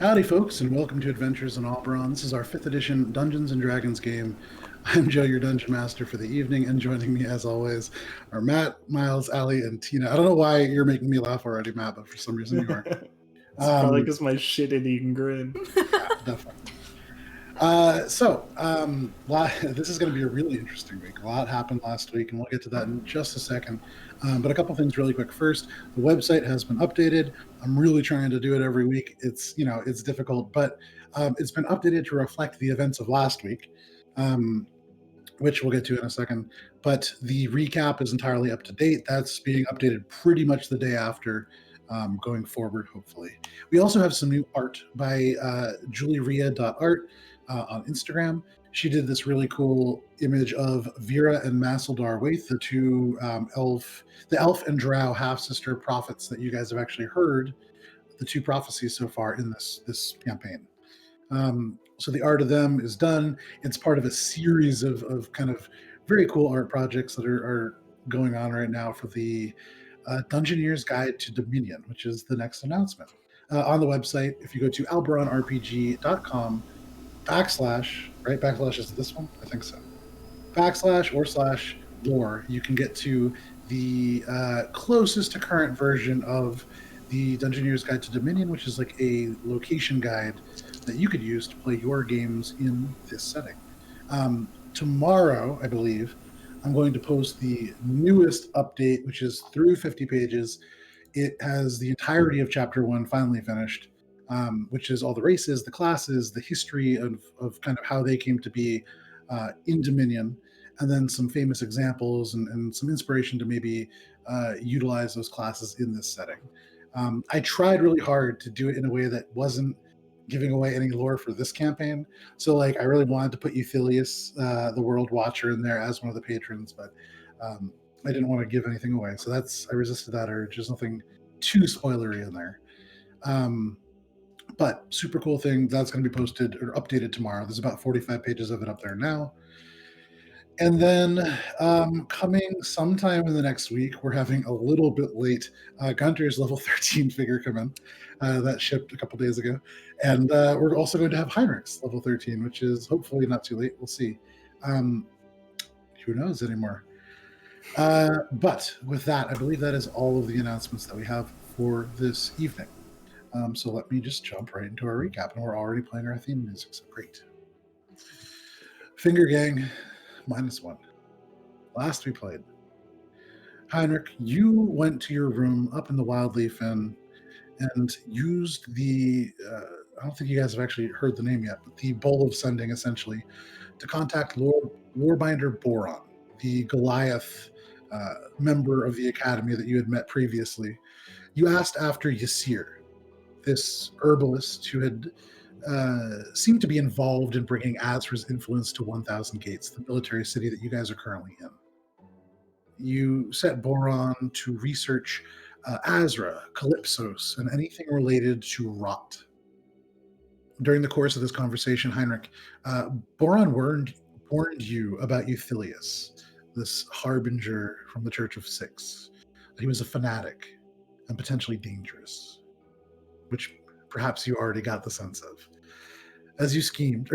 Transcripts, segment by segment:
Howdy, folks, and welcome to Adventures in Alberon. This is our 5th edition Dungeons & Dragons game. I'm Joe, your Dungeon Master for the evening, and joining me, as always, are Matt, Miles, Ali, and Tina. I don't know why you're making me laugh already, Matt, but for some reason you are. It's probably because my shit-eating grin. Yeah, definitely. This is going to be a really interesting week. A lot happened last week, and we'll get to that in just a second. But a couple things really quick. First, the website has been updated. I'm really trying to do it every week. It's difficult, but it's been updated to reflect the events of last week, which we'll get to in a second. But the recap is entirely up to date. That's being updated pretty much the day after. Going forward, hopefully. We also have some new art by julieria.art on Instagram. She did this really cool image of Vera and Masildar Waith, the two elf and drow half-sister prophets that you guys have actually heard, the two prophecies so far in this campaign. So the art of them is done. It's part of a series of kind of very cool art projects that are going on right now for the Dungeoneer's Guide to Dominion, which is the next announcement. On the website, if you go to alberonrpg.com /, is this one? I think so. //lore, you can get to the closest to current version of the Dungeoneer's Guide to Dominion, which is like a location guide that you could use to play your games in this setting. Tomorrow, I believe, I'm going to post the newest update, which is through 50 pages. It has the entirety of Chapter 1 finally finished, which is all the races, the classes, the history of kind of how they came to be in Dominion, and then some famous examples and some inspiration to maybe utilize those classes in this setting. I tried really hard to do it in a way that wasn't giving away any lore for this campaign. So I really wanted to put Euthelius, the World Watcher, in there as one of the patrons, but I didn't want to give anything away. So I resisted that urge. There's nothing too spoilery in there. But super cool thing, that's going to be posted or updated tomorrow. There's about 45 pages of it up there now. And then coming sometime in the next week, we're having a little bit late Guntir's level 13 figure come in. That shipped a couple days ago. And we're also going to have Heinrich's level 13, which is hopefully not too late. We'll see. Who knows anymore? But with that, I believe that is all of the announcements that we have for this evening. So let me just jump right into our recap. And we're already playing our theme music, so great. Finger Gang, -1. Last we played, Heinrich, you went to your room up in the Wildleaf Inn and used the, I don't think you guys have actually heard the name yet, but the Bowl of Sending, essentially, to contact Lorebinder Boron, the Goliath member of the Academy that you had met previously. You asked after Yasir, this herbalist who had seemed to be involved in bringing Azra's influence to 1000 Gates, the military city that you guys are currently in. You set Boron to research Azra, Calypsos, and anything related to rot. During the course of this conversation, Heinrich, Boron warned you about Euthelius, this harbinger from the Church of Six, that he was a fanatic and potentially dangerous, which perhaps you already got the sense of. As you schemed,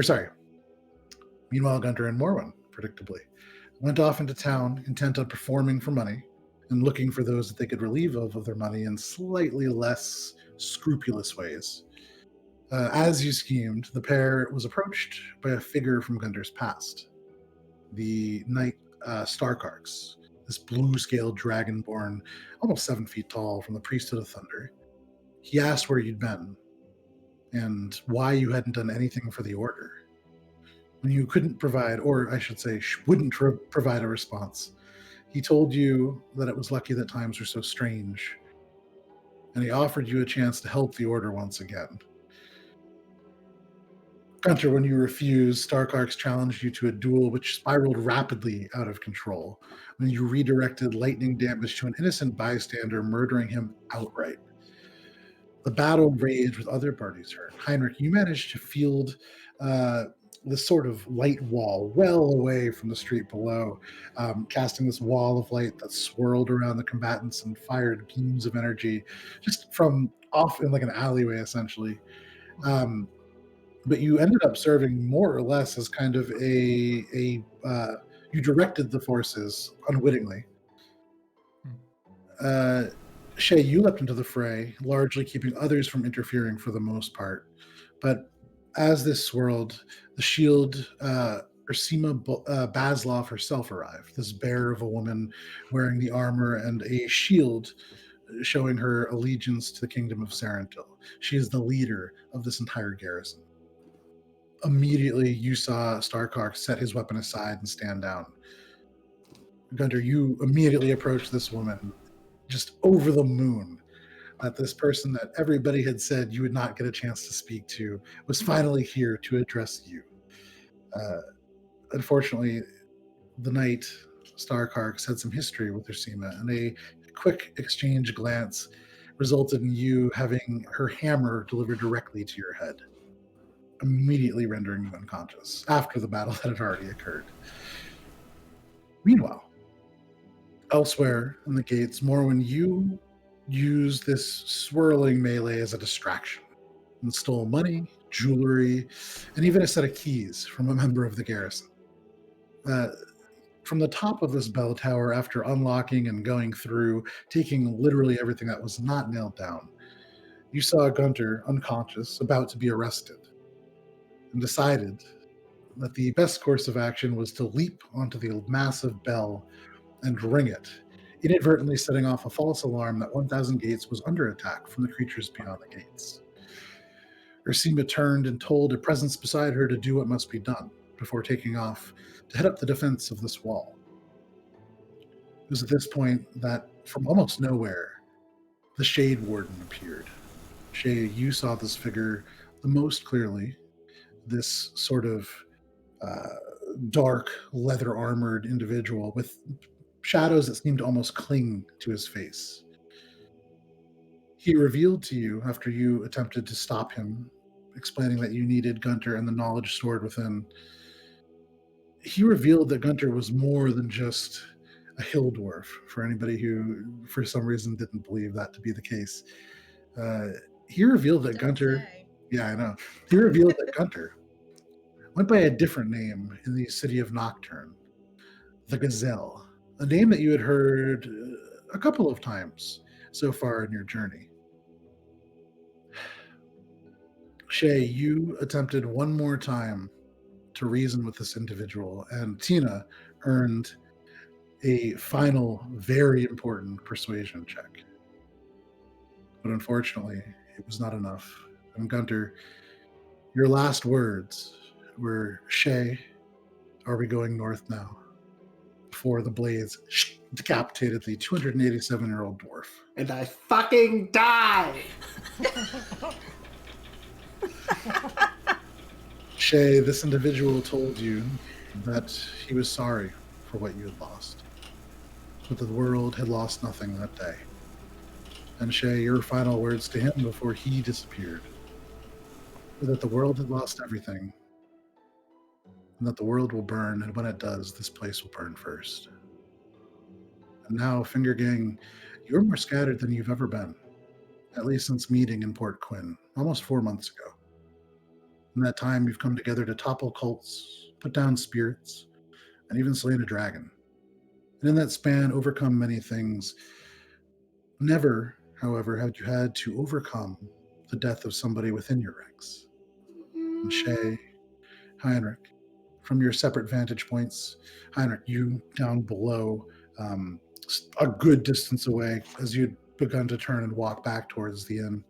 meanwhile, Guntir and Morwen, predictably, went off into town, intent on performing for money and looking for those that they could relieve of their money in slightly less scrupulous ways. As you schemed, the pair was approached by a figure from Guntir's past, the knight Starkarks, this blue-scaled dragonborn, almost 7 feet tall, from the Priesthood of Thunder. He asked where you'd been and why you hadn't done anything for the Order. When you couldn't provide, or I should say, wouldn't provide a response, he told you that it was lucky that times were so strange, and he offered you a chance to help the Order once again. Guntir, when you refused, Starkarks challenged you to a duel which spiraled rapidly out of control when you redirected lightning damage to an innocent bystander, murdering him outright. The battle raged with other parties hurt. Heinrich, you managed to field this sort of light wall well away from the street below, casting this wall of light that swirled around the combatants and fired beams of energy just from off in like an alleyway, essentially. But you ended up serving more or less as kind of you directed the forces unwittingly. Shay, you leapt into the fray, largely keeping others from interfering for the most part. But as this swirled, the shield, Ursima Baslov herself arrived, this bear of a woman wearing the armor and a shield showing her allegiance to the kingdom of Sarentil. She is the leader of this entire garrison. Immediately, you saw Starkark set his weapon aside and stand down. Guntir, you immediately approached this woman, just over the moon, that this person that everybody had said you would not get a chance to speak to was finally here to address you. Unfortunately, the night Starkark had some history with Ursima, and a quick exchange glance resulted in you having her hammer delivered directly to your head, immediately rendering you unconscious after the battle that had already occurred. Meanwhile, elsewhere in the gates, Morwen, you use this swirling melee as a distraction and stole money, jewelry, and even a set of keys from a member of the garrison. From the top of this bell tower, after unlocking and going through, taking literally everything that was not nailed down, you saw Guntir unconscious, about to be arrested, and decided that the best course of action was to leap onto the massive bell and ring it, inadvertently setting off a false alarm that 1,000 Gates was under attack from the creatures beyond the gates. Ursima turned and told a presence beside her to do what must be done before taking off to head up the defense of this wall. It was at this point that, from almost nowhere, the Shade Warden appeared. Shay, you saw this figure the most clearly, this sort of dark, leather-armored individual with shadows that seemed to almost cling to his face. He revealed to you, after you attempted to stop him, explaining that you needed Guntir and the knowledge stored within, he revealed that Guntir was more than just a hill dwarf, for anybody who, for some reason, didn't believe that to be the case. He revealed that Guntir... Yeah, I know. He revealed that Guntir went by a different name in the city of Nocturne, the Gazelle, a name that you had heard a couple of times so far in your journey. Shay, you attempted one more time to reason with this individual, and Tina earned a final, very important persuasion check. But unfortunately, it was not enough. And Guntir, your last words were, Shay, are we going north now? Before the blades decapitated the 287-year-old dwarf. And I fucking die! Shay, this individual told you that he was sorry for what you had lost, but the world had lost nothing that day. And Shay, your final words to him before he disappeared were that the world had lost everything, and that the world will burn, and when it does, this place will burn first. And now, Finger Gang, you're more scattered than you've ever been, at least since meeting in Port Quinn, almost 4 months ago. In that time, you've come together to topple cults, put down spirits, and even slain a dragon. And in that span, overcome many things. Never, however, had you had to overcome the death of somebody within your ranks. And Shay, Heinrich, from your separate vantage points, Heinrich, you down below, a good distance away as you'd begun to turn and walk back towards the inn.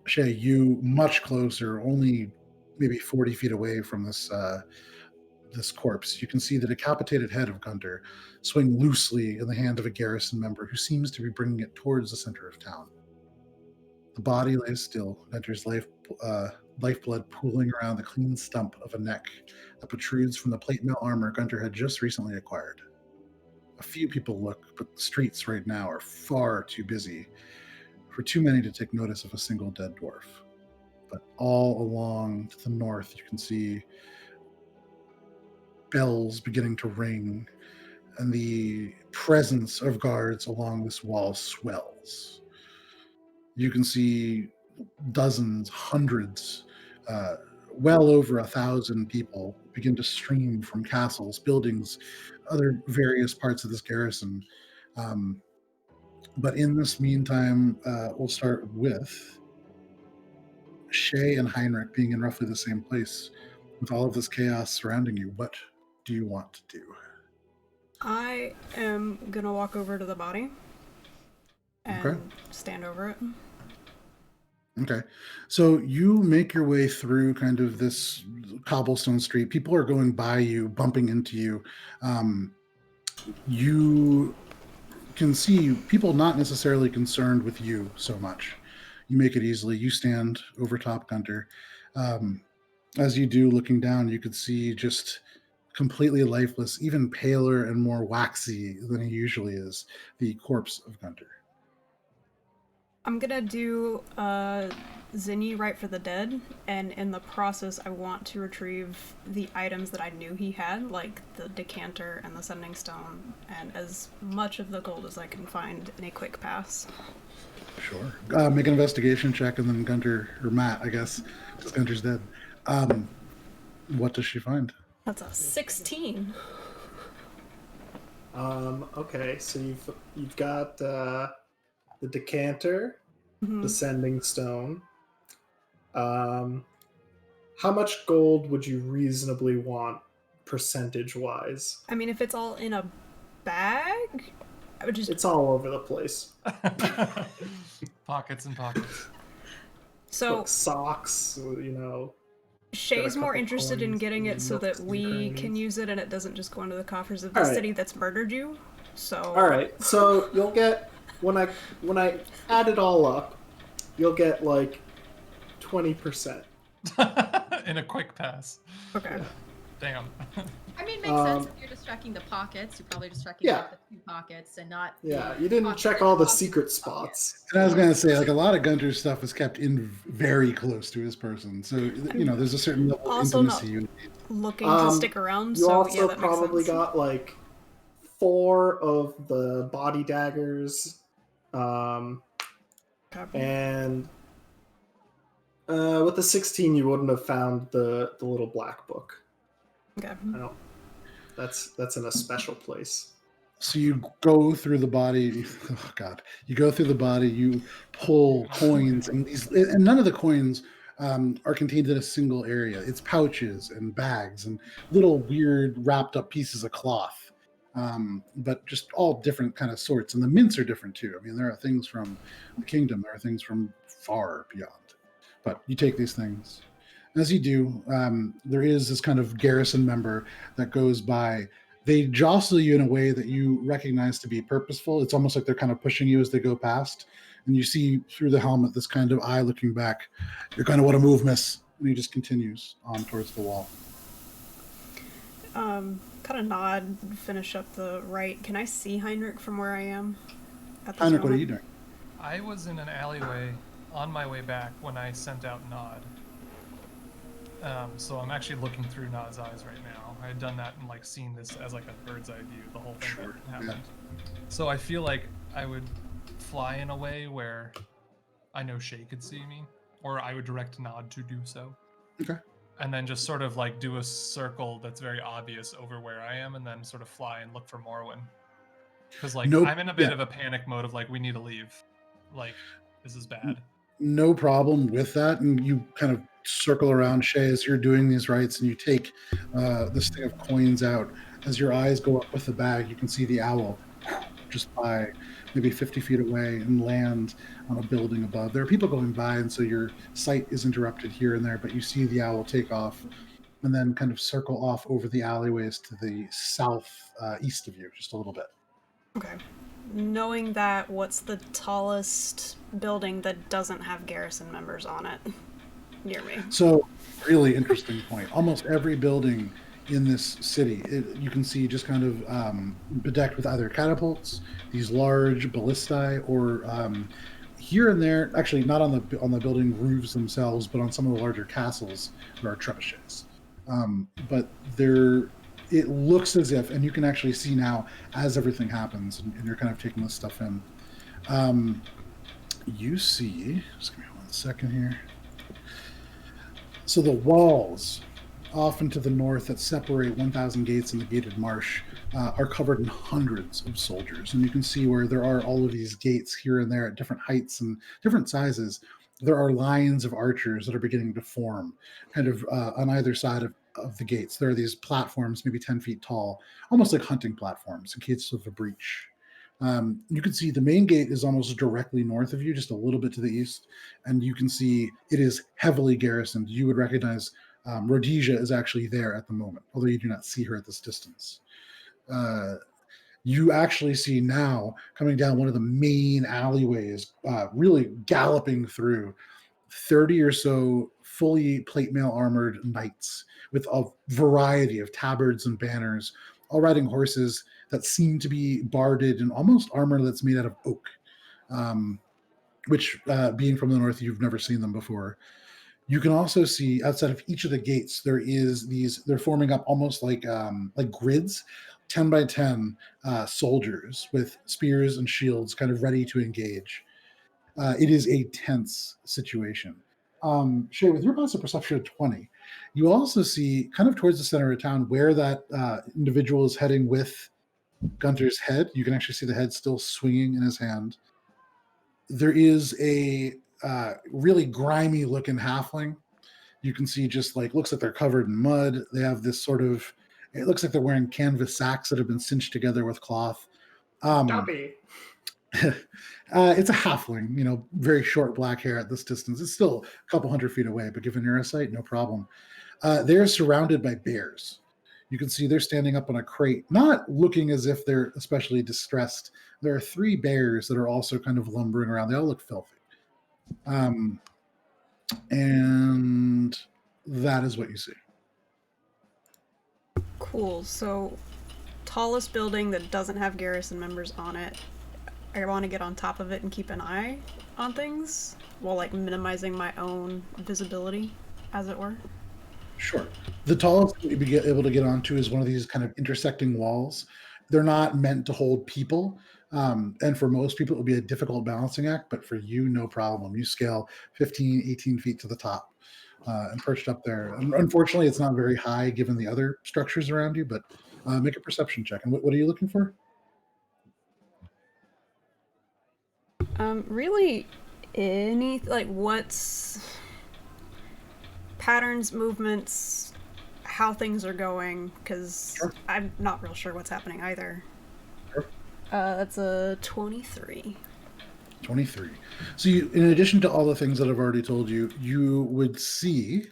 Shay, you much closer, only maybe 40 feet away from this corpse. You can see the decapitated head of Guntir swing loosely in the hand of a garrison member who seems to be bringing it towards the center of town. The body lays still, Guntir's lifeblood pooling around the clean stump of a neck that protrudes from the plate mail armor Guntir had just recently acquired. A few people look, but the streets right now are far too busy for too many to take notice of a single dead dwarf. But all along to the north, you can see bells beginning to ring, and the presence of guards along this wall swells. You can see dozens, hundreds, well over 1,000 people begin to stream from castles, buildings, other various parts of this garrison. Um, but in this meantime, we'll start with Shay and Heinrich being in roughly the same place with all of this chaos surrounding you. What do you want to do? I am gonna walk over to the body and stand over it. Okay. So you make your way through kind of this cobblestone street. People are going by you, bumping into you. You can see people not necessarily concerned with you so much. You make it easily. You stand over top Guntir. As you do, looking down, you could see just completely lifeless, even paler and more waxy than he usually is, the corpse of Guntir. I'm gonna do Zinni right for the dead, and in the process I want to retrieve the items that I knew he had, like the decanter and the sending stone, and as much of the gold as I can find in a quick pass. Sure. Make an investigation check, and then Guntir, or Matt, I guess, because Guntir's dead. What does she find? That's a 16. Okay, so you've got the decanter, the sending stone. How much gold would you reasonably want percentage-wise? I mean, if it's all in a bag, I would just... It's all over the place. Pockets and pockets. So like socks, you know. Shay's more interested in getting it so that we can use it and it doesn't just go into the coffers of the city that's murdered you. So alright, so you'll get when I add it all up, you'll get like 20%. In a quick pass. Okay. Yeah. Damn. I mean, it makes sense if you're just tracking the pockets. You're probably just tracking like, the 2 pockets and not. Yeah, you didn't check all the secret spots. And I was going to say, like, a lot of Gunter's stuff is kept in very close to his person. So, you know, there's a certain level of intimacy you need. Looking to stick around, you so also yeah, that probably makes sense. got like 4 of the body daggers. And with the 16, you wouldn't have found the little black book. Okay. That's in a special place. So you go through the body. Oh God! You go through the body. You pull coins, and none of the coins are contained in a single area. It's pouches and bags and little weird wrapped up pieces of cloth, but just all different kind of sorts. And the mints are different too. I mean, there are things from the kingdom. There are things from far beyond. But you take these things. As you do, there is this kind of garrison member that goes by. They jostle you in a way that you recognize to be purposeful. It's almost like they're kind of pushing you as they go past. And you see through the helmet this kind of eye looking back. You're going to want to move, miss. And he just continues on towards the wall. Kind of nod, finish up the right. Can I see Heinrich from where I am? Heinrich, what are you doing? I was in an alleyway on my way back when I sent out Nod. So I'm actually looking through Nod's eyes right now. I had done that and like seen this as like a bird's eye view, the whole thing that happened. Yeah. So I feel like I would fly in a way where I know Shay could see me, or I would direct Nod to do so. Okay. And then just sort of like do a circle that's very obvious over where I am, and then sort of fly and look for Morwen. Because like I'm in a bit of a panic mode of like we need to leave. Like this is bad. No problem with that, and you kind of circle around Shay as you're doing these rites, and you take this thing of coins out. As your eyes go up with the bag, you can see the owl just by maybe 50 feet away and land on a building above. There are people going by, and so your sight is interrupted here and there, but you see the owl take off and then kind of circle off over the alleyways to the south east of you, just a little bit. Okay. Knowing that, what's the tallest building that doesn't have garrison members on it near me? So, really interesting point. Almost every building in this city, you can see just kind of bedecked with either catapults, these large ballistae, or here and there, actually not on the building roofs themselves, but on some of the larger castles, there are trebuchets. But it looks as if, and you can actually see now as everything happens, and you're kind of taking this stuff in. You see, just give me 1 second here. So the walls off into the north that separate 1,000 gates in the gated marsh are covered in hundreds of soldiers. And you can see where there are all of these gates here and there at different heights and different sizes. There are lines of archers that are beginning to form kind of on either side of the gates. There are these platforms, maybe 10 feet tall, almost like hunting platforms in case of a breach. You can see the main gate is almost directly north of you, just a little bit to the east. And you can see it is heavily garrisoned. You would recognize Rhodesia is actually there at the moment, although you do not see her at this distance. You actually see now coming down one of the main alleyways, really galloping through 30 or so fully plate mail armored knights with a variety of tabards and banners, all riding horses that seem to be barded in almost armor that's made out of oak, which, being from the north, you've never seen them before. You can also see outside of each of the gates, they're forming up almost like grids, 10 by 10 soldiers with spears and shields kind of ready to engage. It is a tense situation. Shay, with your passive perception of 20, you also see kind of towards the center of town where that individual is heading with Gunter's head. You can actually see the head still swinging in his hand. There is a really grimy looking halfling. You can see just like looks like they're covered in mud. They have this sort of, it looks like they're wearing canvas sacks that have been cinched together with cloth. Dobby. It's a halfling, very short black hair at this distance. It's still a couple hundred feet away, but given your eyesight, no problem. They're surrounded by bears. You can see they're standing up on a crate, not looking as if they're especially distressed. There are 3 bears that are also kind of lumbering around. They all look filthy. And that is what you see. Cool. So, tallest building that doesn't have garrison members on it. I want to get on top of it and keep an eye on things while like minimizing my own visibility, as it were. Sure. The tallest that you'd be able to get onto is one of these kind of intersecting walls. They're not meant to hold people. And for most people, it would be a difficult balancing act, but for you, no problem. You scale 15, 18 feet to the top and perched up there. And unfortunately, it's not very high given the other structures around you, but make a perception check. And what are you looking for? Really, what's patterns, movements, how things are going, because Sure. I'm not real sure what's happening either. Sure. That's a 23. 23. So in addition to all the things that I've already told you, you would see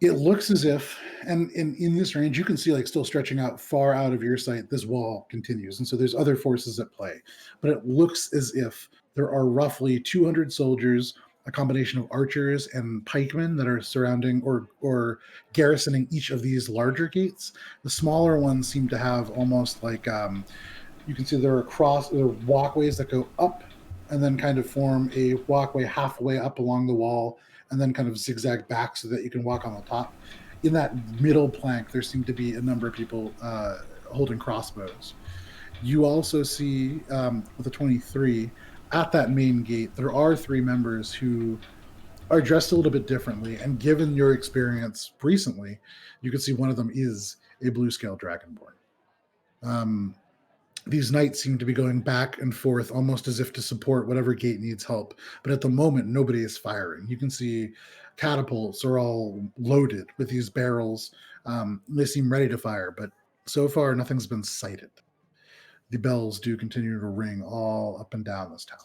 it looks as if, and in this range, you can see like still stretching out far out of your sight, this wall continues. And so there's other forces at play. But it looks as if there are roughly 200 soldiers, a combination of archers and pikemen that are surrounding or garrisoning each of these larger gates. The smaller ones seem to have almost like, you can see there are walkways that go up and then kind of form a walkway halfway up along the wall and then kind of zigzag back so that you can walk on the top. In that middle plank, there seem to be a number of people holding crossbows. You also see, with a 23, at that main gate, there are 3 members who are dressed a little bit differently. And given your experience recently, you can see one of them is a blue scale dragonborn. These knights seem to be going back and forth almost as if to support whatever gate needs help. But at the moment, nobody is firing. You can see catapults are all loaded with these barrels. They seem ready to fire, but so far nothing's been sighted. The bells do continue to ring all up and down this town.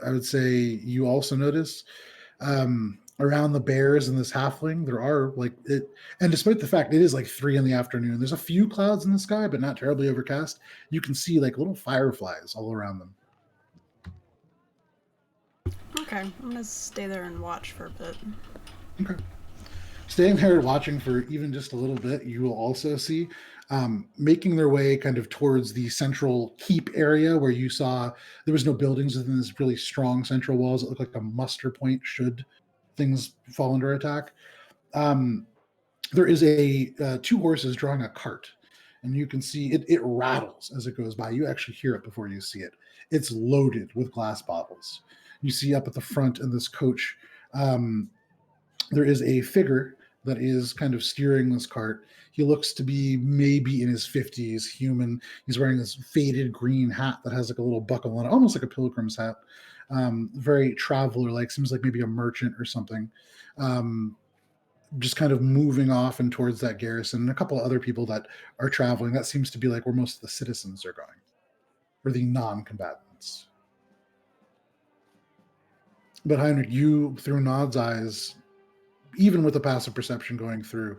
I would say you also notice around the bears and this halfling, there are and despite the fact it is like 3 in the afternoon, there's a few clouds in the sky, but not terribly overcast. You can see like little fireflies all around them. Okay, I'm gonna stay there and watch for a bit. Okay. Staying there watching for even just a little bit, you will also see making their way kind of towards the central keep area where you saw there was no buildings within this really strong central walls. It looked like a muster point should things fall under attack. There is 2 horses drawing a cart, and you can see it rattles as it goes by. You actually hear it before you see it. It's loaded with glass bottles. you see up at the front in this coach, there is a figure that is kind of steering this cart. He looks to be maybe in his 50s, human. He's wearing this faded green hat that has like a little buckle on it, almost like a pilgrim's hat. Very traveler-like, seems like maybe a merchant or something. Just kind of moving off and towards that garrison, and a couple of other people that are traveling. That seems to be like where most of the citizens are going, or the non-combatants. But Heinrich, you, through Nod's eyes, even with the passive perception going through,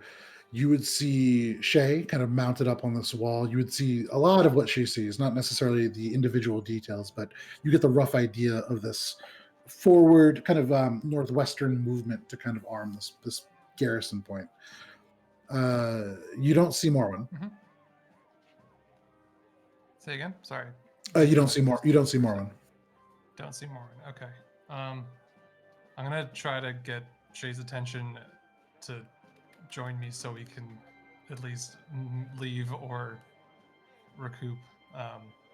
you would see Shay kind of mounted up on this wall. You would see a lot of what she sees, not necessarily the individual details, but you get the rough idea of this forward kind of northwestern movement to kind of arm this garrison point. You don't see Morwen. Mm-hmm. Say again? Sorry. You don't see Morwen. Don't see Morwen. Okay. I'm gonna try to get Shay's attention to join me so we can at least leave or recoup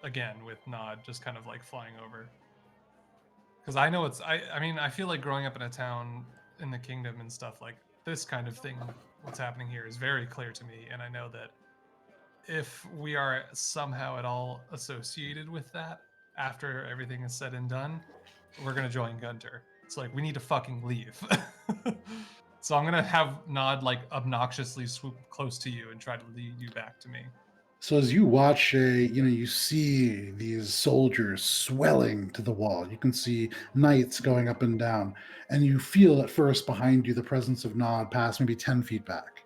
again with Nod just kind of like flying over. Because I know I mean, I feel like growing up in a town in the kingdom and stuff, like this kind of thing, what's happening here is very clear to me. And I know that if we are somehow at all associated with that, after everything is said and done, we're going to join Guntir. It's like, we need to fucking leave. So I'm going to have Nod like obnoxiously swoop close to you and try to lead you back to me. So as you watch, you see these soldiers swelling to the wall. You can see knights going up and down, and you feel at first behind you the presence of Nod past maybe 10 feet back.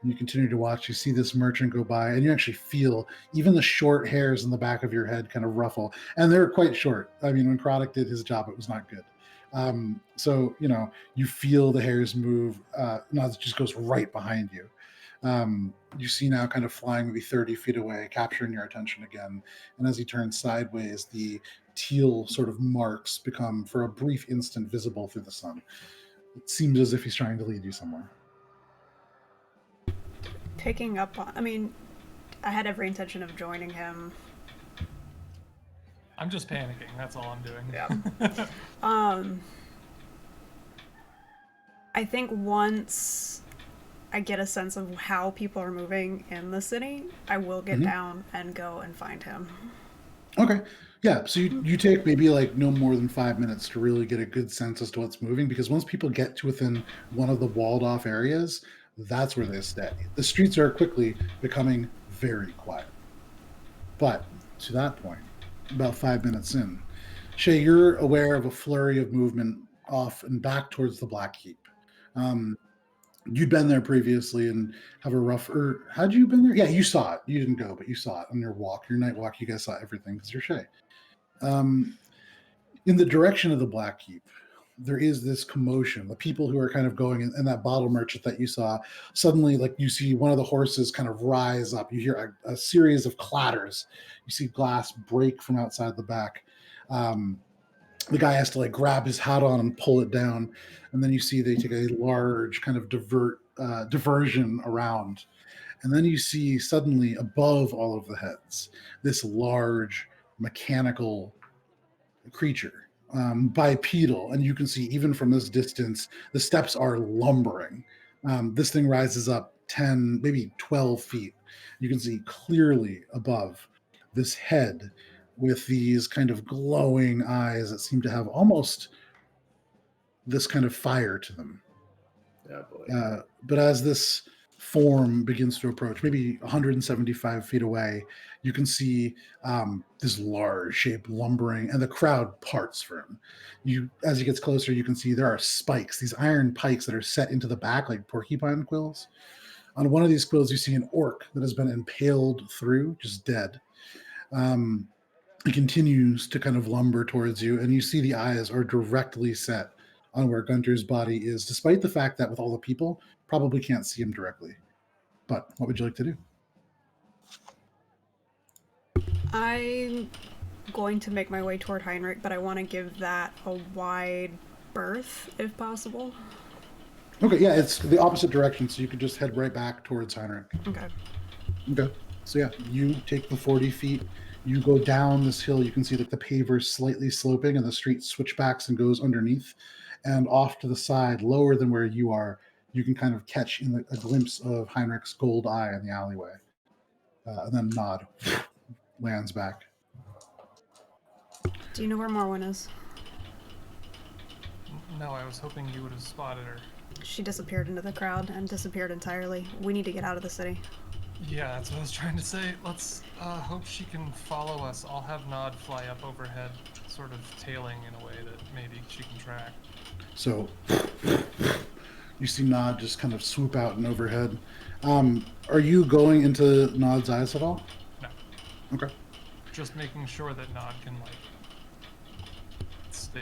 And you continue to watch. You see this merchant go by, and you actually feel even the short hairs in the back of your head kind of ruffle. And they're quite short. I mean, when Krodok did his job, it was not good. So, you feel the hairs move. Nod just goes right behind you. You see now kind of flying maybe 30 feet away, capturing your attention again. And as he turns sideways, the teal sort of marks become, for a brief instant, visible through the sun. It seems as if he's trying to lead you somewhere. Picking up on, I had every intention of joining him. I'm just panicking, that's all I'm doing. Yeah. I think once I get a sense of how people are moving in the city, I will get down and go and find him. Okay. Yeah, so you take maybe like no more than 5 minutes to really get a good sense as to what's moving, because once people get to within one of the walled off areas, that's where they stay. The streets are quickly becoming very quiet. But to that point, about 5 minutes in, Shay, you're aware of a flurry of movement off and back towards the Black Keep. You'd been there previously and have a rough, or had you been there? Yeah, you saw it. You didn't go, but you saw it on your walk, your night walk. You guys saw everything because you're Shay. In the direction of the Black Keep, there is this commotion. The people who are kind of going in that bottle merchant that you saw, suddenly, like, you see one of the horses kind of rise up. You hear a series of clatters. You see glass break from outside the back. The guy has to like grab his hat on and pull it down. And then you see they take a large kind of diversion around. And then you see suddenly above all of the heads, this large mechanical creature, bipedal. And you can see even from this distance, the steps are lumbering. This thing rises up 10, maybe 12 feet. You can see clearly above this head with these kind of glowing eyes that seem to have almost this kind of fire to them. Yeah, boy. But as this form begins to approach, maybe 175 feet away, you can see this large shape lumbering, and the crowd parts for him. As he gets closer, you can see there are spikes, these iron pikes that are set into the back like porcupine quills. On one of these quills, you see an orc that has been impaled through, just dead. He continues to kind of lumber towards you, and you see the eyes are directly set on where Guntir's body is, despite the fact that with all the people, probably can't see him directly. But what would you like to do? I'm going to make my way toward Heinrich, but I want to give that a wide berth, if possible. Okay, yeah, it's the opposite direction, so you could just head right back towards Heinrich. Okay. Okay, so yeah, you take the 40 feet You go down this hill, you can see like the pavers slightly sloping and the street switchbacks and goes underneath. And off to the side, lower than where you are, you can kind of catch in a glimpse of Heinrich's gold eye in the alleyway. And then nod, lands back. Do you know where Morwen is? No, I was hoping you would have spotted her. She disappeared into the crowd and disappeared entirely. We need to get out of the city. Yeah, that's what I was trying to say. Let's hope she can follow us. I'll have Nod fly up overhead, sort of tailing in a way that maybe she can track. So you see Nod just kind of swoop out and overhead. Are you going into Nod's eyes at all? No. Okay. Just making sure that Nod can, like, stay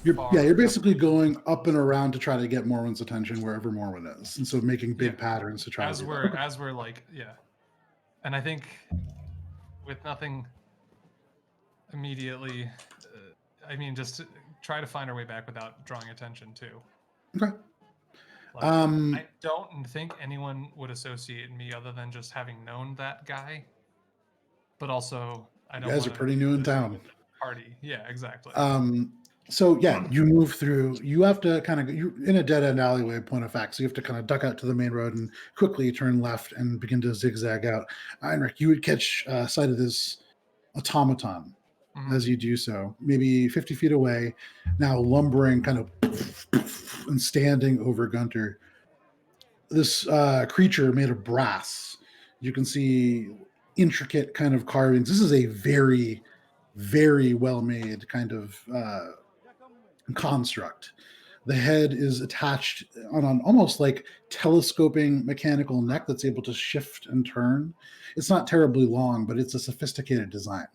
You're basically going up and around to try to get Morwen's attention wherever Morwen is, and so making big patterns to try as to we're like, yeah. And I think with nothing immediately, I mean, just to try to find our way back without drawing attention too. Okay. Like, I don't think anyone would associate me other than just having known that guy. But also, I don't. You guys are pretty new in town. Party, yeah, exactly. So yeah, you move through. You have to kind of you're in a dead end alleyway. Point of fact, so you have to kind of duck out to the main road and quickly turn left and begin to zigzag out. Heinrich, you would catch sight of this automaton as you do so, maybe 50 feet away, now lumbering kind of and standing over Guntir. This creature made of brass. You can see intricate kind of carvings. This is a very, very well made kind of construct. The head is attached on an almost like telescoping mechanical neck that's able to shift and turn. It's not terribly long, but it's a sophisticated design.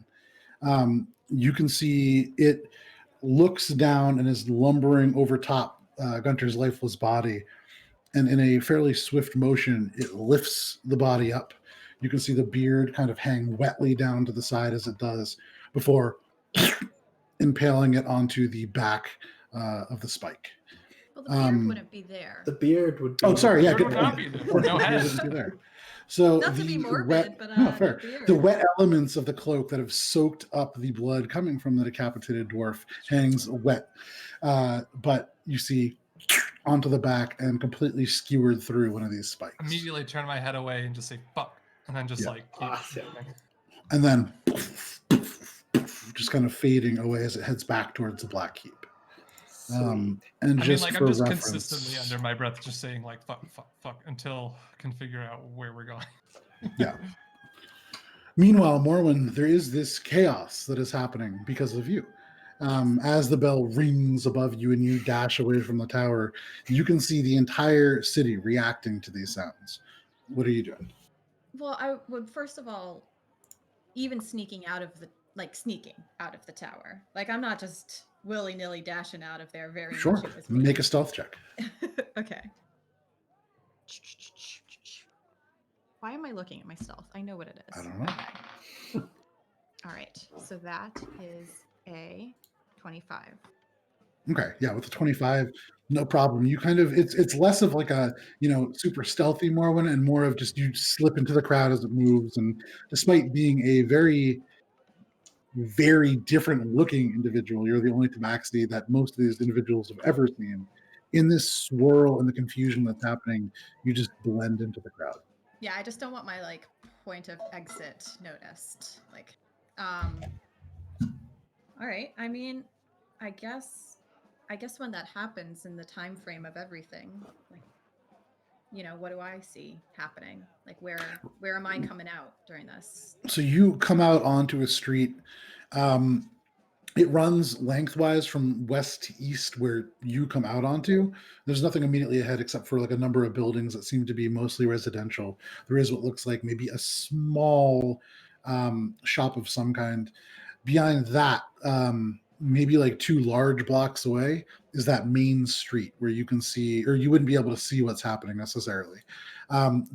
You can see it looks down and is lumbering over top Gunter's lifeless body. And in a fairly swift motion, it lifts the body up. You can see the beard kind of hang wetly down to the side as it does before impaling it onto the back of the spike. Well, the beard wouldn't be there. The beard would be... Oh, sorry. Yeah, good Would not point. be there. No head. Wouldn't be there. So not to be morbid, but fair. The wet elements of the cloak that have soaked up the blood coming from the decapitated dwarf hangs wet. But you see onto the back and completely skewered through one of these spikes. Immediately turn my head away and just say fuck, and then just like keep and then just kind of fading away as it heads back towards the black heap. And I'm just consistently under my breath just saying like fuck until I can figure out where we're going. Yeah. Meanwhile, Morwen, there is this chaos that is happening because of you. As the bell rings above you and you dash away from the tower, you can see the entire city reacting to these sounds. What are you doing? Well, I would first of all, even sneaking out of the tower. Like, I'm not just willy-nilly dashing out of there very Sure. much. Make a stealth check. Okay. Why am I looking at my stealth? I know what it is. I don't know. Okay. All right. So that is a 25. Okay, yeah, with the 25, no problem. You kind of it's less of like a super stealthy Morwen and more of just you slip into the crowd as it moves. And despite being a very, very different looking individual, you're the only tabaxi that most of these individuals have ever seen. In this swirl and the confusion that's happening, you just blend into the crowd. Yeah, I just don't want my like point of exit noticed. Like, all right. I mean, I guess when that happens in the time frame of everything, like, what do I see happening? Like, where am I coming out during this? So you come out onto a street. It runs lengthwise from west to east where you come out onto. There's nothing immediately ahead except for like a number of buildings that seem to be mostly residential. There is what looks like maybe a small shop of some kind. Behind that, maybe like 2 large blocks away, is that main street where you can see, or you wouldn't be able to see what's happening necessarily.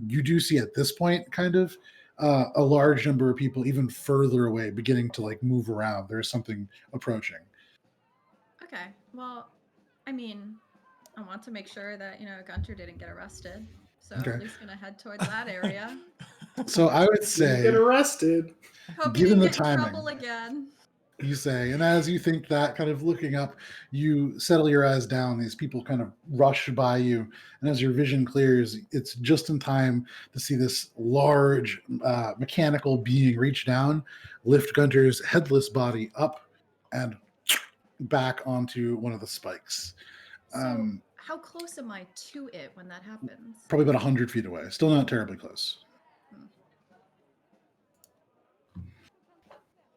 You do see at this point kind of a large number of people even further away beginning to like move around. There's something approaching. Okay. Well, I mean, I want to make sure that, Guntir didn't get arrested. So Okay. at least going to head towards that area. So I would say get arrested. Hope you Given didn't the get in timing. trouble again. You say, and as you think that, kind of looking up, you settle your eyes down. These people kind of rush by you, and as your vision clears, it's just in time to see this large mechanical being reach down, lift Gunter's headless body up, and back onto one of the spikes. So, how close am I to it when that happens? Probably about 100 feet away. Still not terribly close.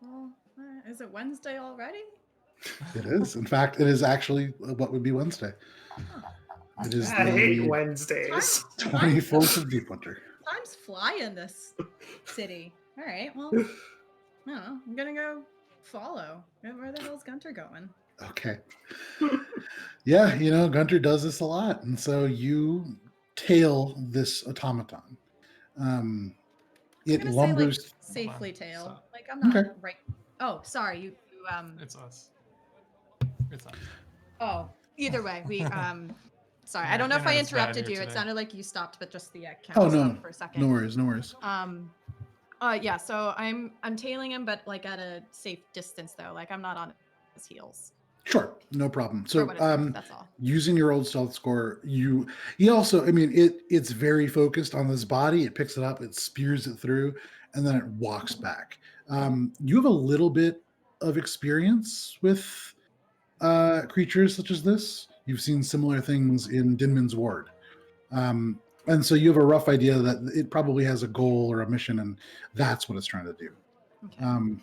Well, is it Wednesday already? It is. In fact, it is actually what would be Wednesday. It is I hate the Wednesdays. 24th of Deepwinter. Times fly in this city. All right, well, I don't know. I'm gonna go follow. Where the hell's Gunter going? Okay. Yeah, Gunter does this a lot, and so you tail this automaton. It I'm gonna lumbers. say, like, safely tail. Stop. Like, I'm not Okay. right. Oh, sorry. You It's us. It's us. Oh, either way, we sorry. Yeah, I don't know if I internet's bad interrupted here you. It today. sounded like you stopped, but just the Oh camera no, stopped for a second. no worries, no worries. Yeah. So I'm tailing him, but like at a safe distance, though. Like I'm not on his heels. Sure, no problem. For So, what it's worth, that's all. using your old stealth score, he also, it's very focused on this body. It picks it up, it spears it through, and then it walks back. You have a little bit of experience with creatures such as this. You've seen similar things in Dinman's Ward. And so you have a rough idea that it probably has a goal or a mission, and that's what it's trying to do. Okay.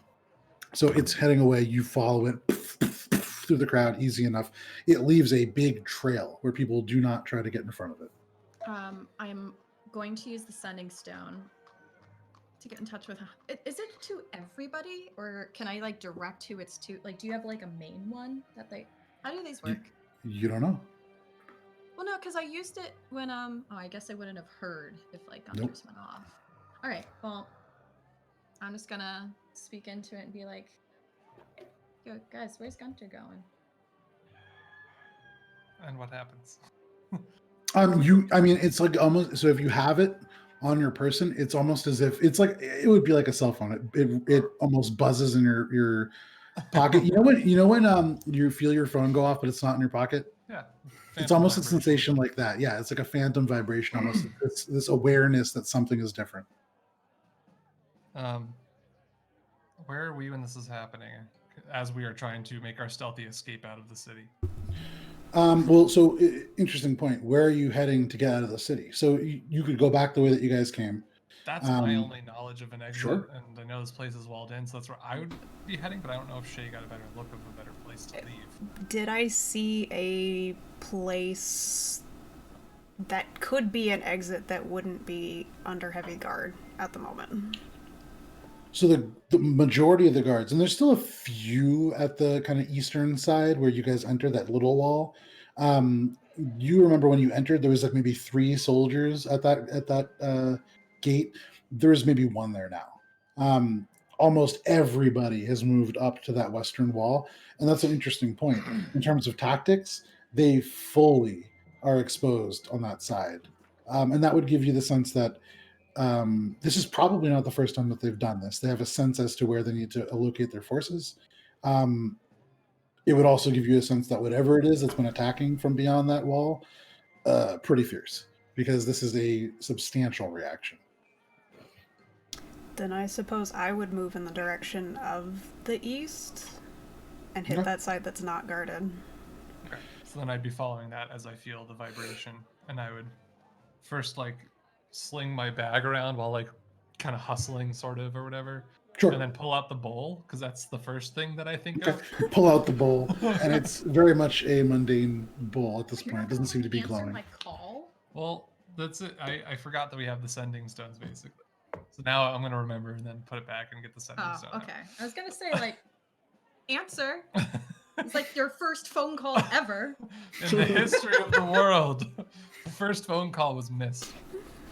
So it's heading away. You follow it through the crowd, easy enough. It leaves a big trail where people do not try to get in front of it. I'm going to use the sending stone to get in touch with. Is it to everybody, or can I like direct who it's to? Like, do you have like a main one that they? How do these work? You don't know. Well, no, because I used it when Oh, I guess I wouldn't have heard if like Gunters Nope. went off. All right. Well, I'm just gonna speak into it and be like, "Yo, guys, where's Gunter going?" And what happens? It's like almost, so if you have it on your person, it's almost as if it's like, it would be like a cell phone. It almost buzzes in your pocket. You know when you feel your phone go off, but it's not in your pocket? Yeah. It's almost a sensation like that. Yeah, it's like a phantom vibration almost. It's this awareness that something is different. Where are we when this is happening? As we are trying to make our stealthy escape out of the city. Interesting point. Where are you heading to get out of the city? So you could go back the way that you guys came. That's my only knowledge of an exit, Sure. and I know this place is walled in, so that's where I would be heading, but I don't know if Shay got a better look of a better place to leave. Did I see a place that could be an exit that wouldn't be under heavy guard at the moment? So the majority of the guards, and there's still a few at the kind of eastern side where you guys enter that little wall. You remember when you entered, there was like maybe 3 soldiers at that gate. There's maybe 1 there now. Almost everybody has moved up to that western wall, and that's an interesting point in terms of tactics. They fully are exposed on that side, and that would give you the sense that this is probably not the first time that they've done this. They have a sense as to where they need to allocate their forces. It would also give you a sense that whatever it is that's been attacking from beyond that wall, pretty fierce, because this is a substantial reaction. Then I suppose I would move in the direction of the east and hit Okay. that side that's not guarded. Okay. So then I'd be following that as I feel the vibration, and I would first like sling my bag around while like kind of hustling sort of or whatever. Sure. And then pull out the bowl, because that's the first thing that I think Okay. of. Pull out the bowl, and it's very much a mundane bowl at this You're point. not It doesn't seem to be answer glowing. my call? Well, that's it. I forgot that we have the sending stones basically. So now I'm gonna remember and then put it back and get the sending Oh, stone. out. okay. I was gonna say like, answer. It's like your first phone call ever. In the history of the world, the first phone call was missed.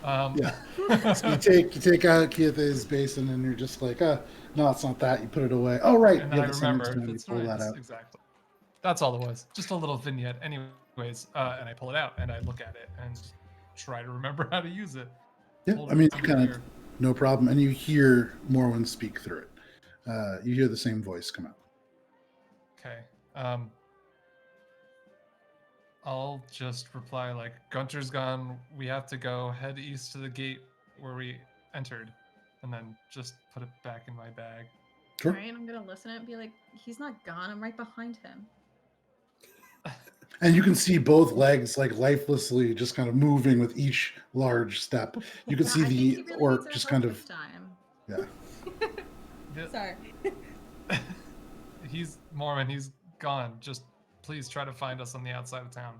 Yeah. So you take out Keith's basin, and you're just like, no, it's not that. You put it away. Oh, right. And then Yeah, I the sending remember stone, you that's pull right. that out. Exactly. That's all it was. Just a little vignette. Anyways, and I pull it out and I look at it and try to remember how to use it. Yeah, Hold I mean, it you to kind my of ear. No problem. And you hear Morwen speak through it. You hear the same voice come out. Okay. I'll just reply like, Gunter's gone. We have to go. Head east to the gate where we entered, and then just put it back in my bag. Sure. All right, I'm gonna listen and be like, he's not gone. I'm right behind him. And you can see both legs like lifelessly just kind of moving with each large step. You can see I think the he really orc needs our just help kind of, this time. yeah. Sorry. He's Morwen. He's gone. Just please try to find us on the outside of town.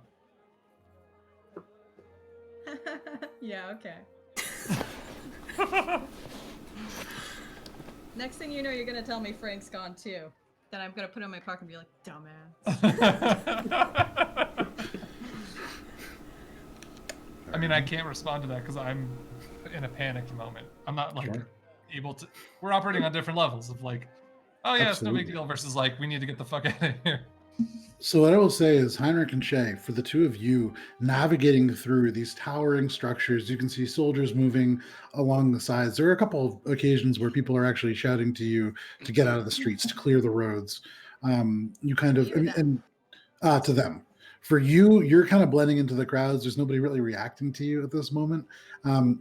Yeah, okay. Next thing you know, you're gonna tell me Frank's gone too. Then I'm gonna put it in my pocket and be like, dumbass. I mean, I can't respond to that because I'm in a panicked moment. I'm not like Sure. able to. We're operating on different levels of like, oh yeah, it's no Absolutely. big deal versus like we need to get the fuck out of here. So what I will say is, Heinrich and Shay, for the two of you navigating through these towering structures, you can see soldiers moving along the sides. There are a couple of occasions where people are actually shouting to you to get out of the streets, to clear the roads. You kind of, You or them? and to them. For you, you're kind of blending into the crowds. There's nobody really reacting to you at this moment.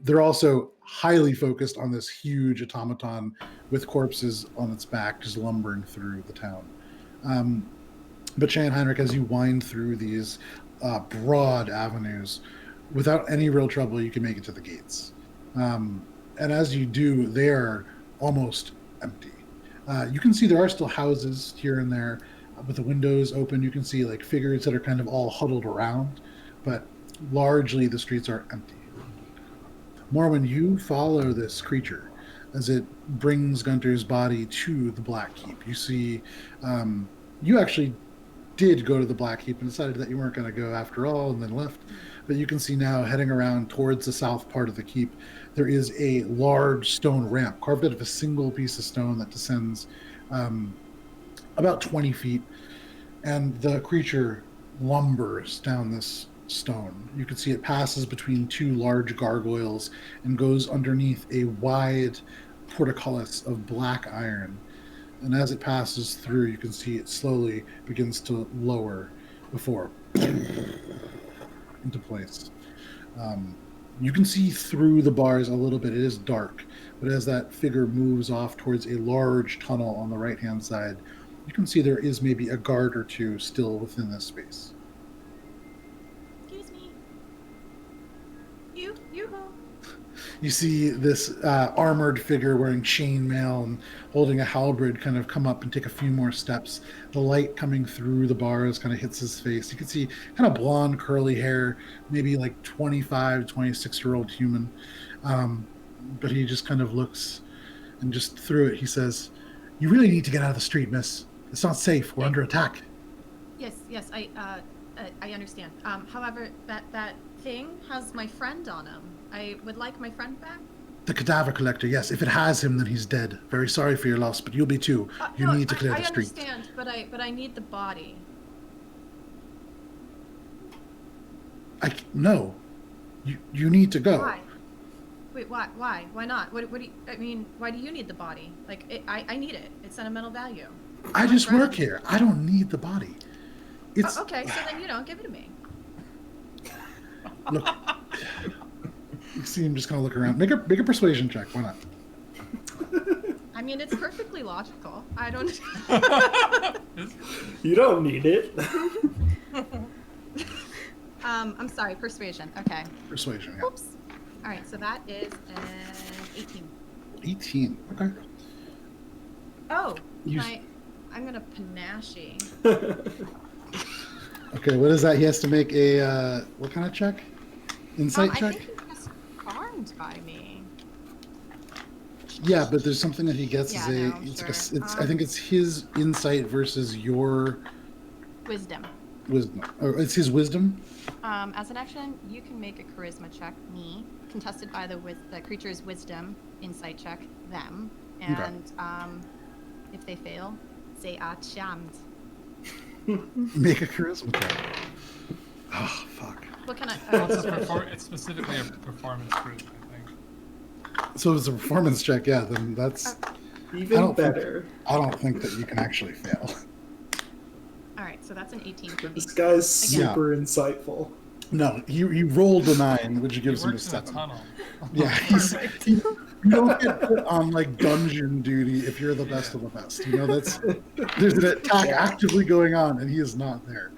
They're also highly focused on this huge automaton with corpses on its back, just lumbering through the town. But Shay and Heinrich, as you wind through these broad avenues, without any real trouble, you can make it to the gates. And as you do, they are almost empty. You can see there are still houses here and there with the windows open. You can see like figures that are kind of all huddled around, but largely the streets are empty. Morwen, you follow this creature as it brings Gunter's body to the Black Keep. You see, you actually did go to the Black Keep and decided that you weren't going to go after all and then left. But you can see now, heading around towards the south part of the keep, there is a large stone ramp carved out of a single piece of stone that descends about 20 feet. And the creature lumbers down this stone. You can see it passes between two large gargoyles and goes underneath a wide portcullis of black iron. And as it passes through, you can see it slowly begins to lower before into place. You can see through the bars a little bit. It is dark, but as that figure moves off towards a large tunnel on the right-hand side, you can see there is maybe a guard or two still within this space. Excuse me. You-ho. You see this armored figure wearing chainmail and holding a halberd kind of come up and take a few more steps. The light coming through the bars kind of hits his face. You can see kind of blonde, curly hair, maybe like 25, 26-year-old human. But he just kind of looks, and just through it, he says, "You really need to get out of the street, miss. It's not safe. We're under attack." Yes, I understand. However, that thing has my friend on him. I would like my friend back. The cadaver collector, yes. If it has him, then he's dead. Very sorry for your loss, but you'll be too. You need to clear the street. I understand, but I need the body. No. You need to go. Why? Wait, why? Why not? What do you, I mean, why do you need the body? Like, I need it. It's sentimental value. I just work here. I don't need the body. It's okay, so then give it to me. Look. You see him just kind of look around. Make a persuasion check. Why not? I mean, it's perfectly logical. I don't. You don't need it. I'm sorry. Persuasion. Okay. Persuasion. Yeah. Oops. All right. So that is an 18. 18. Okay. Oh, I'm gonna panache. Okay. What is that? He has to make a what kind of check? Insight check. I think he was harmed by me. Yeah, but there's something that he gets as a. No, It's sure. like I think it's his insight versus your Wisdom. wisdom. Or it's his wisdom. As an action, you can make a charisma check, me, contested by the creature's wisdom, insight check, them, and if they fail, say charmed. Make a charisma check. Oh fuck. What can I? Well, it's specifically a performance group, I think. So it's a performance check, yeah, then that's... Even better. I don't think that you can actually fail. All right, so that's an 18 for me. This guy's Again. super insightful. No, he rolled a 9, which gives He him a works in a 7. tunnel. Yeah, you don't get put on like dungeon duty if you're the best of the best. You know, there's an attack actively going on, and he is not there.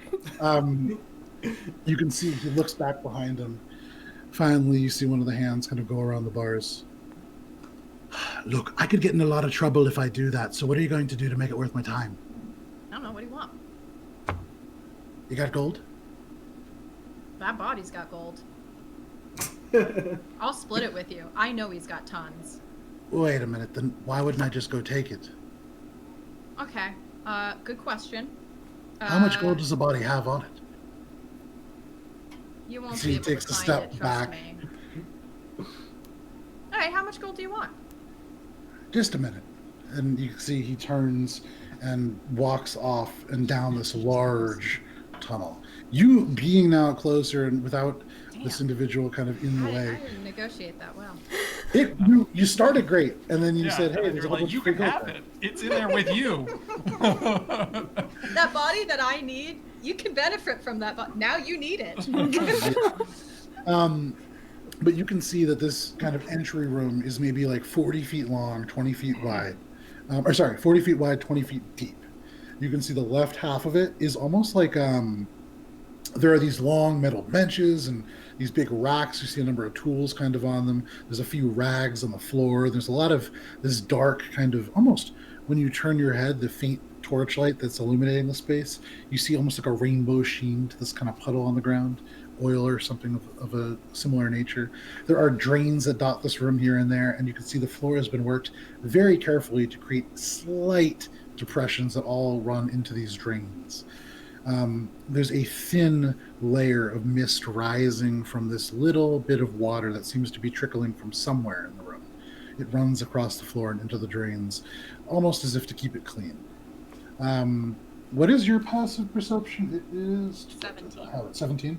You can see he looks back behind him. Finally, you see one of the hands kind of go around the bars. Look, I could get in a lot of trouble if I do that. So what are you going to do to make it worth my time? I don't know. What do you want? You got gold? That body's got gold. I'll split it with you. I know he's got tons. Wait a minute, then why wouldn't I just go take it? Okay. Good question. How much gold does the body have on it? You won't So be he able takes to a find step it, trust back. me. All right, how much gold do you want? Just a minute. And you can see he turns and walks off and down this large tunnel. You being now closer and without this individual kind of in the I way. didn't negotiate that well. You started great, and then you said, and hey, then there's you're a whole like, you bunch can of have gold it. It's in there with you. That body that I need, you can benefit from that. Now you need it. But you can see that this kind of entry room is maybe like 40 feet long, 20 feet wide. 40 feet wide, 20 feet deep. You can see the left half of it is almost like there are these long metal benches and these big racks. You see a number of tools kind of on them. There's a few rags on the floor. There's a lot of this dark kind of, almost when you turn your head, the faint torchlight that's illuminating the space, you see almost like a rainbow sheen to this kind of puddle on the ground, oil or something of a similar nature. There are drains that dot this room here and there, and you can see the floor has been worked very carefully to create slight depressions that all run into these drains. There's a thin layer of mist rising from this little bit of water that seems to be trickling from somewhere in the room. It runs across the floor and into the drains, almost as if to keep it clean. What is your passive perception? It is 17. 17.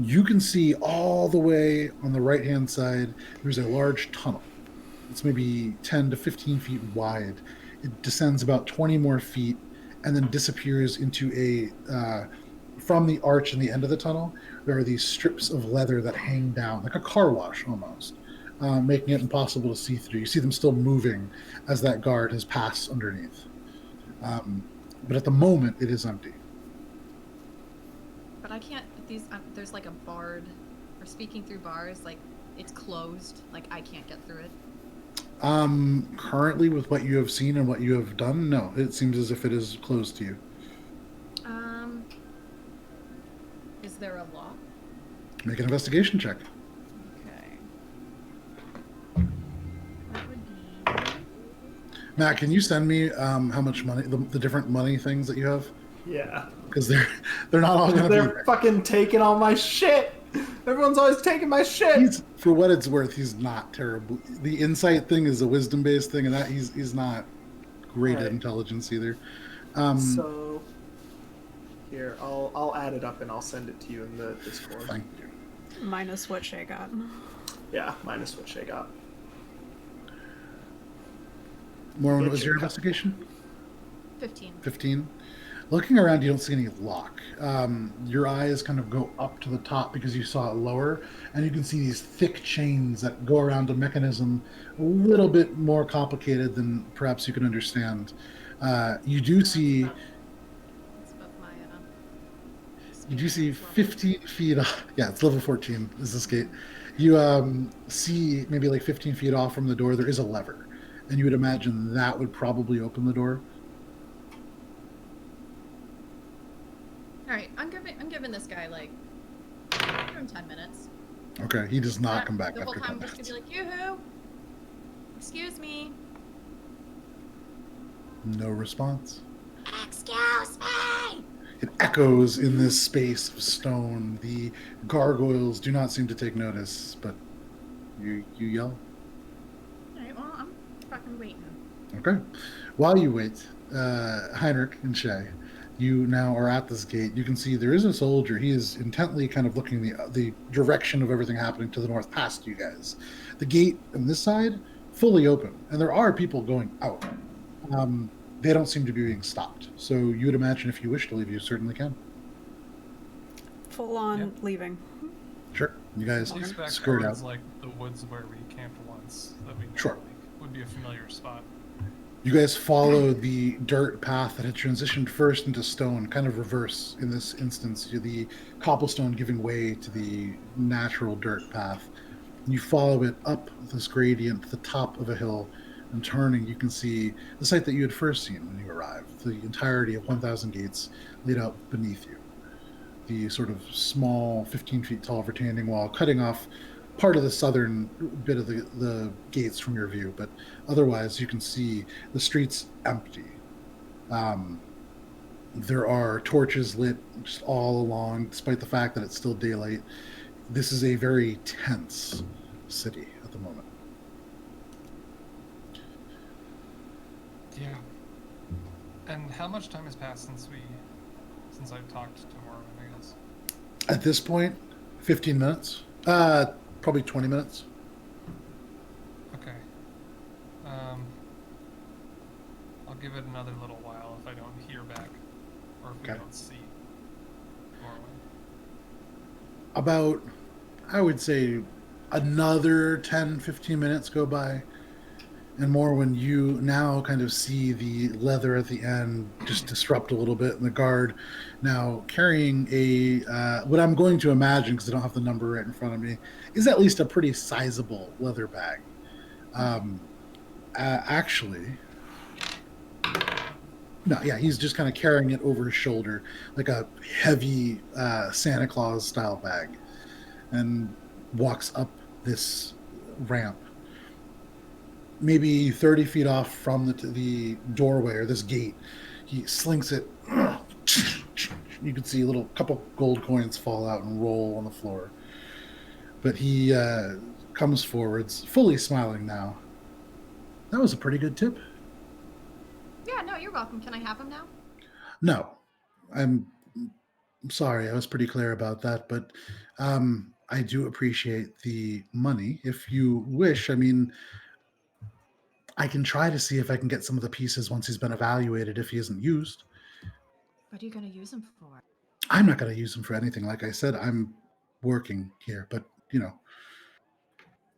You can see all the way on the right-hand side, there's a large tunnel. It's maybe 10 to 15 feet wide. It descends about 20 more feet and then disappears into from the arch in the end of the tunnel, there are these strips of leather that hang down, like a car wash almost, making it impossible to see through. You see them still moving as that guard has passed underneath. But at the moment, it is empty. But I can't, there's like a barred, or speaking through bars, like it's closed, like I can't get through it. Currently, with what you have seen and what you have done, no. It seems as if it is closed to you. Is there a lock? Make an investigation check. Okay. That would be... Matt, can you send me how much money, the different money things that you have? Yeah. Because they're not all going to be They're there. fucking taking all my shit. Everyone's always taking my shit. For what it's worth, he's not terrible. The insight thing is a wisdom-based thing, and that he's not great at intelligence either. So here, I'll add it up and I'll send it to you in the Discord. Thank you. Minus what Shay got. Yeah, minus what Shay got. Morwen, what was your investigation? 15. 15. Looking around, you don't see any lock. Your eyes kind of go up to the top because you saw it lower, and you can see these thick chains that go around a mechanism a little bit more complicated than perhaps you can understand. You do see... That's above my... You do see 15 feet off. Yeah, it's level 14 is this gate. You see maybe like 15 feet off from the door, there is a lever. And you would imagine that would probably open the door. All right, I'm giving this guy like 10 minutes. Okay, he does not come back the whole after time 10 I'm just minutes. gonna be like, yoo-hoo! Excuse me. No response. Excuse me! It echoes in this space of stone. The gargoyles do not seem to take notice, but you yell. Alright, well, I'm fucking waiting. Okay. While you wait, Heinrich and Shay, You now are at this gate. You can see there is a soldier. He is intently kind of looking the direction of everything happening to the north past you guys. The gate on this side, fully open, and there are people going out. They don't seem to be being stopped. So you would imagine if you wish to leave, you certainly can. Full on Yep. leaving. Sure. You guys At least back skirt out. towards like the woods where we camped once. That we know, Sure. like, would be a familiar spot. You guys follow the dirt path that had transitioned first into stone, kind of reverse in this instance, the cobblestone giving way to the natural dirt path. You follow it up this gradient to the top of a hill, and turning, you can see the site that you had first seen when you arrived, the entirety of 1,000 gates laid out beneath you. The sort of small, 15 feet tall retaining wall cutting off part of the southern bit of the gates from your view, but otherwise you can see the streets empty. There are torches lit just all along, despite the fact that it's still daylight. This is a very tense city at the moment. Yeah. And how much time has passed since I talked to Morwen, I guess? At this point, 15 minutes. Probably 20 minutes. Okay. I'll give it another little while if I don't hear back, or if we Okay. don't see Morwen. About, I would say, another 10, 15 minutes go by. And more when you now kind of see the leather at the end just disrupt a little bit, and the guard now carrying a, what I'm going to imagine, because I don't have the number right in front of me, is at least a pretty sizable leather bag. Actually, no, yeah, he's just kind of carrying it over his shoulder like a heavy Santa Claus style bag, and walks up this ramp. Maybe 30 feet off from the doorway or this gate, he slinks it. You can see a little couple gold coins fall out and roll on the floor. But he comes forwards, fully smiling now. That was a pretty good tip. Yeah, no, you're welcome. Can I have him now? No, I'm sorry. I was pretty clear about that, but I do appreciate the money. If you wish, I mean, I can try to see if I can get some of the pieces once he's been evaluated if he isn't used. What are you going to use him for? I'm not going to use him for anything. Like I said, I'm working here, but, you know,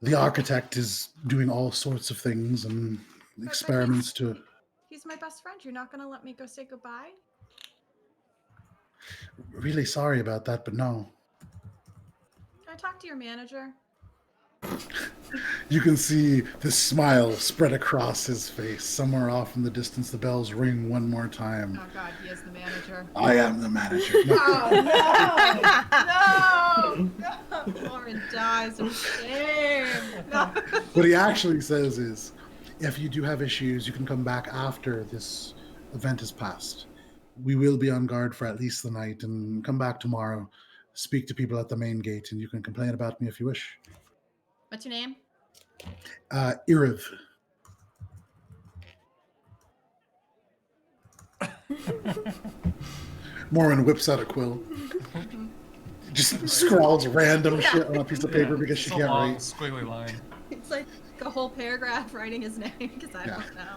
the architect is doing all sorts of things and experiments to... He's my best friend. You're not going to let me go say goodbye? Really sorry about that, but no. Can I talk to your manager? You can see the smile spread across his face. Somewhere off in the distance, the bells ring one more time. Oh, God, he is the manager. I am the manager. Oh, no! No! Lauren dies of shame. No. What he actually says is, if you do have issues, you can come back after this event has passed. We will be on guard for at least the night, and come back tomorrow, speak to people at the main gate, and you can complain about me if you wish. What's your name? Iriv. Morwen whips out a quill. Just scrawls random shit on a piece of paper because she it's a can't long, write. squiggly line. It's like a whole paragraph writing his name because I Yeah. don't know.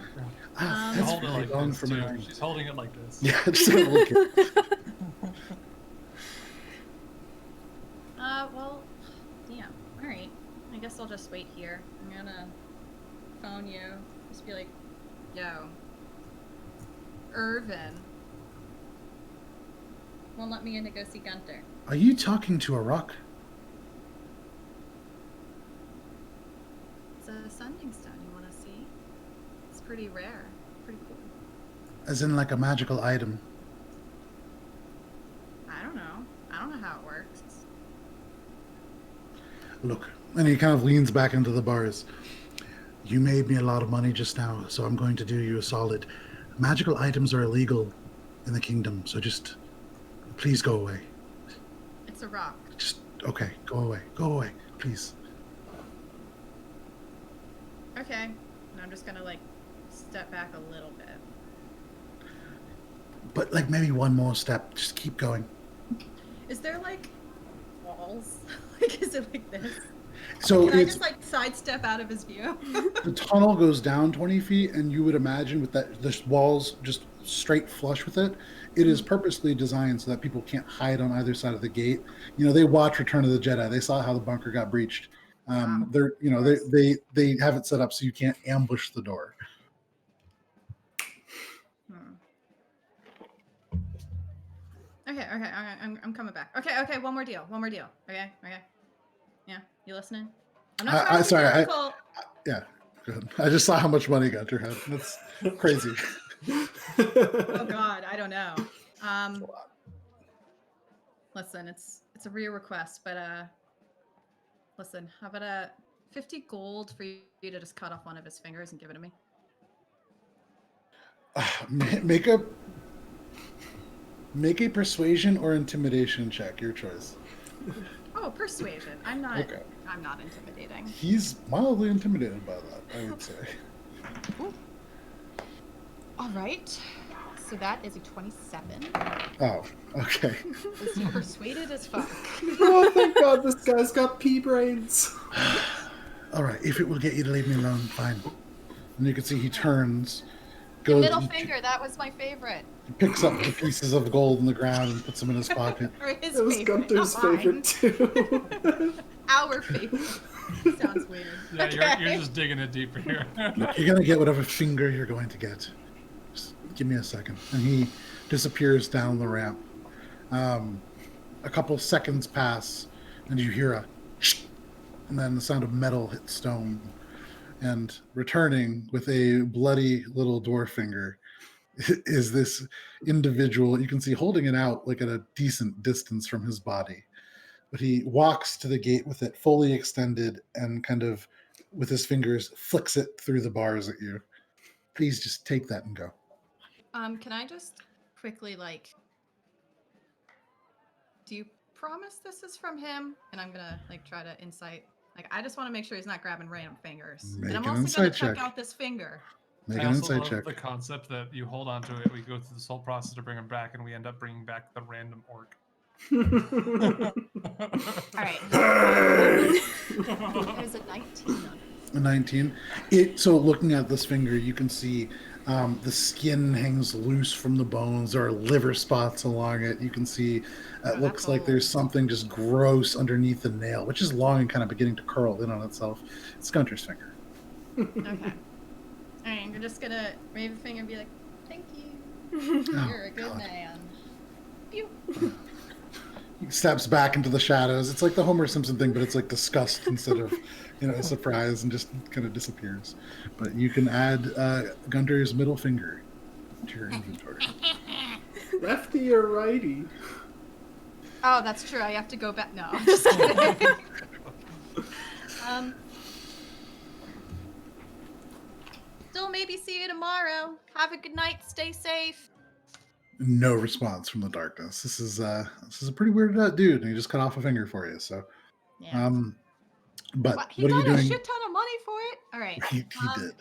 That's Hold it really like long this, for too. me. She's holding it like this. Yeah, just a little kid. Well, damn. All right. I guess I'll just wait here. I'm gonna phone you. Just be like, yo, Irvin won't let me in to go see Guntir. Are you talking to a rock? It's a sending stone you want to see. It's pretty rare. Pretty cool. As in like a magical item? I don't know. I don't know how it works. Look, and he kind of leans back into the bars. You made me a lot of money just now, so I'm going to do you a solid. Magical items are illegal in the kingdom, so just please go away. It's a rock. Just, okay, go away, please. Okay. And I'm just gonna like step back a little bit. but like maybe one more step. Just keep going. Is there like walls? Like, is it like this? So Can I it's just like sidestep out of his view? the tunnel goes down 20 feet, and you would imagine with that the walls just straight flush with it. It is purposely designed so that people can't hide on either side of the gate. You know, they watch Return of the Jedi. They saw how the bunker got breached. Wow. They're you know course. they have it set up so you can't ambush the door. Okay, I'm coming back. Okay, one more deal. Okay. Yeah, you listening? I'm not trying to be Sorry, difficult. yeah. Go ahead. I just saw how much money Guntir had. That's crazy. Oh God, I don't know. Listen, it's a real request, but listen, how about 50 gold for you to just cut off one of his fingers and give it to me? Make a persuasion or intimidation check, your choice. Oh, persuasion. I'm not. Okay. I'm not intimidating. He's mildly intimidated by that, I would say. All right. So that is a 27. Oh, okay. Is he persuaded as fuck? Oh, thank God this guy's got pea brains. All right, if it will get you to leave me alone, fine. And you can see he turns, The goes, middle finger. That was my favorite. picks up the pieces of gold on the ground and puts them in his pocket. Or his It was favorite, Gunter's not mine. favorite too. Our favorite. Sounds weird. Yeah, Okay. you're just digging it deeper here. You're gonna get whatever finger you're going to get. Just give me a second. And he disappears down the ramp. A couple seconds pass, and you hear a and then the sound of metal hit stone. And returning with a bloody little dwarf finger is this individual. You can see holding it out like at a decent distance from his body. But he walks to the gate with it fully extended and kind of, with his fingers, flicks it through the bars at you. Please just take that and go. Can I just quickly do you promise this is from him? And I'm gonna try to insight. I just want to make sure he's not grabbing random fingers. Make and I'm an also insight gonna check check. out this finger. Make I an also insight love check. the concept that you hold on to it, we go through this whole process to bring him back, and we end up bringing back the random orc. All right. There's a 19 on it. A 19. So looking at this finger, you can see the skin hangs loose from the bones. There are liver spots along it. You can see it looks like there's something just gross underneath the nail, which is long and kind of beginning to curl in on itself. It's Gunter's finger. Okay. All right, you're just gonna wave the finger and be like, "Thank you. Oh, You're a good God. man." Pew. He steps back into the shadows. It's like the Homer Simpson thing, but it's like disgust instead of, surprise, and just kind of disappears. But you can add Gunter's middle finger to your inventory. Lefty or righty? Oh, that's true. I have to go back. No, I'm just kidding. Still maybe see you tomorrow. Have a good night. Stay safe. No response from the darkness. This is a pretty weird dude, and he just cut off a finger for you. So, Yeah. but He what are you got a doing? shit ton of money for it. All right. He did.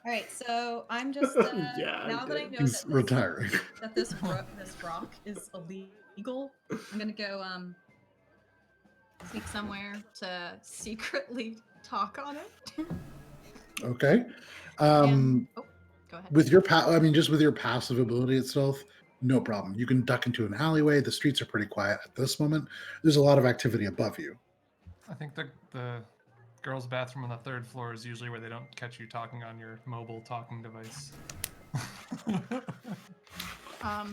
All right. So I'm just Yeah, now that I know He's retiring. that this rock is illegal, I'm gonna go sneak somewhere to secretly talk on it. Okay. Go ahead. With your just with your passive ability itself, no problem. You can duck into an alleyway. The streets are pretty quiet at this moment. There's a lot of activity above you. I think the girls' bathroom on the 3rd floor is usually where they don't catch you talking on your mobile talking device. All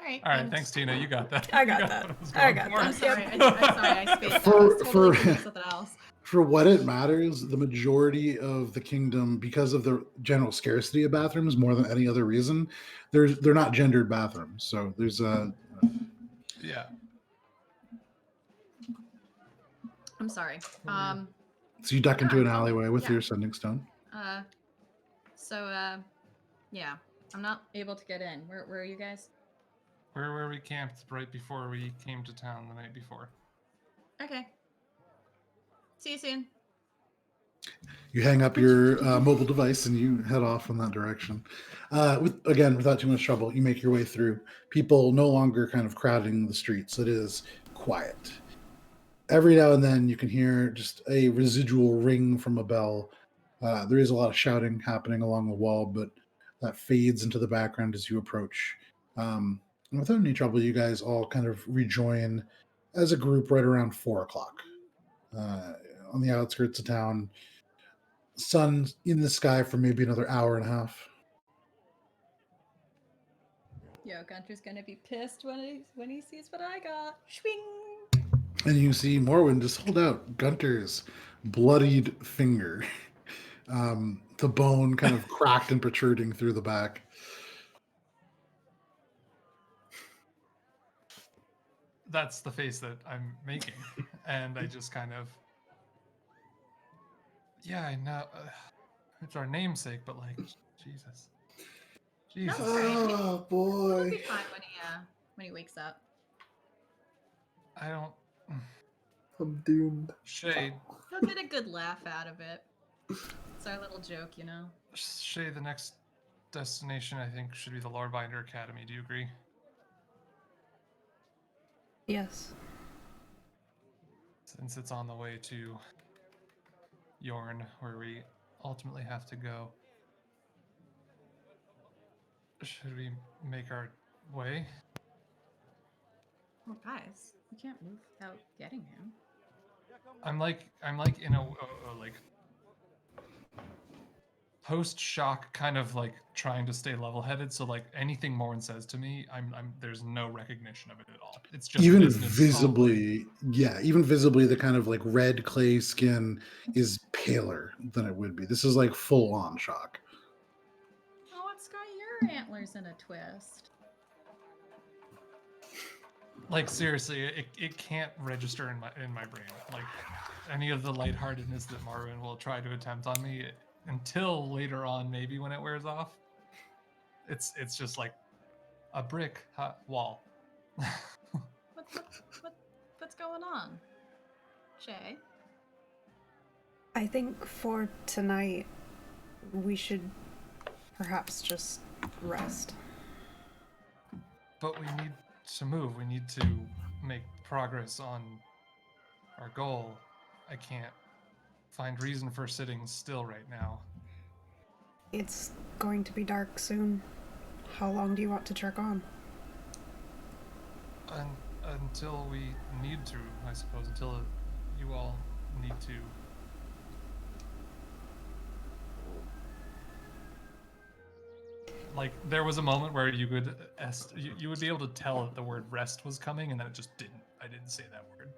right. All right, thanks, Tina. You got that. I got You that. what was I going got for. I'm that. sorry. I'm sorry. I spaced out. I For- was totally for- doing something else. For what it matters, the majority of the kingdom, because of the general scarcity of bathrooms, more than any other reason, they're not gendered bathrooms. So there's a Yeah. I'm sorry. so you duck into an no, alleyway with yeah. your sending stone. Yeah. I'm not able to get in. Where are you guys? Where we camped right before we came to town the night before. Okay. See you soon. You hang up your mobile device and you head off in that direction. Without too much trouble, you make your way through. People no longer kind of crowding the streets. It is quiet. Every now and then you can hear just a residual ring from a bell. There is a lot of shouting happening along the wall, but that fades into the background as you approach. And without any trouble, you guys all kind of rejoin as a group right around 4 o'clock on the outskirts of town. Sun in the sky for maybe another hour and a half. Yo, Gunter's gonna be pissed when he sees what I got. Swing. And you see Morwen just hold out Gunter's bloodied finger. The bone kind of cracked and protruding through the back. That's the face that I'm making. And I just kind of... Yeah, I know. It's our namesake, but like, Jesus. Jesus. Oh He'll boy. be fine when he wakes up. I don't... I'm doomed. Shay, He'll get a good laugh out of it. It's our little joke, you know. Shay, the next destination I think should be the Lorebinder Academy. Do you agree? Yes. Since it's on the way to Yorn, where we ultimately have to go, should we make our way? Well, guys, we can't move without getting him. I'm like in a like post shock kind of like trying to stay level headed. So like anything Morwen says to me, I'm there's no recognition of it at all. It's just Even business visibly, even visibly, the kind of like red clay skin is paler than it would be. This is like full on shock. Oh, it's got your antlers in a twist. Like seriously, it can't register in my brain. Like any of the lightheartedness that Morwen will try to attempt on me until later on, maybe when it wears off. It's just like a brick wall. What's going on, Shay? I think for tonight, we should perhaps just rest. But we need to move. We need to make progress on our goal. I can't find reason for sitting still right now. It's going to be dark soon. How long do you want to trek on? Until we need to, I suppose. Until you all need to. Like, there was a moment where you could you would be able to tell that the word rest was coming, and then it just didn't. I didn't say that word.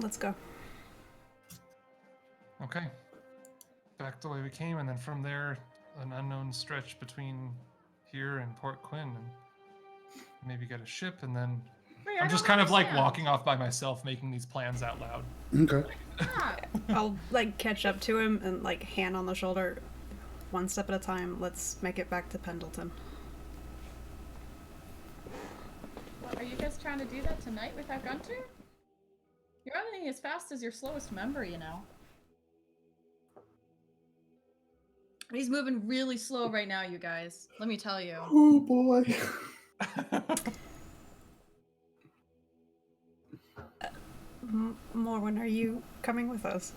Let's go. Okay. Back the way we came, and then from there, an unknown stretch between here and Port Quinn, and maybe get a ship, and then Wait, I'm just kind of like walking off by myself, making these plans out loud. Okay. I'll like catch up to him and like hand on the shoulder, one step at a time. Let's make it back to Pendleton. Are you guys trying to do that tonight without Guntir? You're running as fast as your slowest member, you know. He's moving really slow right now, you guys. Let me tell you. Oh boy. Morwen, are you coming with us?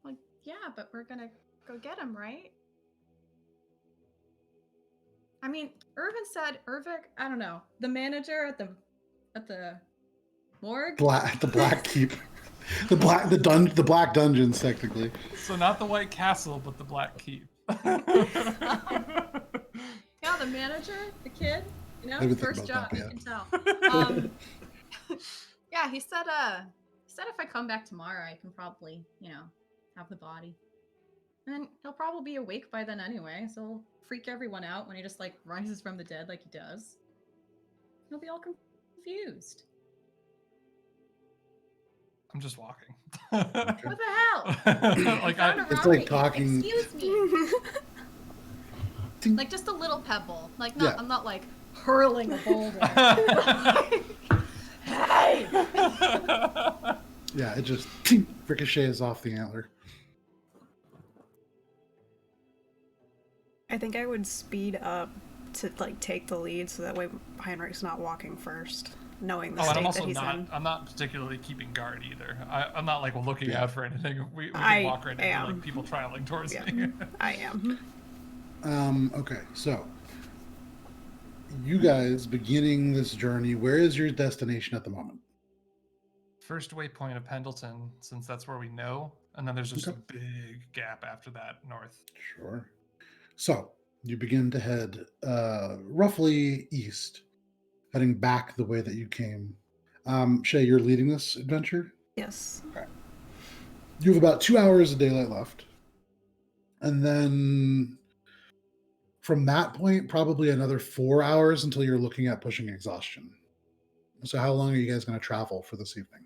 Well, yeah, but we're gonna go get him, right? I mean, Irvin said, I don't know, the manager at the morgue? The Black Keep. The Black Dungeons, technically. So not the White Castle, but the Black Keep. Yeah, the manager, the kid, you know, first job, you can tell. Yeah, he said if I come back tomorrow, I can probably, you know, have the body. And he'll probably be awake by then anyway, so he'll freak everyone out when he just, like, rises from the dead like he does. He'll be all confused. I'm just walking. What the hell? Like Found a It's rock like at you. talking- Excuse me. Like just a little pebble. Like not. Yeah. I'm not like hurling a boulder. Hey. Yeah, it just ricochets off the antler. I think I would speed up to like take the lead so that way Heinrich's not walking first, knowing the Oh, and state I'm that also he's not. in. I'm not particularly keeping guard either. I'm not like looking Yeah. out for anything. We I can walk right into am. like people traveling towards Yeah. me. I am. Okay, so you guys beginning this journey, where is your destination at the moment? First waypoint of Pendleton, since that's where we know, and then there's just Okay. a big gap after that north. Sure. So you begin to head roughly east, heading back the way that you came. Shay, you're leading this adventure. Yes. You have about 2 hours of daylight left. And then from that point, probably another 4 hours until you're looking at pushing exhaustion. So how long are you guys going to travel for this evening?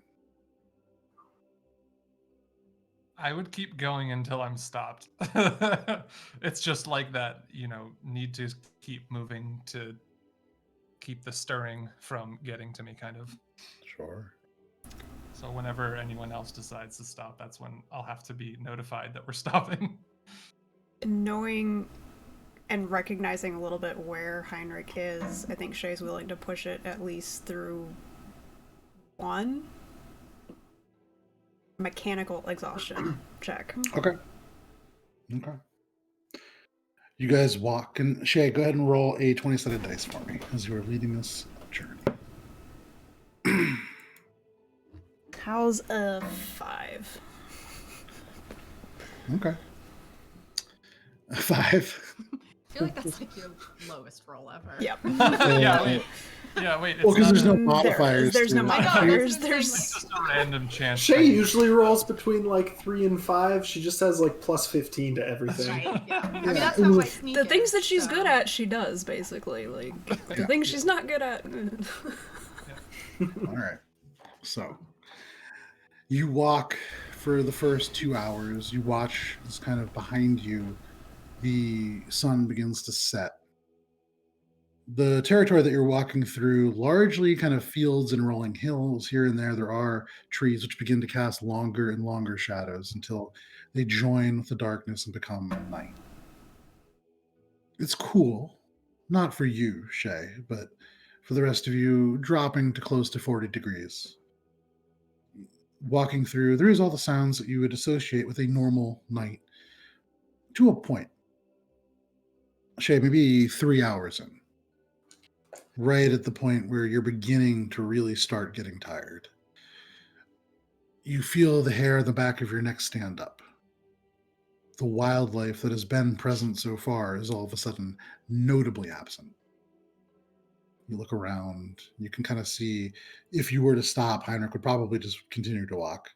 I would keep going until I'm stopped. It's just like that, need to keep moving to keep the stirring from getting to me, kind of. Sure. So whenever anyone else decides to stop, that's when I'll have to be notified that we're stopping. Knowing and recognizing a little bit where Heinrich is, I think Shay's willing to push it at least through one mechanical exhaustion check. Okay. You guys walk, and Shay, go ahead and roll a 20-sided dice for me as you are leading this journey. How's a 5? Okay. A 5. I feel like that's like your lowest roll ever. Yep. Yeah, wait. It's Well, because there's no There- modifiers. there's no to it. modifiers. It's There's just a random chance. Shay usually rolls between like 3 and 5. She just has like plus 15 to everything. Right. Yeah. I mean, Yeah, that's it how was- my sneak the things is, that she's so. good at, she does basically. Like the Yeah. things she's not good at. All right. So you walk for the first 2 hours. You watch this kind of behind you. The sun begins to set. The territory that you're walking through, largely kind of fields and rolling hills. Here and there are trees which begin to cast longer and longer shadows until they join with the darkness and become night. It's cool. Not for you, Shay, but for the rest of you, dropping to close to 40 degrees. Walking through, there is all the sounds that you would associate with a normal night to a point. Shay, maybe 3 hours in. Right at the point where you're beginning to really start getting tired. You feel the hair on the back of your neck stand up. The wildlife that has been present so far is all of a sudden notably absent. You look around, you can kind of see, if you were to stop, Heinrich would probably just continue to walk.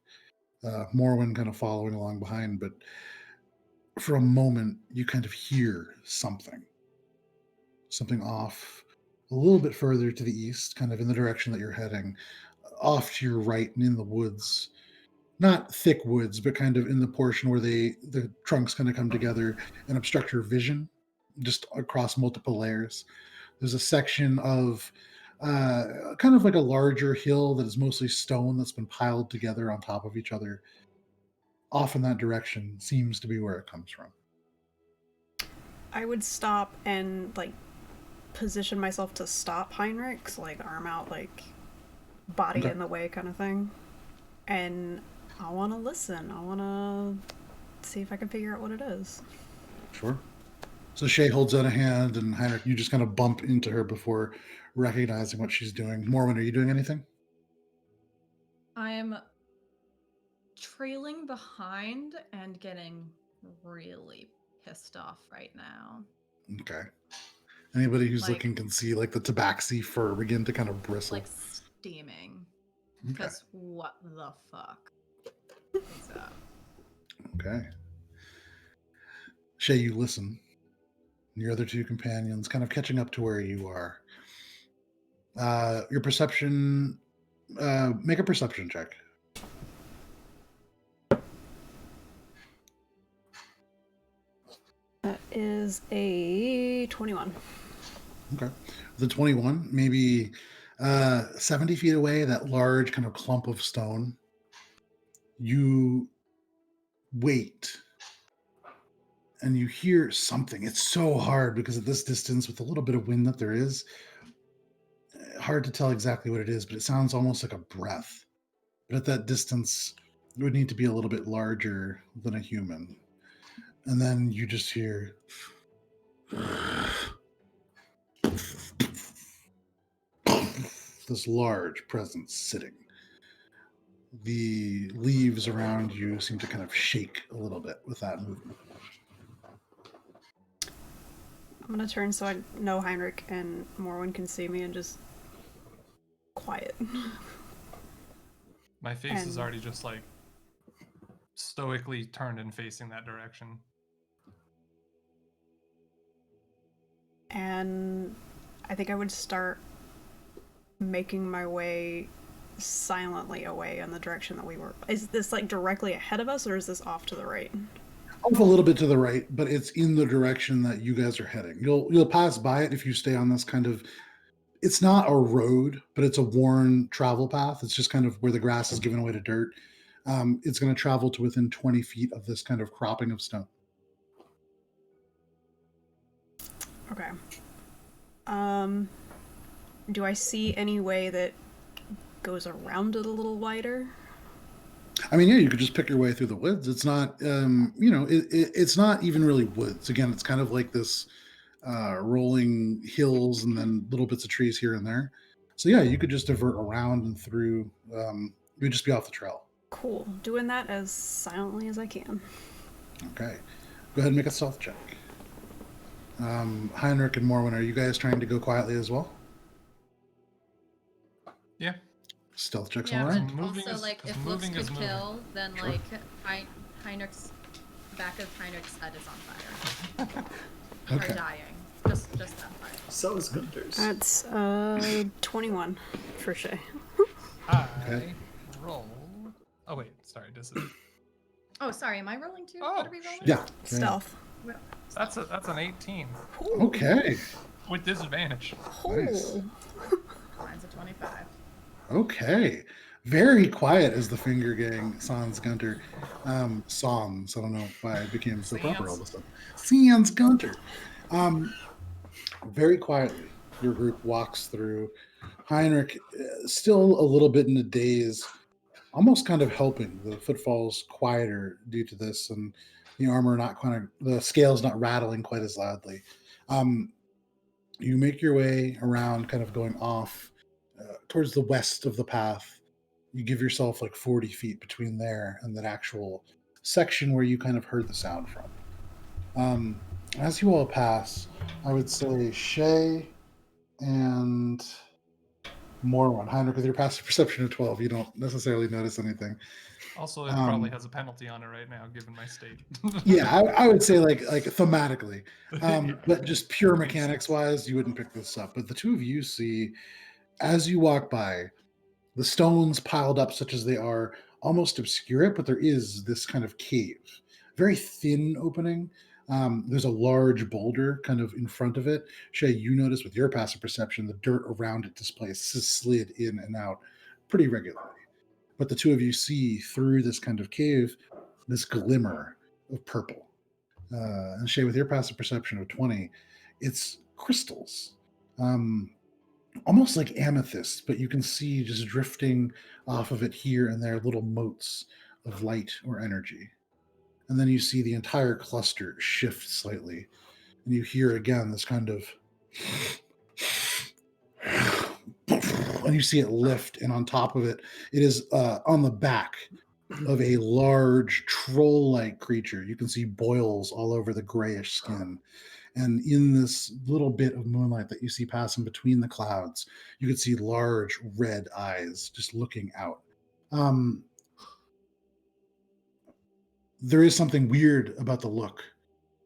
Morwen kind of following along behind, but for a moment, you kind of hear something off a little bit further to the east, kind of in the direction that you're heading, off to your right and in the woods. Not thick woods, but kind of in the portion where the trunks kind of come together and obstruct your vision, just across multiple layers. There's a section of kind of like a larger hill that is mostly stone that's been piled together on top of each other. Off in that direction seems to be where it comes from. I would stop and like position myself to stop Heinrich's, like arm out, like body Okay. in the way kind of thing. And I want to listen. I want to see if I can figure out what it is. Sure. So Shay holds out a hand, and Heinrich, you just kind of bump into her before recognizing what she's doing. Morwen, are you doing anything? I'm trailing behind and getting really pissed off right now. Okay. Anybody who's Like- looking can see like the tabaxi fur begin to kind of bristle. Like steaming. Okay. Because what the fuck is up? Okay. Shay, you listen. Your other two companions kind of catching up to where you are. Your perception, make a perception check. is a 21. Okay. The 21, maybe 70 feet away, that large kind of clump of stone. You wait and you hear something. It's so hard because at this distance, with a little bit of wind that there is, hard to tell exactly what it is, but it sounds almost like a breath. But at that distance, it would need to be a little bit larger than a human. And then you just hear this large presence sitting. The leaves around you seem to kind of shake a little bit with that movement. I'm gonna turn so I know Heinrich and Morwen can see me and just quiet. My face is And- already just like stoically turned and facing that direction. And I think I would start making my way silently away in the direction that we were. Is this like directly ahead of us, or is this off to the right? Off a little bit to the right, but it's in the direction that you guys are heading. You'll pass by it if you stay on this kind of. It's not a road, but it's a worn travel path. It's just kind of where the grass is given away to dirt. It's going to travel to within 20 feet of this kind of cropping of stone. Okay. Do I see any way that goes around it a little wider? I mean, yeah, you could just pick your way through the woods. It's not, it's not even really woods. Again, it's kind of like this rolling hills and then little bits of trees here and there. So yeah, you could just divert around and through. You'd just be off the trail. Cool. Doing that as silently as I can. Okay. Go ahead and make a stealth check. Heinrich and Morwen, are you guys trying to go quietly as well? Yeah. Stealth checks Yeah, all but right. Moving also is- like is if looks moving is could moving. kill, then Sure. like Heinrich's back of Heinrich's head is on fire. Okay. Or dying. Just that fire. So is Gunter's. That's 21 for Shay. Okay. Roll. Oh wait, sorry. This is Oh, sorry. Am I rolling too? Oh, What are we rolling? Yeah. Stealth. that's an 18 Okay. with disadvantage. Nice. Mine's a 25. Okay. Very quiet as the finger gang sans Gunter. Sans. I don't know why it became so proper all of a sudden. Sans Gunter. Very quietly, your group walks through. Heinrich, still a little bit in a daze, almost kind of helping. The footfalls quieter due to this, and the armor not kind of, the scales not rattling quite as loudly. You make your way around, kind of going off towards the west of the path. You give yourself like 40 feet between there and that actual section where you kind of heard the sound from. As you all pass, I would say Shay and Morwen. Heinrich, with your passive perception of 12, you don't necessarily notice anything. Also, it probably has a penalty on it right now, given my state. Yeah, I would say like thematically, but just pure mechanics wise, you wouldn't pick this up. But the two of you see, as you walk by, the stones piled up such as they are almost obscure it, but there is this kind of cave, very thin opening. There's a large boulder kind of in front of it. Shay, you notice with your passive perception, the dirt around it displays slid in and out pretty regularly. But the two of you see through this kind of cave, this glimmer of purple. And Shay, with your passive perception of 20, it's crystals. Almost like amethyst, but you can see just drifting off of it here and there little motes of light or energy. And then you see the entire cluster shift slightly, and you hear again this kind of, and you see it lift, and on top of it, it is on the back of a large troll-like creature. You can see boils all over the grayish skin. And in this little bit of moonlight that you see passing between the clouds, you can see large red eyes just looking out. There is something weird about the look.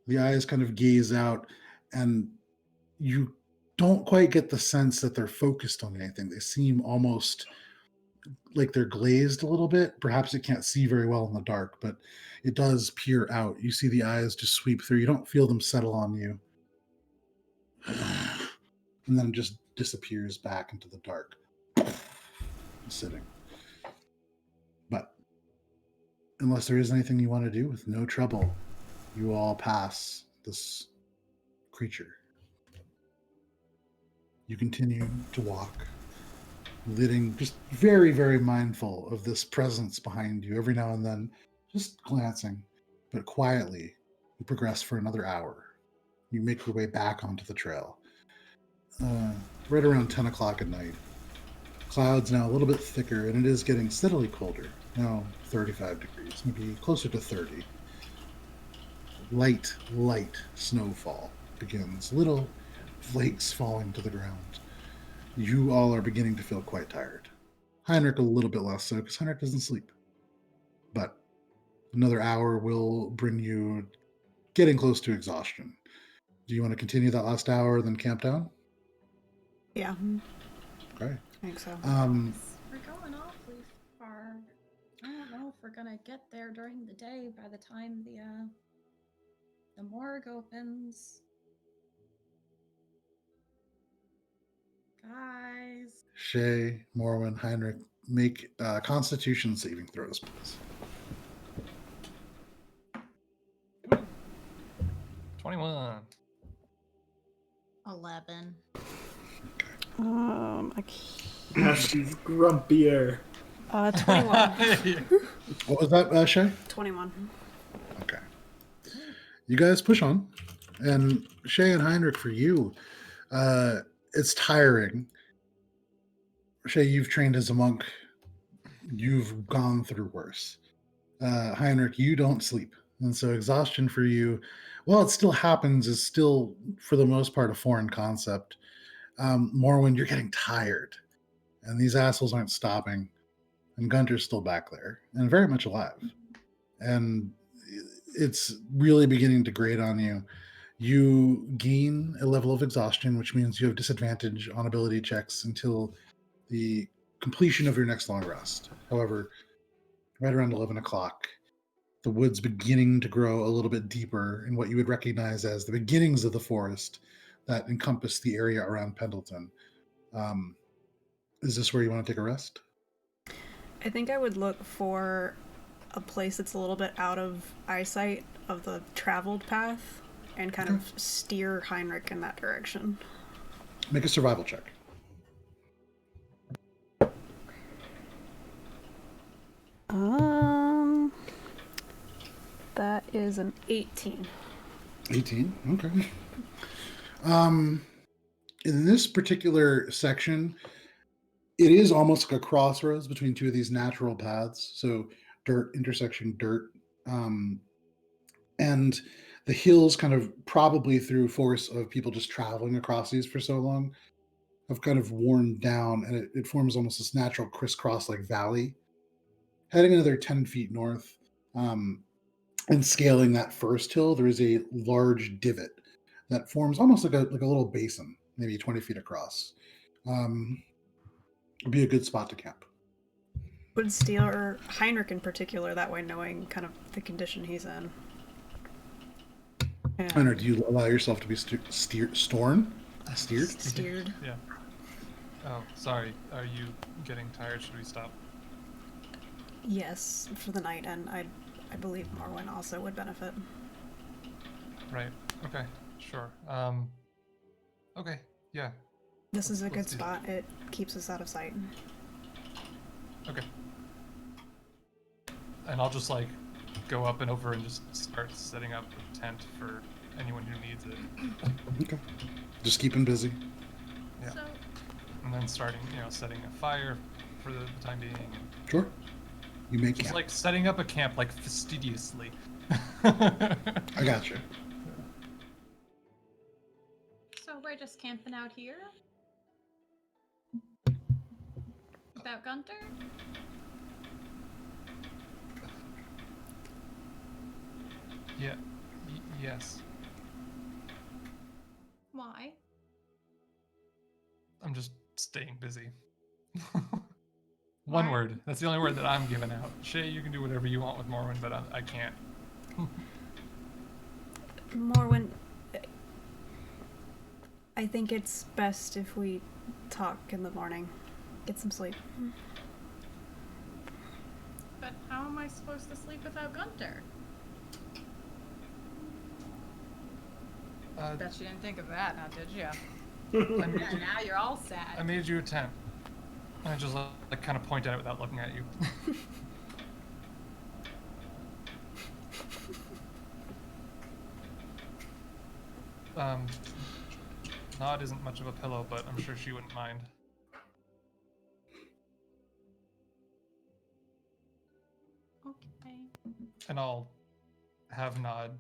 The eyes kind of gaze out, and you don't quite get the sense that they're focused on anything. They seem almost like they're glazed a little bit. Perhaps it can't see very well in the dark, but it does peer out. You see the eyes just sweep through. You don't feel them settle on you. And then it just disappears back into the dark, sitting. But unless there is anything you want to do, with no trouble, you all pass this creature. You continue to walk, leading, just very, very mindful of this presence behind you. Every now and then, just glancing, but quietly, you progress for another hour. You make your way back onto the trail. Right around 10 o'clock at night. Clouds now a little bit thicker, and it is getting steadily colder. Now 35 degrees, maybe closer to 30. Light snowfall begins. Little flakes falling to the ground. You all are beginning to feel quite tired. Heinrich a little bit less so, because Heinrich doesn't sleep. But another hour will bring you getting close to exhaustion. Do you want to continue that last hour, then camp down? Yeah, Okay. I think so. We're going awfully far. I don't know if we're gonna get there during the day by the time the morgue opens. Guys. Shay, Morwen, Heinrich, make Constitution saving throws, please. 21. 11. I Now she's grumpier. 21. What was that, Shay? 21. Okay. You guys push on. And Shay and Heinrich, for you, it's tiring. Shay, you've trained as a monk. You've gone through worse. Heinrich, you don't sleep. And so exhaustion for you, while it still happens, is still, for the most part, a foreign concept. Morwen, you're getting tired. And these assholes aren't stopping. And Gunter's still back there and very much alive. And it's really beginning to grate on you. You gain a level of exhaustion, which means you have disadvantage on ability checks until the completion of your next long rest. However, right around 11 o'clock, the wood's beginning to grow a little bit deeper in what you would recognize as the beginnings of the forest that encompass the area around Pendleton. Is this where you want to take a rest? I think I would look for a place that's a little bit out of eyesight of the traveled path and kind of steer Heinrich in that direction. Make a survival check. That is an 18. 18. Okay. In this particular section, it is almost like a crossroads between two of these natural paths. So dirt, intersection, dirt. And the hills, kind of probably through force of people just traveling across these for so long, have kind of worn down, and it forms almost this natural crisscross like valley. Heading another 10 feet north, and scaling that first hill, there is a large divot that forms almost like a little basin, maybe 20 feet across. Would be a good spot to camp. Would steer Heinrich in particular that way, knowing kind of the condition he's in. Yeah. Heinrich, do you allow yourself to be steered? Steered. Yeah. Oh, sorry. Are you getting tired? Should we stop? Yes, for the night, and I believe Morwen also would benefit. Right. Okay. Sure. Okay. Yeah. This is a good Let's do spot. It keeps us out of sight. Okay. And I'll just like go up and over and just start setting up a tent for anyone who needs it. Okay. Just keep him busy. Yeah. So, And then starting, setting a fire for the time being. And Sure. You make just camp. like setting up a camp like fastidiously. I got you. so we're just camping out here? Without Gunter? Yeah. Yes. Why? I'm just staying busy. One Why? word. That's the only word that I'm giving out. Shay, you can do whatever you want with Morwen, but I can't. Morwen, I think it's best if we talk in the morning. Get some sleep. But how am I supposed to sleep without Guntir? Bet you didn't think of that, now did you? I made Yeah, you, now you're all I sad. made you a tent. I just like kind of point at it without looking at you. Nod isn't much of a pillow, but I'm sure she wouldn't mind. Okay. And I'll have Nod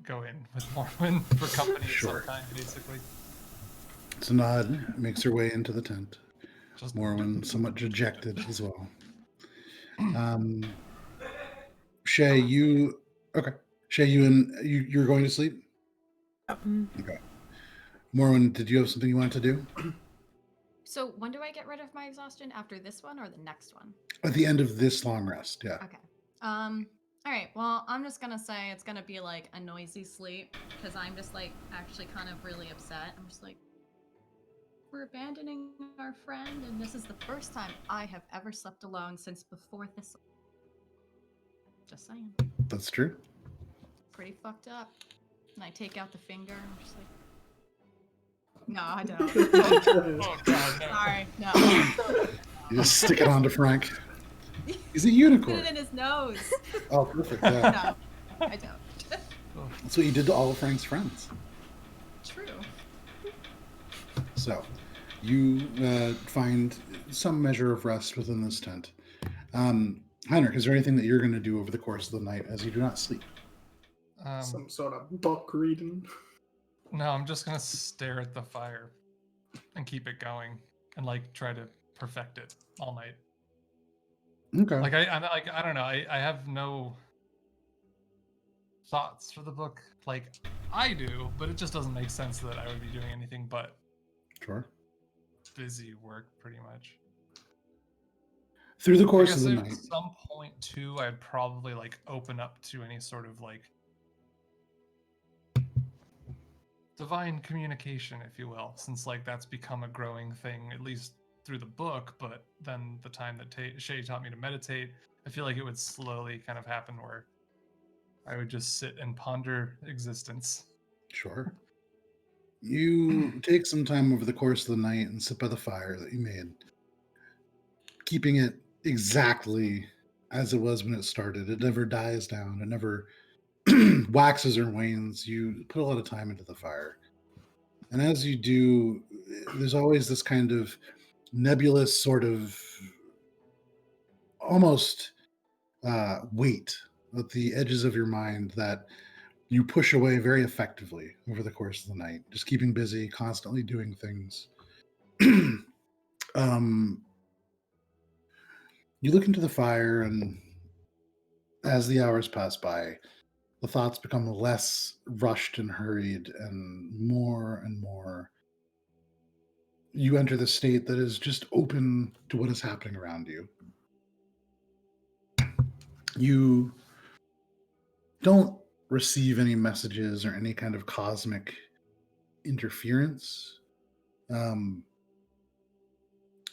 go in with Morwen for company Sure. sometime, basically. So Nod makes her way into the tent. Just Morwen somewhat dejected as well. Shay, you okay? Shay, you're going to sleep. Okay. Morwen, did you have something you wanted to do So when do I get rid of my exhaustion? After this one or the next one? at the end of this long rest? Yeah. Okay. All right. Well, I'm just gonna say it's gonna be like a noisy sleep because I'm just like actually kind of really upset. I'm just like, we're abandoning our friend, and this is the first time I have ever slept alone since before this. Just saying. That's true. Pretty fucked up. And I take out the finger. I'm just like, no, I don't. oh god, no. Sorry, no. You just stick it onto Frank. He's a Put unicorn. it in his nose. Oh, perfect. Yeah. No, I don't. That's what you did to all of Frank's friends. True. So, you find some measure of rest within this tent. Heinrich, is there anything that you're going to do over the course of the night as you do not sleep? Some sort of book reading. No, I'm just gonna stare at the fire and keep it going and like try to perfect it all night. Okay. Like I don't know. I have no thoughts for the book. Like I do, but it just doesn't make sense that I would be doing anything but Sure. busy work, pretty much. Through the I course guess of the at night. some point too, I'd probably like open up to any sort of like divine communication, if you will, since like that's become a growing thing, at least through the book. But then the time that Shay taught me to meditate, I feel like it would slowly kind of happen where I would just sit and ponder existence. Sure. You take some time over the course of the night and sit by the fire that you made, keeping it exactly as it was when it started. It never dies down. It never waxes or wanes. You put a lot of time into the fire. And as you do, there's always this kind of nebulous sort of almost weight at the edges of your mind that you push away very effectively over the course of the night, just keeping busy, constantly doing things. You look into the fire, and as the hours pass by, the thoughts become less rushed and hurried, and more. You enter the state that is just open to what is happening around you. You don't receive any messages or any kind of cosmic interference.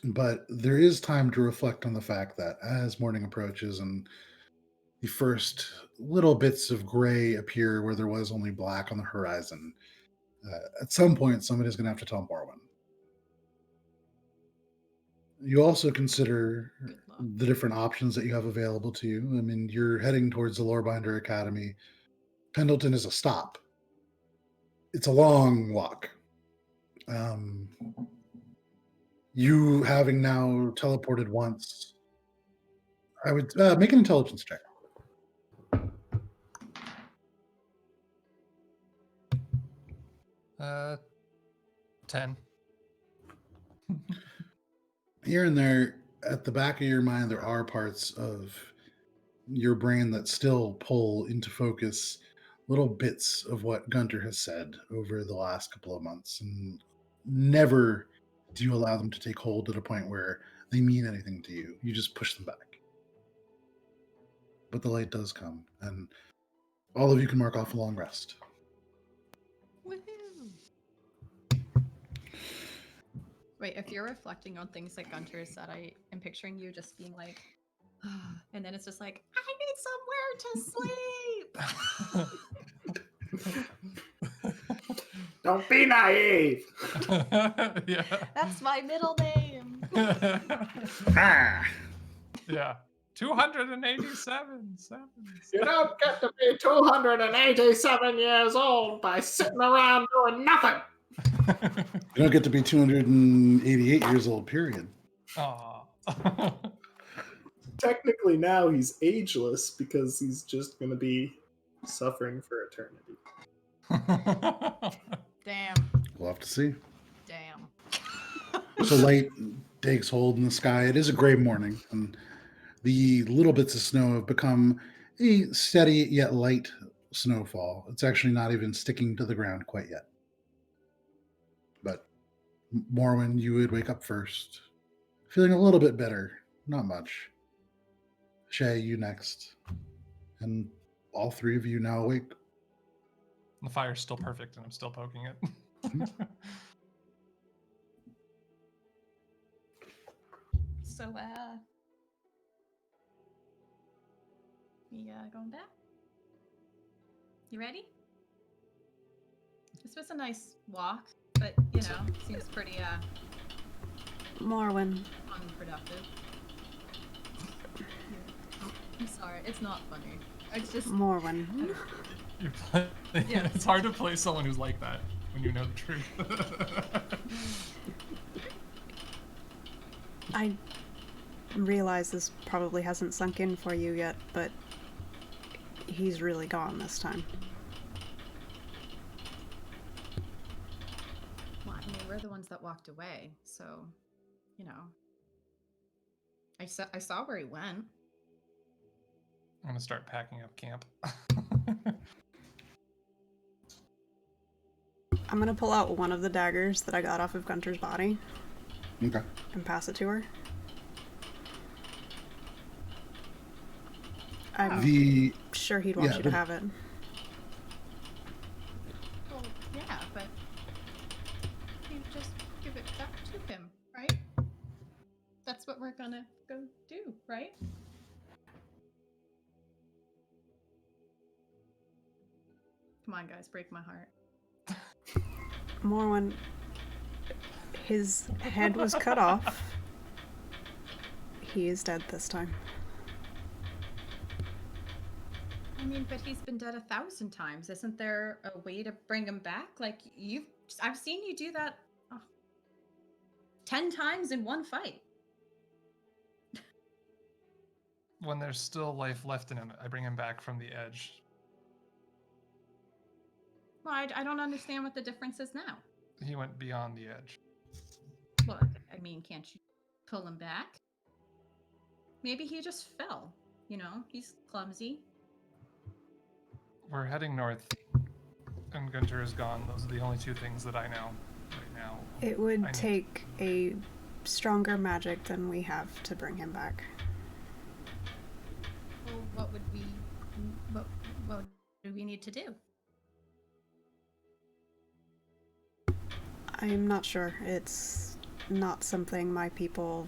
But there is time to reflect on the fact that as morning approaches and the first little bits of gray appear where there was only black on the horizon, at some point somebody's going to have to tell Morwen. You also consider Good luck. the different options that you have available to you. I mean, you're heading towards the Lorebinder Academy. Pendleton is a stop. It's a long walk. You having now teleported once, I would make an intelligence check. 10. Here and there, at the back of your mind, there are parts of your brain that still pull into focus little bits of what Guntir has said over the last couple of months. And never do you allow them to take hold at a point where they mean anything to you. You just push them back. But the light does come, and all of you can mark off a long rest. Woohoo! Wait, if you're reflecting on things like Guntir said, I am picturing you just being like, and then it's just like, I need somewhere to sleep. Don't be naive. Yeah. That's my middle name. Ah! Yeah. 287 sevens. You don't get to be 287 years old by sitting around doing nothing. You don't get to be 288 years old, period. Aw. Technically, now he's ageless because he's just going to be suffering for eternity. Damn. We'll have to see. Damn. So light takes hold in the sky. It is a gray morning, and the little bits of snow have become a steady yet light snowfall. It's actually not even sticking to the ground quite yet. But Morwen, you would wake up first, feeling a little bit better. Not much. Shay, you next. And all three of you now awake. The fire's still perfect, and I'm still poking it. So, we going back? You ready? This was a nice walk, but you know, seems pretty Morwen. unproductive. I'm sorry, it's not funny. It's just Morwen. You play, Yeah. It's hard to play someone who's like that when you know the truth. I realize this probably hasn't sunk in for you yet, but he's really gone this time. well, I mean, we're the ones that walked away, so you know. I saw where he went. I'm gonna start packing up camp. I'm gonna pull out one of the daggers that I got off of Gunter's body Okay. and pass it to her. I'm The sure he'd want yeah, you to but- have it. Well, yeah, but you just give it back to him, right? That's what we're gonna go do, right? Come on, guys, break my heart. Morwen, his head was cut off. He is dead this time. I mean, but he's been dead 1,000 times. Isn't there a way to bring him back? Like I've seen you do that 10 times in one fight. When there's still life left in him, I bring him back from the edge. Well, I don't understand what the difference is now. He went beyond the edge. Well, I mean, can't you pull him back? Maybe he just fell. You know, he's clumsy. We're heading north, and Guntir is gone. Those are the only two things that I know right now. It would I need- take a stronger magic than we have to bring him back. Well, what do we need to do? I'm not sure. It's not something my people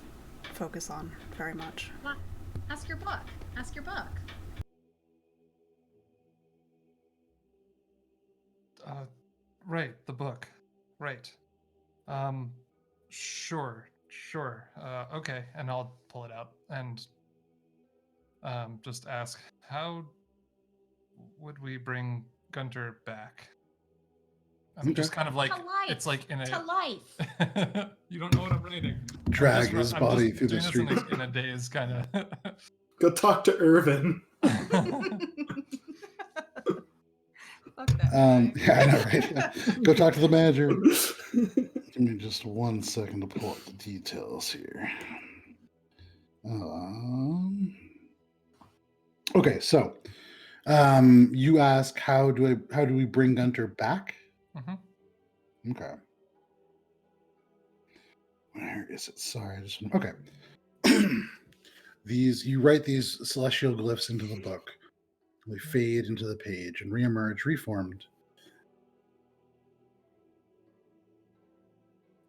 focus on very much. What? Ask your book. Ask your book. Right, the book. Right. Sure. Okay, and I'll pull it out and just ask, how would we bring Guntir back? I'm Okay. just kind of like, To life. it's like in a... To life. You don't know what I'm writing. drag I'm his just body through the doing this street. in a daze kind of... Go talk to Irvin. Fuck that guy. Yeah, I know, right? Go talk to the manager. Give me just 1 second to pull up the details here. Okay, so you ask how do we bring Guntir back? Mhm. Okay. Where is it? Sorry, I just okay. You write these celestial glyphs into the book. They fade into the page and reemerge, reformed.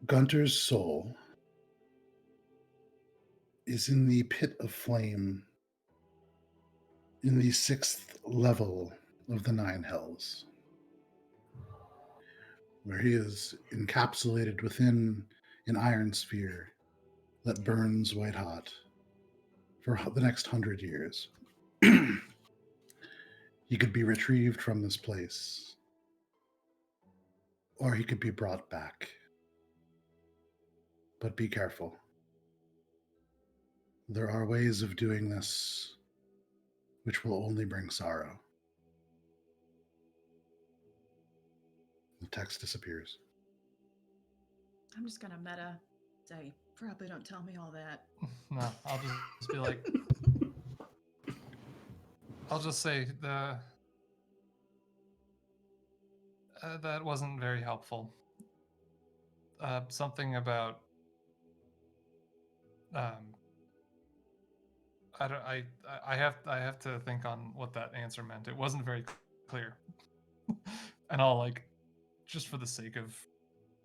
Guntir's soul is in the pit of flame in the 6th level of the 9 hells, where he is encapsulated within an iron sphere that burns white hot for the next 100 years. He could be retrieved from this place, or he could be brought back. But be careful. There are ways of doing this which will only bring sorrow. The text disappears. I'm just gonna meta say, probably don't tell me all that. No, I'll just be like, I'll just say that wasn't very helpful. Something about I have to think on what that answer meant. It wasn't very clear. And I'll like, just for the sake of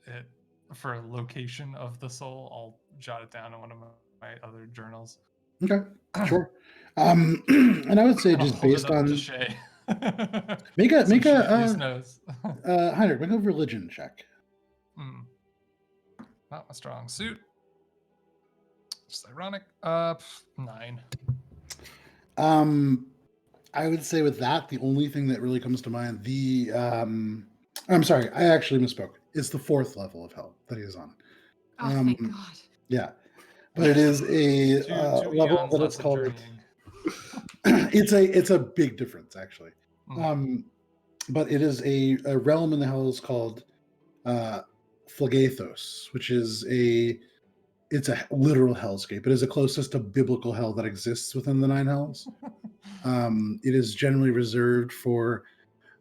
it, for a location of the soul, I'll jot it down in one of my other journals. Okay, sure. And I would say And just I'll hold based it up on to Shay. make a So she at least knows. Heinrich, make a religion check. Not my strong suit. Just ironic. 9. I would say with that, the only thing that really comes to mind, I'm sorry, I actually misspoke. It's the 4th level of hell that he is on. Oh, thank God. Yeah, but it is a Two level eons that less it's of called. journeying. It's a big difference actually. But it is a realm in the hells called Phlegathos, which is it's a literal hellscape. It is the closest to biblical hell that exists within the 9 hells. It is generally reserved for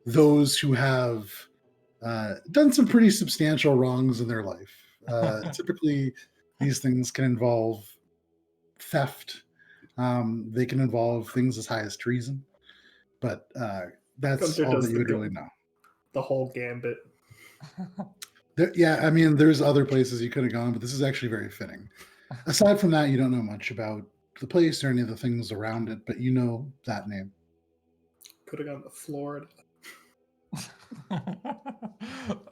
those who have done some pretty substantial wrongs in their life. Typically, these things can involve theft. They can involve things as high as treason. But that's Guntir all does that you would really know. The whole gambit. Yeah, I mean, there's other places you could have gone, but this is actually very fitting. Aside from that, you don't know much about the place or any of the things around it, but you know that name. Could have gone to Florida. All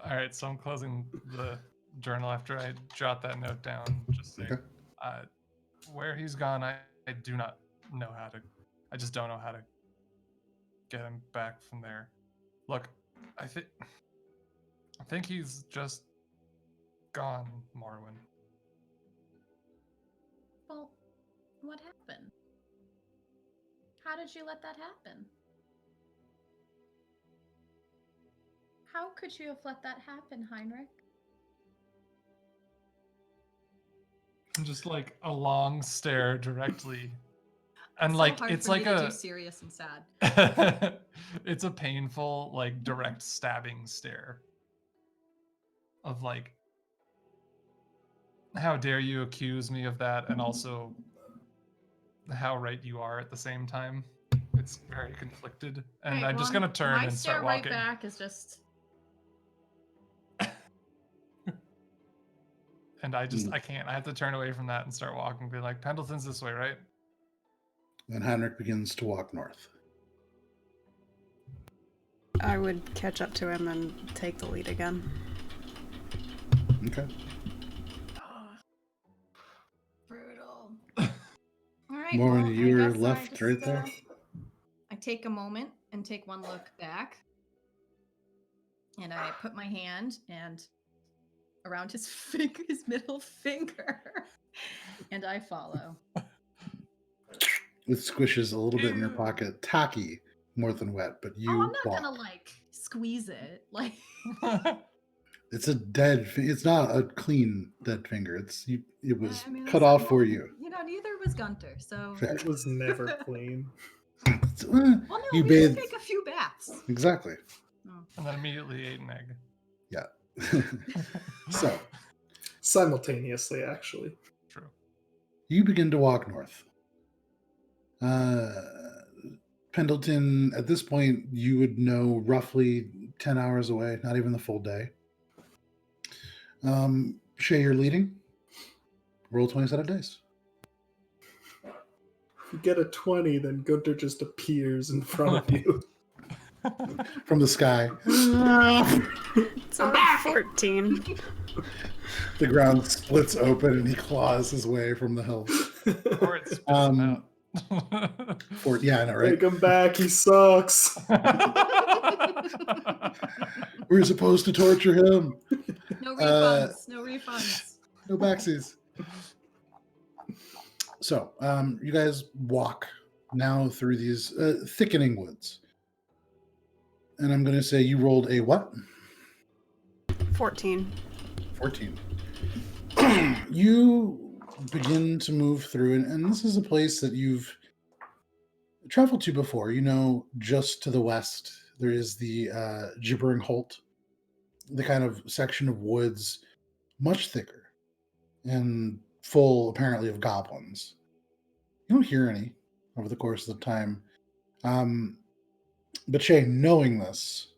right, so I'm closing the journal after I jot that note down. Just saying, Okay. Where he's gone, I do not know how to. I just don't know how to get him back from there. Look, I think he's just gone, Morwen. Well, what happened? How did you let that happen? How could you have let that happen, Heinrich? Just like a long stare directly, and so like hard it's for like me to a do serious and sad. it's a painful, like direct stabbing stare of like, how dare you accuse me of that, and also how right you are at the same time. It's very conflicted, and Right, I'm just gonna turn and start walking. My stare right back is just. And I can't. I have to turn away from that and start walking. Be like, Pendleton's this way, right? And Heinrich begins to walk north. I would catch up to him and take the lead again. Okay. Brutal. All right. Morwen, well, you're I guess left right there. I take a moment and take one look back, and I put my hand around his middle finger, and I follow. It squishes a little bit in your pocket, tacky more than wet, but you. I'm not walk. gonna like squeeze it, like. It's a dead. It's not a clean dead finger. It was cut listen, off for you. You know, neither was Guntir, so. Fair. It was never clean. Well, no, you we bathed. did take a few baths. Exactly. And then immediately ate an egg. Yeah. Simultaneously, actually. True. You begin to walk north. Pendleton, at this point, you would know roughly 10 hours away, not even the full day. Shay, you're leading. Roll 20-sided dice. If you get a 20, then Guntir just appears in front of you. From the sky. It's a 14. The ground splits open and he claws his way from the hills. Or it spits him out. Yeah, I know, right? Take him back, he sucks. We're supposed to torture him. No refunds. No refunds. No backsies. So, you guys walk now through these thickening woods. And I'm going to say you rolled a what? 14. 14. You begin to move through, and this is a place that you've traveled to before. You know, just to the west, there is the Gibbering Holt, the kind of section of woods, much thicker and full, apparently, of goblins. You don't hear any over the course of the time. But Shay, knowing this,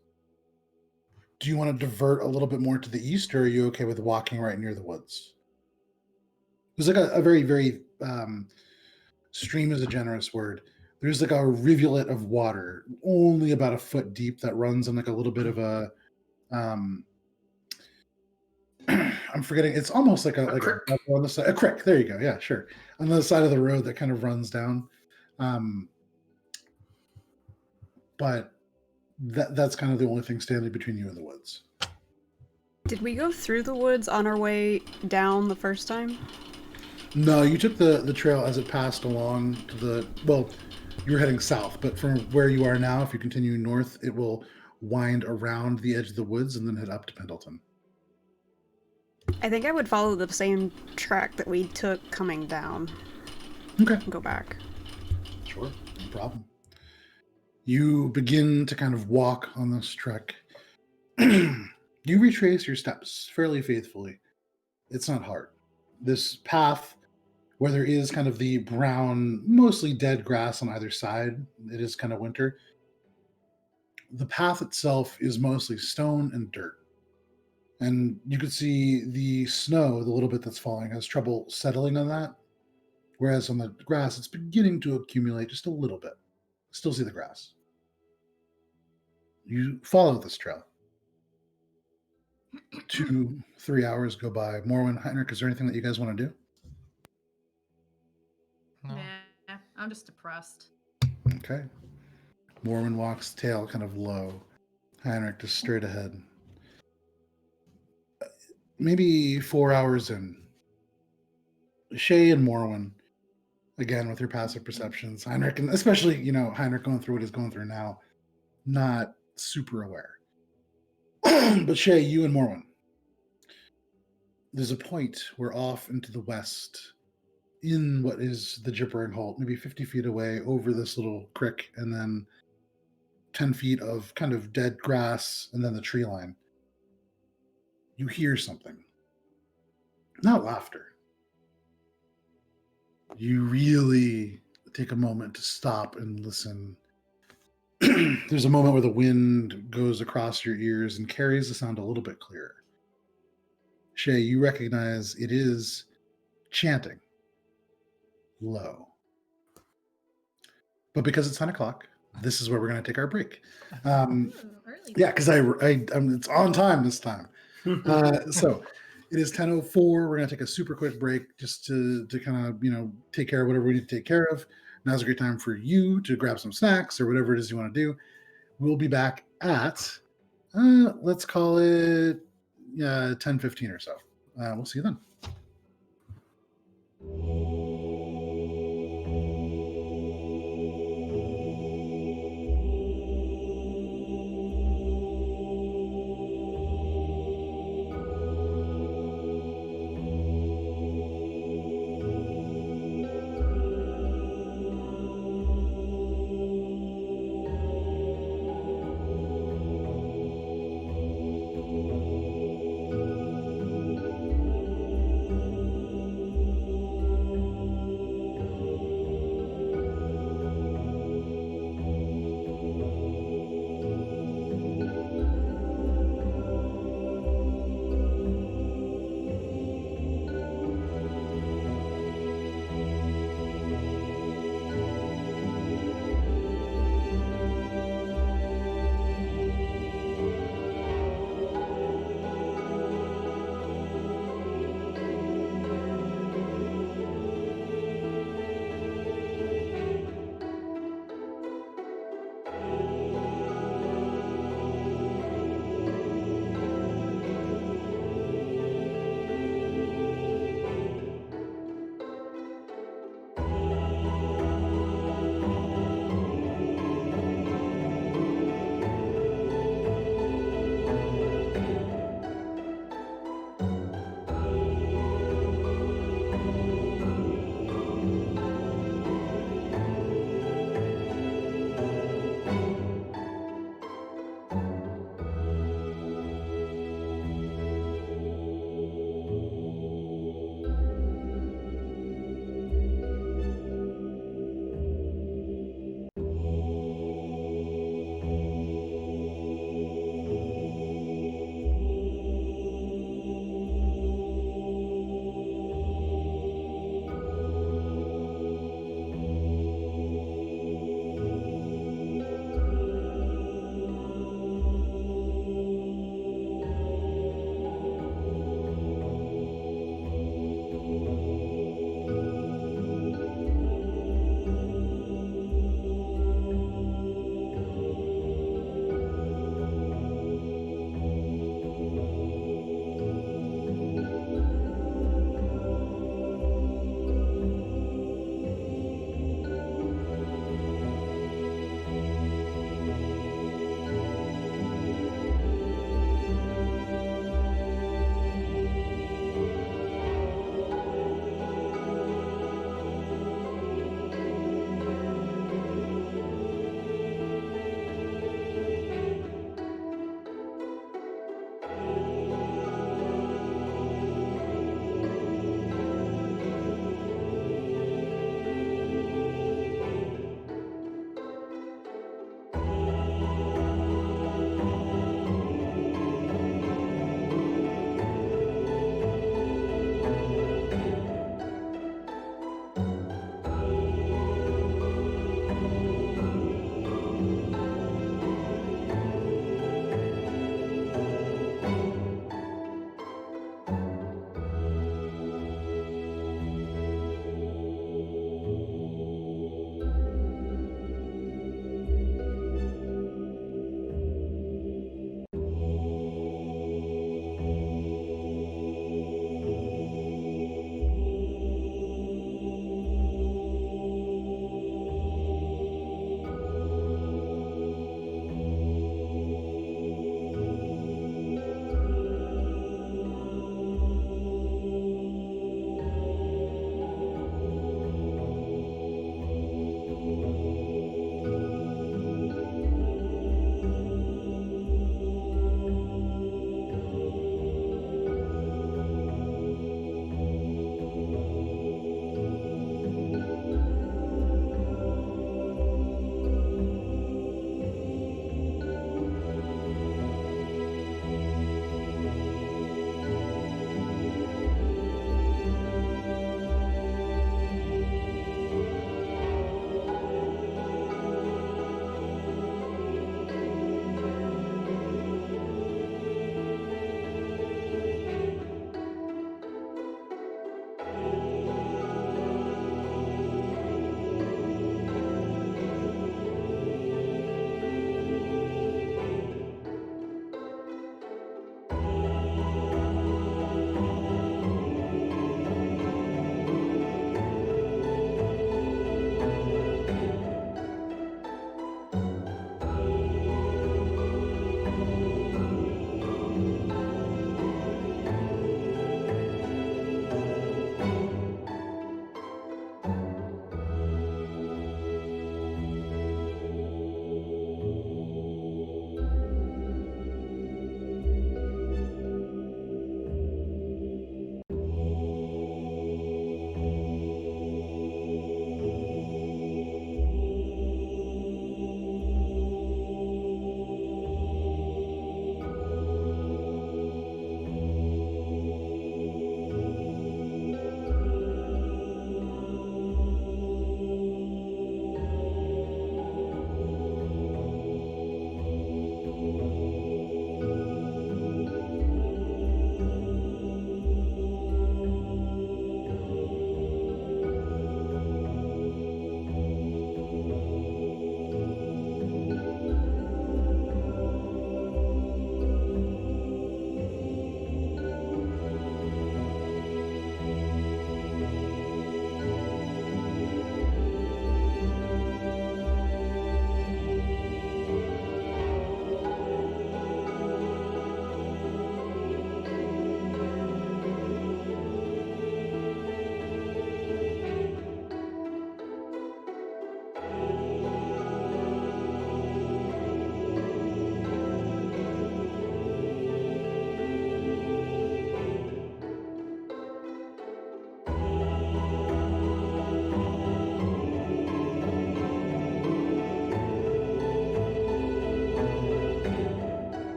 do you want to divert a little bit more to the east, or are you okay with walking right near the woods? There's like a very, very stream is a generous word. There's like a rivulet of water, only about a foot deep, that runs on like a little bit of a I'm forgetting. It's almost like a creek. on the side. A creek. There you go. Yeah, sure. On the side of the road that kind of runs down. But that's kind of the only thing standing between you and the woods. Did we go through the woods on our way down the first time? No, you took the trail as it passed along to the, well, you were heading south, but from where you are now, if you continue north, it will wind around the edge of the woods and then head up to Pendleton. I think I would follow the same track that we took coming down. Okay. And go back. Sure, no problem. You begin to kind of walk on this trek. You retrace your steps fairly faithfully. It's not hard. This path, where there is kind of the brown, mostly dead grass on either side, it is kind of winter. The path itself is mostly stone and dirt. And you could see the snow, the little bit that's falling, has trouble settling on that. Whereas on the grass, it's beginning to accumulate just a little bit. Still see the grass. You follow this trail. 2-3 hours go by. Morwen, Heinrich, is there anything that you guys want to do? No. Nah, I'm just depressed. Okay. Morwen walks tail kind of low. Heinrich just straight ahead. Maybe 4 hours in. Shay and Morwen, again with your passive perceptions. Heinrich, and especially, Heinrich going through what he's going through now, not super aware. But Shay, you and Morwen, there's a point where off into the west, in what is the Gibbering Holt, maybe 50 feet away over this little creek, and then 10 feet of kind of dead grass, and then the tree line, you hear something. Not laughter. You really take a moment to stop and listen. There's a moment where the wind goes across your ears and carries the sound a little bit clearer. Shay, you recognize it is chanting low. But because it's 10 o'clock, this is where we're going to take our break. Early. Yeah, because it's on time this time. So it is 10:04. We're going to take a super quick break just to kind of, take care of whatever we need to take care of. Now's a great time for you to grab some snacks or whatever it is you want to do. We'll be back at, let's call it 10:15 or so. We'll see you then.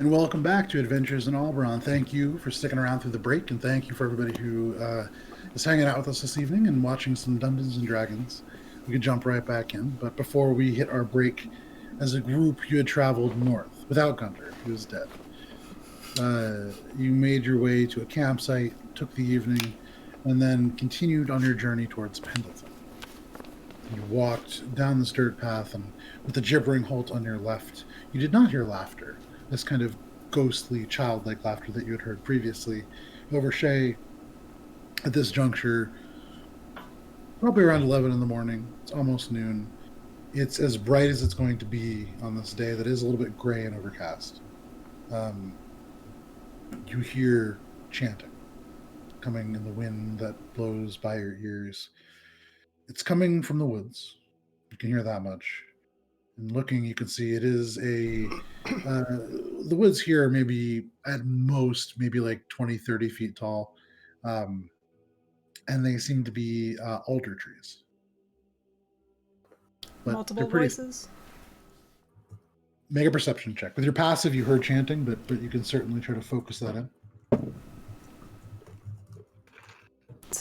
And welcome back to Adventures in Alberon. Thank you for sticking around through the break, and thank you for everybody who is hanging out with us this evening and watching some Dungeons and Dragons. We could jump right back in, but before we hit our break, as a group, you had traveled north without Guntir, who is dead. You made your way to a campsite, took the evening, and then continued on your journey towards Pendleton. You walked down this dirt path, and with the gibbering holt on your left, you did not hear laughter. This kind of ghostly, childlike laughter that you had heard previously. Over Shay, at this juncture, probably around 11 in the morning. It's almost noon. It's as bright as it's going to be on this day that is a little bit gray and overcast. You hear chanting coming in the wind that blows by your ears. It's coming from the woods. You can hear that much. And looking, you can see it is the woods here are maybe at most maybe like 20, 30 feet tall. And they seem to be alder trees. But Multiple voices? Make a perception check. With your passive, you heard chanting, but you can certainly try to focus that in. It's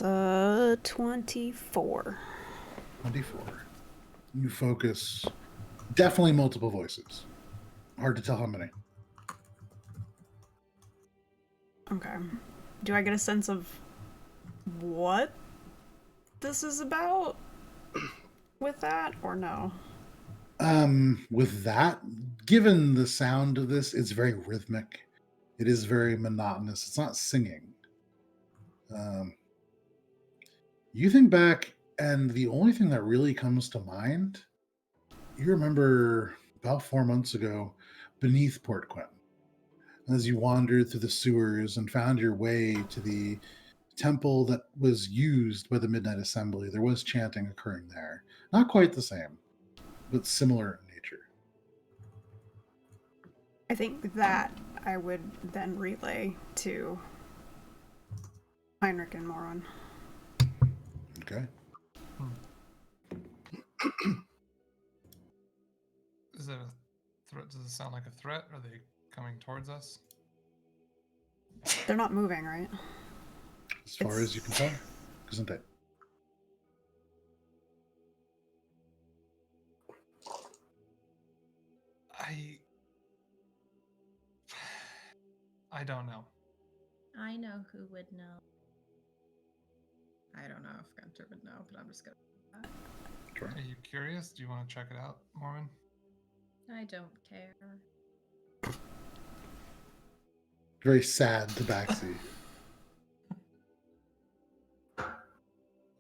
24. 24. You focus. Definitely multiple voices. Hard to tell how many. Okay. Do I get a sense of what this is about with that, or no? With that, given the sound of this, it's very rhythmic. It is very monotonous. It's not singing. You think back, and the only thing that really comes to mind, you remember about 4 months ago, beneath Port Quinn, as you wandered through the sewers and found your way to the temple that was used by the Midnight Assembly. There was chanting occurring there. Not quite the same, but similar in nature. I think that I would then relay to Heinrich and Morwen. Okay. Is it a threat? Does it sound like a threat? Are they coming towards us? They're not moving, right? As far as you can tell, isn't it? I don't know. I know who would know. I don't know if Guntir would know, but I'm just gonna. Try. Are you curious? Do you want to check it out, Morwen? I don't care. Very sad tabaxi.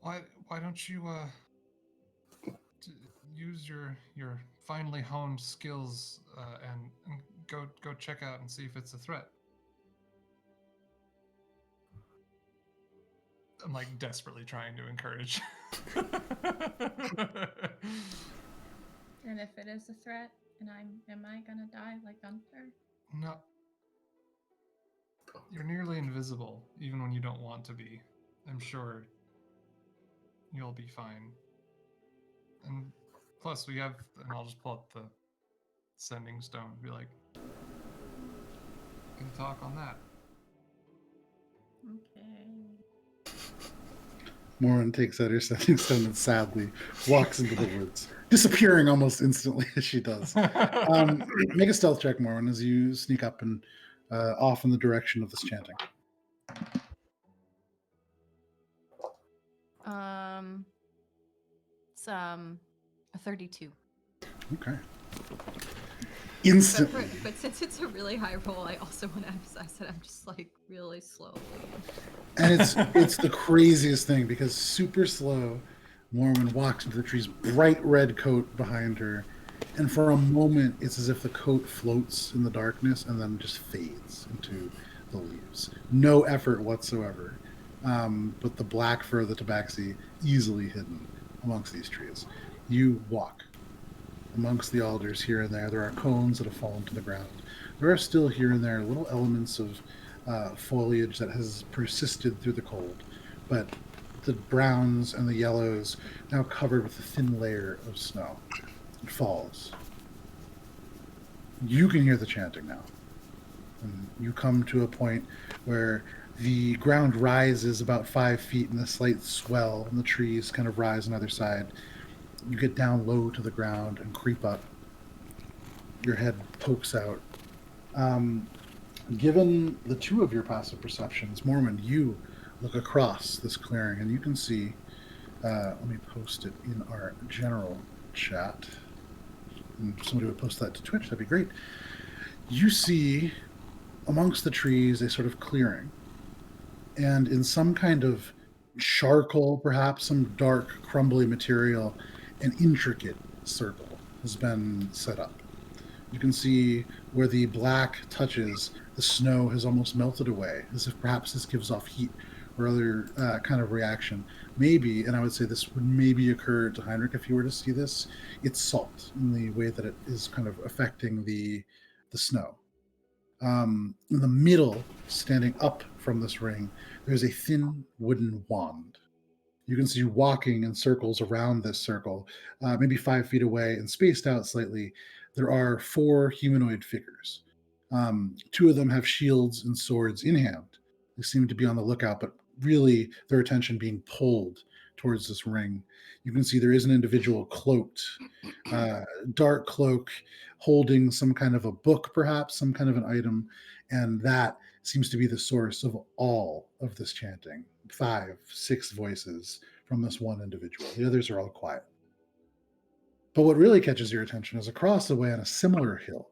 Why don't you use your finely honed skills and go check out and see if it's a threat? I'm like desperately trying to encourage. And if it is a threat, and am I gonna die like Guntir? No. You're nearly invisible, even when you don't want to be. I'm sure you'll be fine. And plus, we have, and I'll just pull up the sending stone and be like, we can talk on that. Okay. Morwen takes out her sending stone and sadly walks into the woods, disappearing almost instantly as she does. Make a stealth check, Morwen, as you sneak up and off in the direction of this chanting. It's a 32. Okay. Instantly. But since it's a really high roll, I also want to emphasize that I'm just like really slowly. And it's the craziest thing because super slow, Morwen walks into the tree's bright red coat behind her, and for a moment it's as if the coat floats in the darkness and then just fades into the leaves. No effort whatsoever. But the black fur of the tabaxi easily hidden amongst these trees. You walk amongst the alders here and there. There are cones that have fallen to the ground. There are still here and there little elements of foliage that has persisted through the cold, but the browns and the yellows now covered with a thin layer of snow. It falls. You can hear the chanting now. And you come to a point where the ground rises about 5 feet in a slight swell, and the trees kind of rise on either side. You get down low to the ground and creep up. Your head pokes out. Given the two of your passive perceptions, Morwen, you look across this clearing, and you can see, let me post it in our general chat. And if somebody would post that to Twitch, that'd be great. You see amongst the trees a sort of clearing, and in some kind of charcoal, perhaps some dark, crumbly material, an intricate circle has been set up. You can see where the black touches, the snow has almost melted away, as if perhaps this gives off heat or other kind of reaction. Maybe, and I would say this would maybe occur to Heinrich if you were to see this, it's salt in the way that it is kind of affecting the snow. In the middle, standing up from this ring, there's a thin wooden wand. You can see walking in circles around this circle, maybe 5 feet away and spaced out slightly. There are 4 humanoid figures. 2 of them have shields and swords in hand. They seem to be on the lookout, but really their attention being pulled towards this ring. You can see there is an individual cloaked, dark cloak, holding some kind of a book, perhaps, some kind of an item, and that seems to be the source of all of this chanting. 5, 6 voices from this one individual. The others are all quiet. But what really catches your attention is across the way on a similar hill,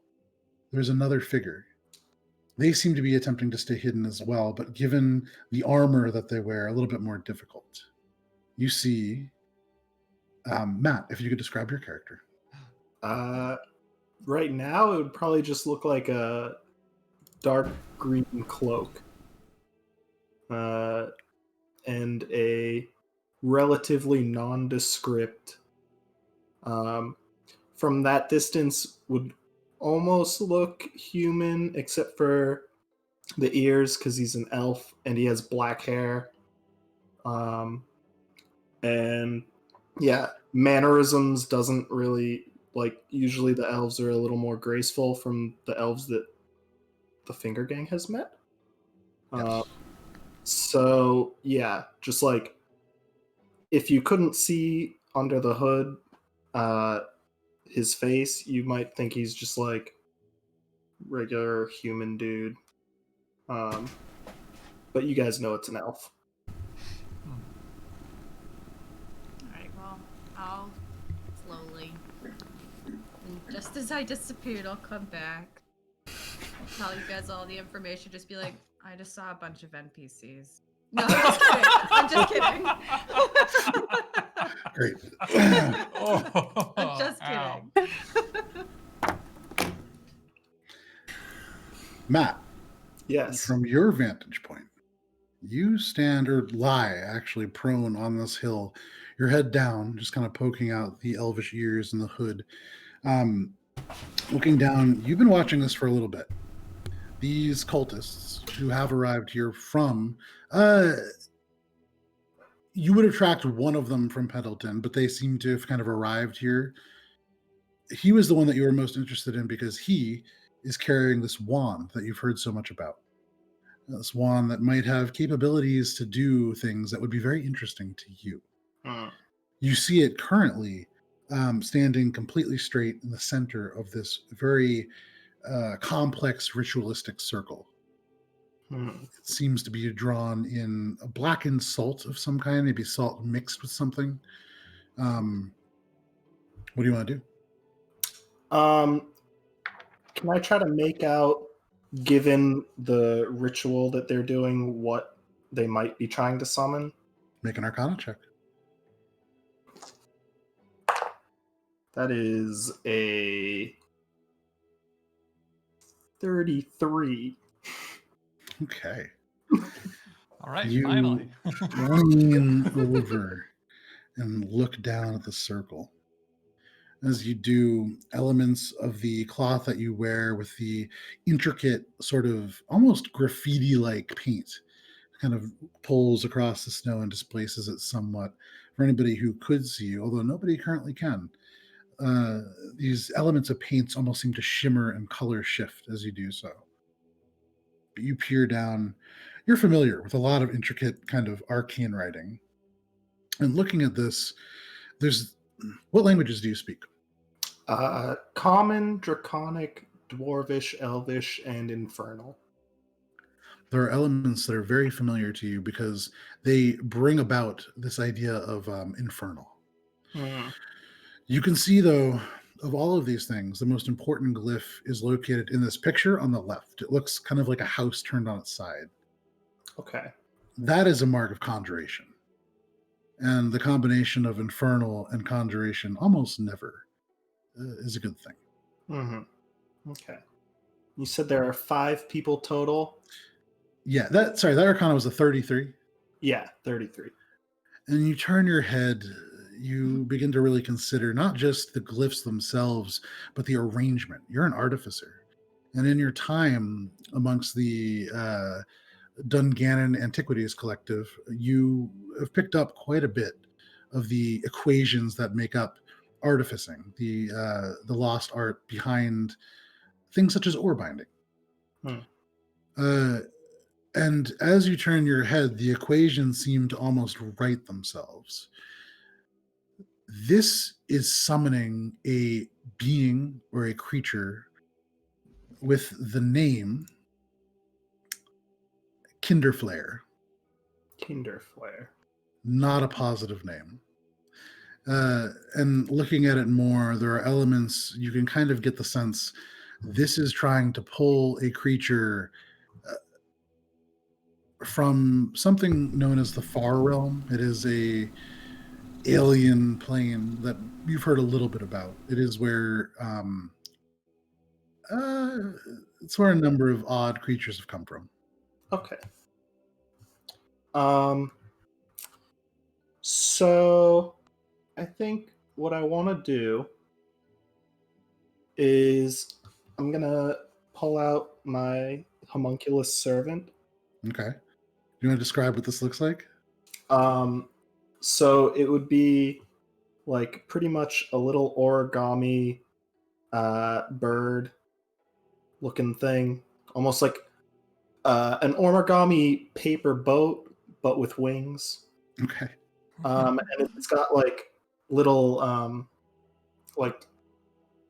there's another figure. They seem to be attempting to stay hidden as well, but given the armor that they wear, a little bit more difficult. You see, Matt, if you could describe your character. Right now, it would probably just look like a dark green cloak. And a relatively nondescript, from that distance, would almost look human, except for the ears, because he's an elf and he has black hair. And yeah, mannerisms doesn't really, like, usually the elves are a little more graceful from the elves that the Finger Gang has met. Yes. So yeah, just like, if you couldn't see under the hood his face, you might think he's just like regular human dude. But you guys know it's an elf. Alright, well, I'll slowly. And just as I disappeared, I'll come back. Tell you guys all the information, just be like, I just saw a bunch of NPCs. No, I'm just kidding. I'm just kidding. Great. I'm just Ow. kidding. Matt, Yes. from your vantage point, you stand or lie actually prone on this hill, your head down, just kind of poking out the elvish ears and the hood. Looking down, you've been watching this for a little bit. These cultists who have arrived here from, you would have tracked one of them from Pendleton, but they seem to have kind of arrived here. He was the one that you were most interested in because he is carrying this wand that you've heard so much about. This wand that might have capabilities to do things that would be very interesting to you. You see it currently standing completely straight in the center of this very complex ritualistic circle. It seems to be drawn in a blackened salt of some kind, maybe salt mixed with something. What do you want to do? Can I try to make out, given the ritual that they're doing, what they might be trying to summon? Make an Arcana check. That is a 33. Okay. All right, You finally. lean over and look down at the circle. As you do, elements of the cloth that you wear with the intricate sort of almost graffiti-like paint kind of pulls across the snow and displaces it somewhat for anybody who could see you, although nobody currently can. These elements of paints almost seem to shimmer and color shift as you do so. you peer down. You're familiar with a lot of intricate kind of arcane writing. And looking at this, what languages do you speak? Common, Draconic, Dwarvish, Elvish, and Infernal. There are elements that are very familiar to you because they bring about this idea of infernal. You can see, though, of all of these things, the most important glyph is located in this picture on the left. It looks kind of like a house turned on its side. Okay. That is a mark of conjuration. And the combination of infernal and conjuration almost never is a good thing. Mm-hmm. Okay. You said there are 5 people total? Yeah, that Arcana was a 33. Yeah, 33. And you turn your head, you begin to really consider not just the glyphs themselves, but the arrangement. You're an artificer. And in your time amongst the Dungannon Antiquities Collective, you have picked up quite a bit of the equations that make up artificing, the lost art behind things such as ore binding. And as you turn your head, the equations seem to almost write themselves. This is summoning a being or a creature with the name Kinderflare. Kinderflare. Not a positive name. And looking at it more, there are elements you can kind of get the sense this is trying to pull a creature from something known as the Far Realm. It is a alien plane that you've heard a little bit about. It is where it's where a number of odd creatures have come from. Okay. So I think what I want to do is I'm gonna pull out my homunculus servant. Okay. Do you want to describe what this looks like? So it would be like pretty much a little origami bird looking thing, almost like an origami paper boat, but with wings. Okay. And it's got like little like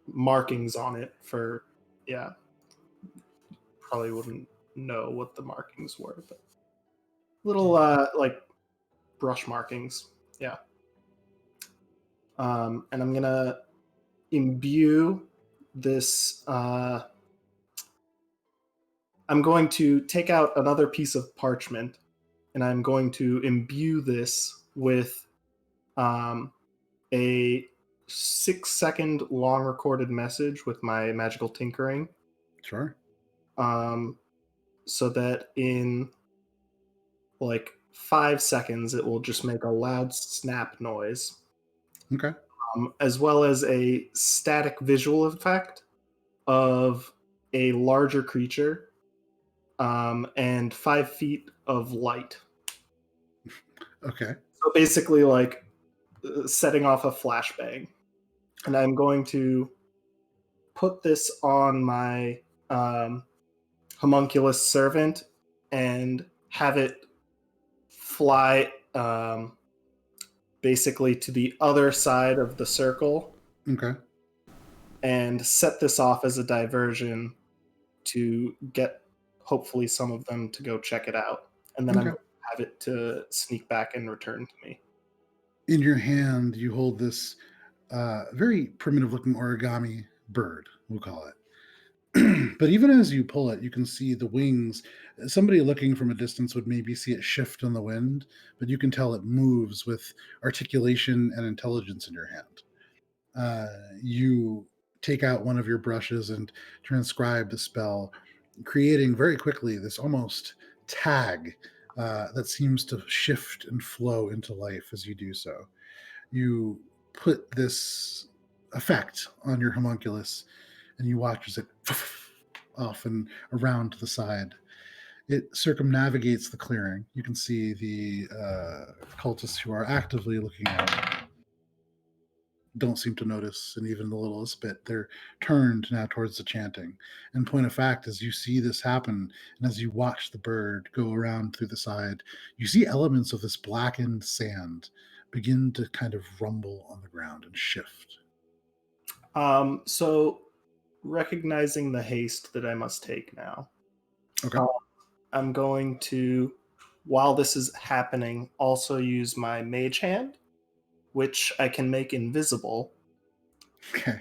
markings on it for, yeah, probably wouldn't know what the markings were, but little like brush markings. Yeah. And I'm gonna imbue this I'm going to take out another piece of parchment and I'm going to imbue this with a 6-second long recorded message with my magical tinkering. Sure. So that in like 5 seconds, it will just make a loud snap noise. Okay. As well as a static visual effect of a larger creature and 5 feet of light. Okay. So basically like setting off a flashbang. And I'm going to put this on my homunculus servant and have it fly basically to the other side of the circle. Okay. And set this off as a diversion to get hopefully some of them to go check it out. And then I'm going to have it to sneak back and return to me. In your hand, you hold this very primitive looking origami bird, we'll call it. But even as you pull it, you can see the wings. Somebody looking from a distance would maybe see it shift in the wind, but you can tell it moves with articulation and intelligence in your hand. You take out one of your brushes and transcribe the spell, creating very quickly this almost tag that seems to shift and flow into life as you do so. You put this effect on your homunculus and you watch as it off and around to the side. It circumnavigates the clearing. You can see the cultists who are actively looking at it. don't seem to notice, and even the littlest bit. They're turned now towards the chanting. And point of fact, as you see this happen, and as you watch the bird go around through the side, you see elements of this blackened sand begin to kind of rumble on the ground and shift. So recognizing the haste that I must take now, Okay. I'm going to, while this is happening, also use my mage hand, which I can make invisible. Okay.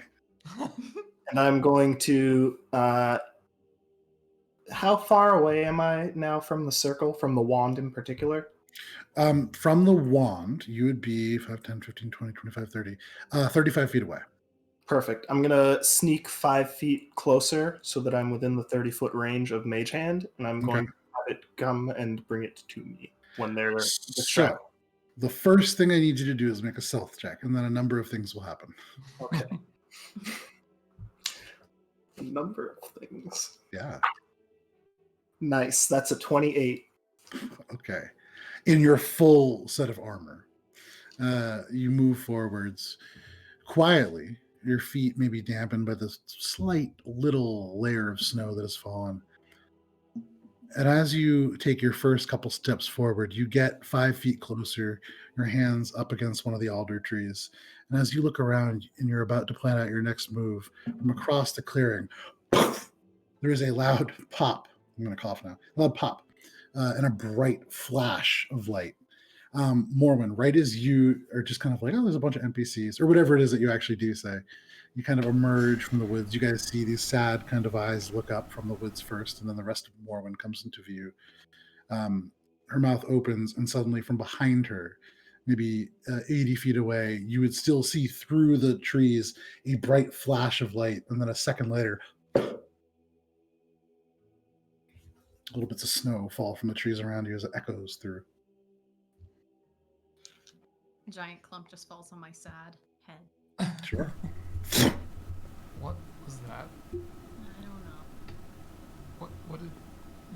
And I'm going to. How far away am I now from the circle, from the wand in particular? From the wand, you would be 5, 10, 15, 20, 25, 30, 35 feet away. Perfect. I'm going to sneak 5 feet closer so that I'm within the 30-foot range of mage hand, and I'm going to have it come and bring it to me when they're distracted. So, the first thing I need you to do is make a stealth check, and then a number of things will happen. Okay. A number of things. Yeah. Nice. That's a 28. Okay. In your full set of armor, you move forwards quietly. Your feet may be dampened by the slight little layer of snow that has fallen. And as you take your first couple steps forward, you get 5 feet closer, your hands up against one of the alder trees. And as you look around and you're about to plan out your next move, from across the clearing, there is a loud pop. I'm going to cough now. Loud pop and a bright flash of light. Morwen, right as you are just kind of like, oh, there's a bunch of NPCs, or whatever it is that you actually do say, you kind of emerge from the woods. You guys see these sad kind of eyes look up from the woods first, and then the rest of Morwen comes into view. Her mouth opens, and suddenly from behind her, maybe 80 feet away, you would still see through the trees a bright flash of light, and then a second later, little bits of snow fall from the trees around you as it echoes through. A giant clump just falls on my sad head. Sure. What was that? I don't know. What did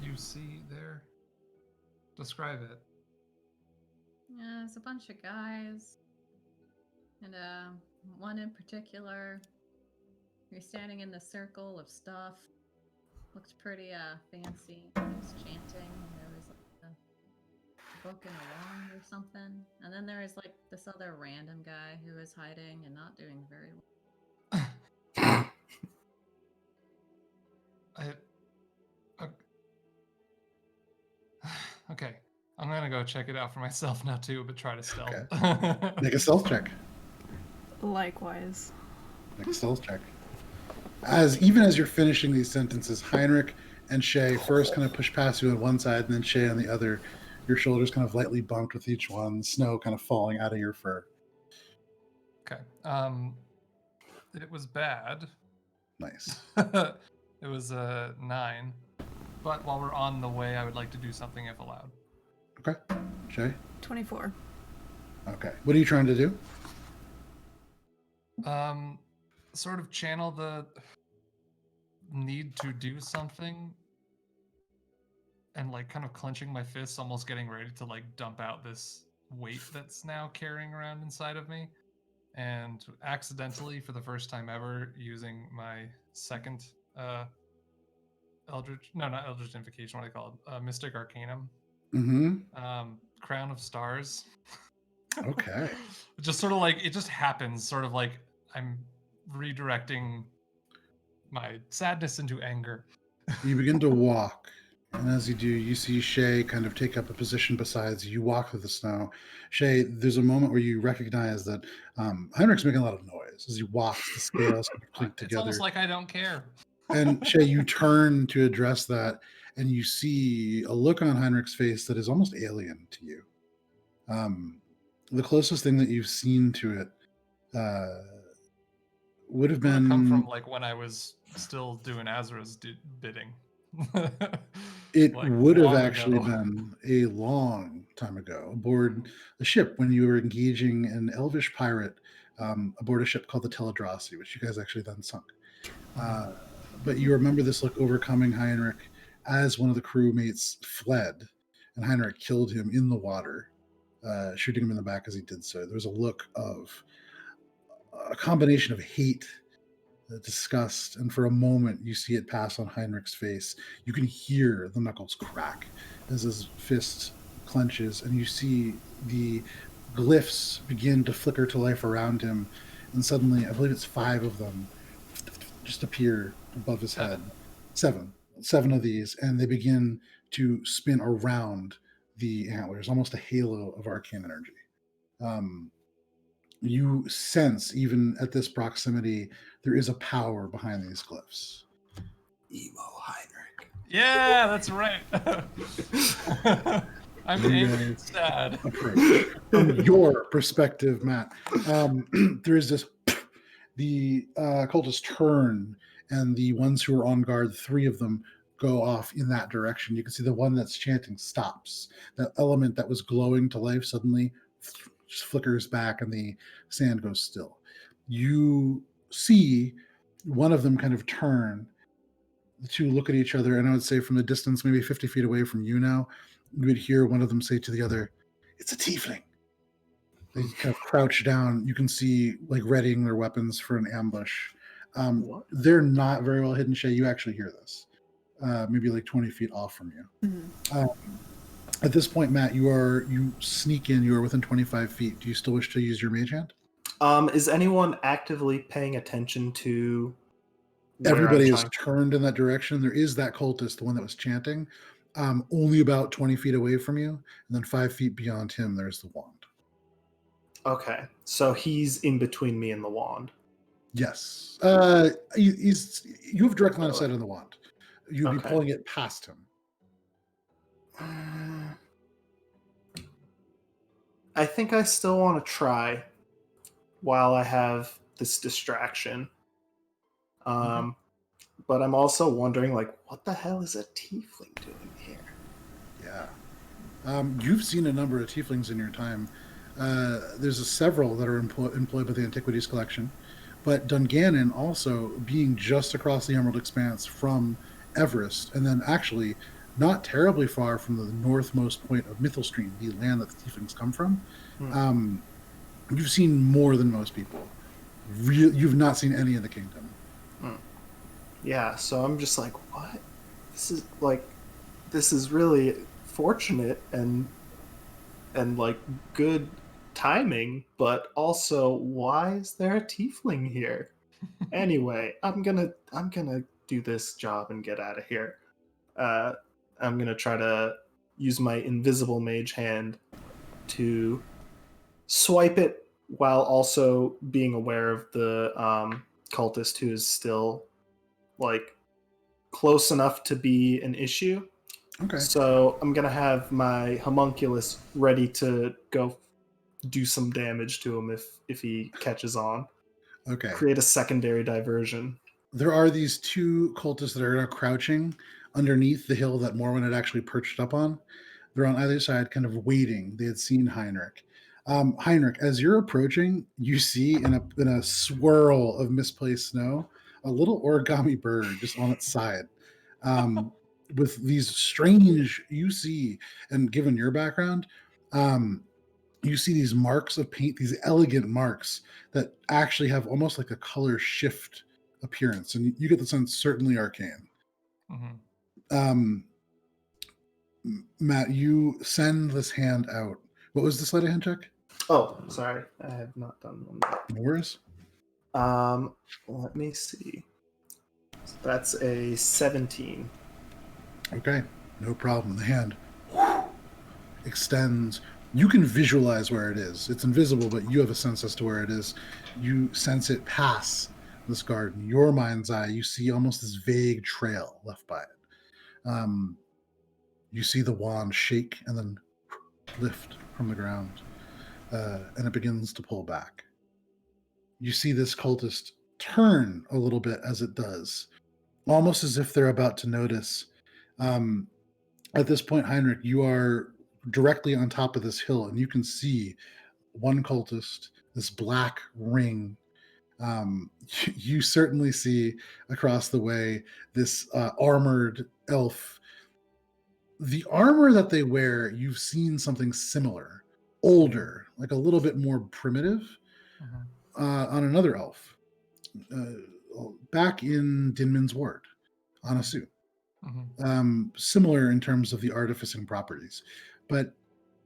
you see there? Describe it. Yeah, it's a bunch of guys. And one in particular. You're standing in the circle of stuff. Looked pretty fancy. He was chanting. There was like a book and a wand or something. And then there was like this other random guy who was hiding and not doing very well. Okay. I'm gonna go check it out for myself now too, but try to stealth. Okay. Make a stealth check. Likewise. Make a stealth check. Even as you're finishing these sentences, Heinrich and Shay first kind of push past you on one side, and then Shay on the other. Your shoulders kind of lightly bumped with each one, snow kind of falling out of your fur. Okay. It was bad. Nice. It was a 9. But while we're on the way, I would like to do something if allowed. Okay. Shay? 24. Okay. What are you trying to do? Sort of channel the need to do something and like kind of clenching my fists, almost getting ready to like dump out this weight that's now carrying around inside of me. And accidentally, for the first time ever, using my second Eldritch, no, not Eldritch Invocation, what do they call it? Mystic Arcanum. Mm-hmm. Crown of Stars. Okay. Just sort of like, it just happens, sort of like I'm redirecting my sadness into anger. You begin to walk, and as you do, you see Shay kind of take up a position beside you. You walk through the snow. Shay, there's a moment where you recognize that Heinrich's making a lot of noise as he walks. The scales kind of clink It's together. almost like I don't care. And Shay, you turn to address that, and you see a look on Heinrich's face that is almost alien to you. The closest thing that you've seen to it would have been come from like when I was still doing Azra's bidding. It like, would have long actually ago. been a long time ago aboard the ship when you were engaging an elvish pirate aboard a ship called the Teledrassi, which you guys actually then sunk. But you remember this look overcoming Heinrich as one of the crewmates fled, and Heinrich killed him in the water, shooting him in the back as he did so. There was a look of a combination of hate, disgust, and for a moment you see it pass on Heinrich's face. You can hear the knuckles crack as his fist clenches, and you see the glyphs begin to flicker to life around him, and suddenly, I believe it's 5 of them just appear above his head. 7 of these, and they begin to spin around the antlers, almost a halo of arcane energy. You sense, even at this proximity, there is a power behind these glyphs. Emo Heinrich. Yeah, that's right. I'm angry and sad. From your perspective, Matt, there is this. The cultists turn, and the ones who are on guard, 3 of them, go off in that direction. You can see the one that's chanting stops. That element that was glowing to life suddenly just flickers back, and the sand goes still. You see one of them kind of turn. The 2 look at each other, and I would say from a distance, maybe 50 feet away from you now, you would hear one of them say to the other, "It's a tiefling." They kind of crouch down. You can see, like, readying their weapons for an ambush. They're not very well hidden, Shay. You actually hear this, maybe like 20 feet off from you. Mm-hmm. At this point, Matt, you sneak in. You are within 25 feet. Do you still wish to use your mage hand? Is anyone actively paying attention to? Everybody is turned in that direction. There is that cultist, the one that was chanting, only about 20 feet away from you, and then 5 feet beyond him, there's the wand. Okay, so he's in between me and the wand. Yes. You have direct line of sight on the wand. You'd be pulling it past him. I think I still want to try while I have this distraction. But I'm also wondering, like, what the hell is a tiefling doing here? Yeah. You've seen a number of tieflings in your time. There's several that are employed by the Antiquities Collection, but Dungannon also being just across the Emerald Expanse from Everest, and then actually not terribly far from the northmost point of Mithelstream, the land that the tieflings come from. You've seen more than most people. You've not seen any of the kingdom. Yeah, so I'm just like, what? This is really fortunate and like good timing, but also, why is there a tiefling here? Anyway, I'm gonna do this job and get out of here. I'm gonna try to use my invisible mage hand to swipe it while also being aware of the cultist who is still, like, close enough to be an issue. Okay. So I'm gonna have my homunculus ready to go do some damage to him if he catches on. Okay. Create a secondary diversion. There are these 2 cultists that are now crouching underneath the hill that Morwen had actually perched up on. They're on either side, kind of waiting. They had seen Heinrich. Heinrich, as you're approaching, you see in a swirl of misplaced snow a little origami bird just on its side. With these strange, you see, and given your background, you see these marks of paint, these elegant marks that actually have almost like a color shift appearance, and you get the sense certainly arcane. Matt, you send this hand out. What was the sleight of hand check? Oh, sorry, I have not done one. No worries. Let me see. That's a 17. Okay, no problem. The hand extends. You can visualize where it is. It's invisible, but you have a sense as to where it is. You sense it pass this garden. Your mind's eye, you see almost this vague trail left by it. You see the wand shake and then lift from the ground, and it begins to pull back. You see this cultist turn a little bit as it does, almost as if they're about to notice. At this point, Heinrich, you are directly on top of this hill, and you can see one cultist, this black ring. You certainly see across the way this armored elf. The armor that they wear, you've seen something similar, older, like a little bit more primitive. on another elf, back in Dinman's ward, on a suit. Similar in terms of the artificing properties, but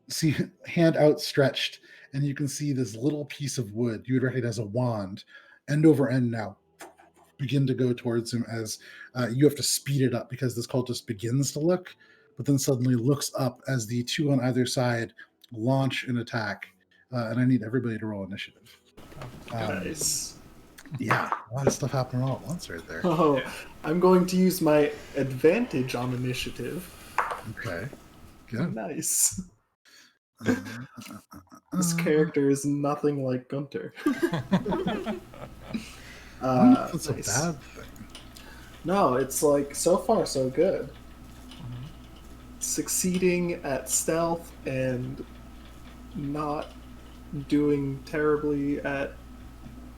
see, hand outstretched, and you can see this little piece of wood you would recognize a wand, end over end now, begin to go towards him as you have to speed it up because this cultist begins to look, but then suddenly looks up as the two on either side launch an attack. And I need everybody to roll initiative. Nice. Yeah, a lot of stuff happening all at once right there. Oh, I'm going to use my advantage on initiative. Okay, good. Nice. This character is nothing like Guntir. That's nice. a bad thing. No, it's like so far so good. Succeeding at stealth and not doing terribly at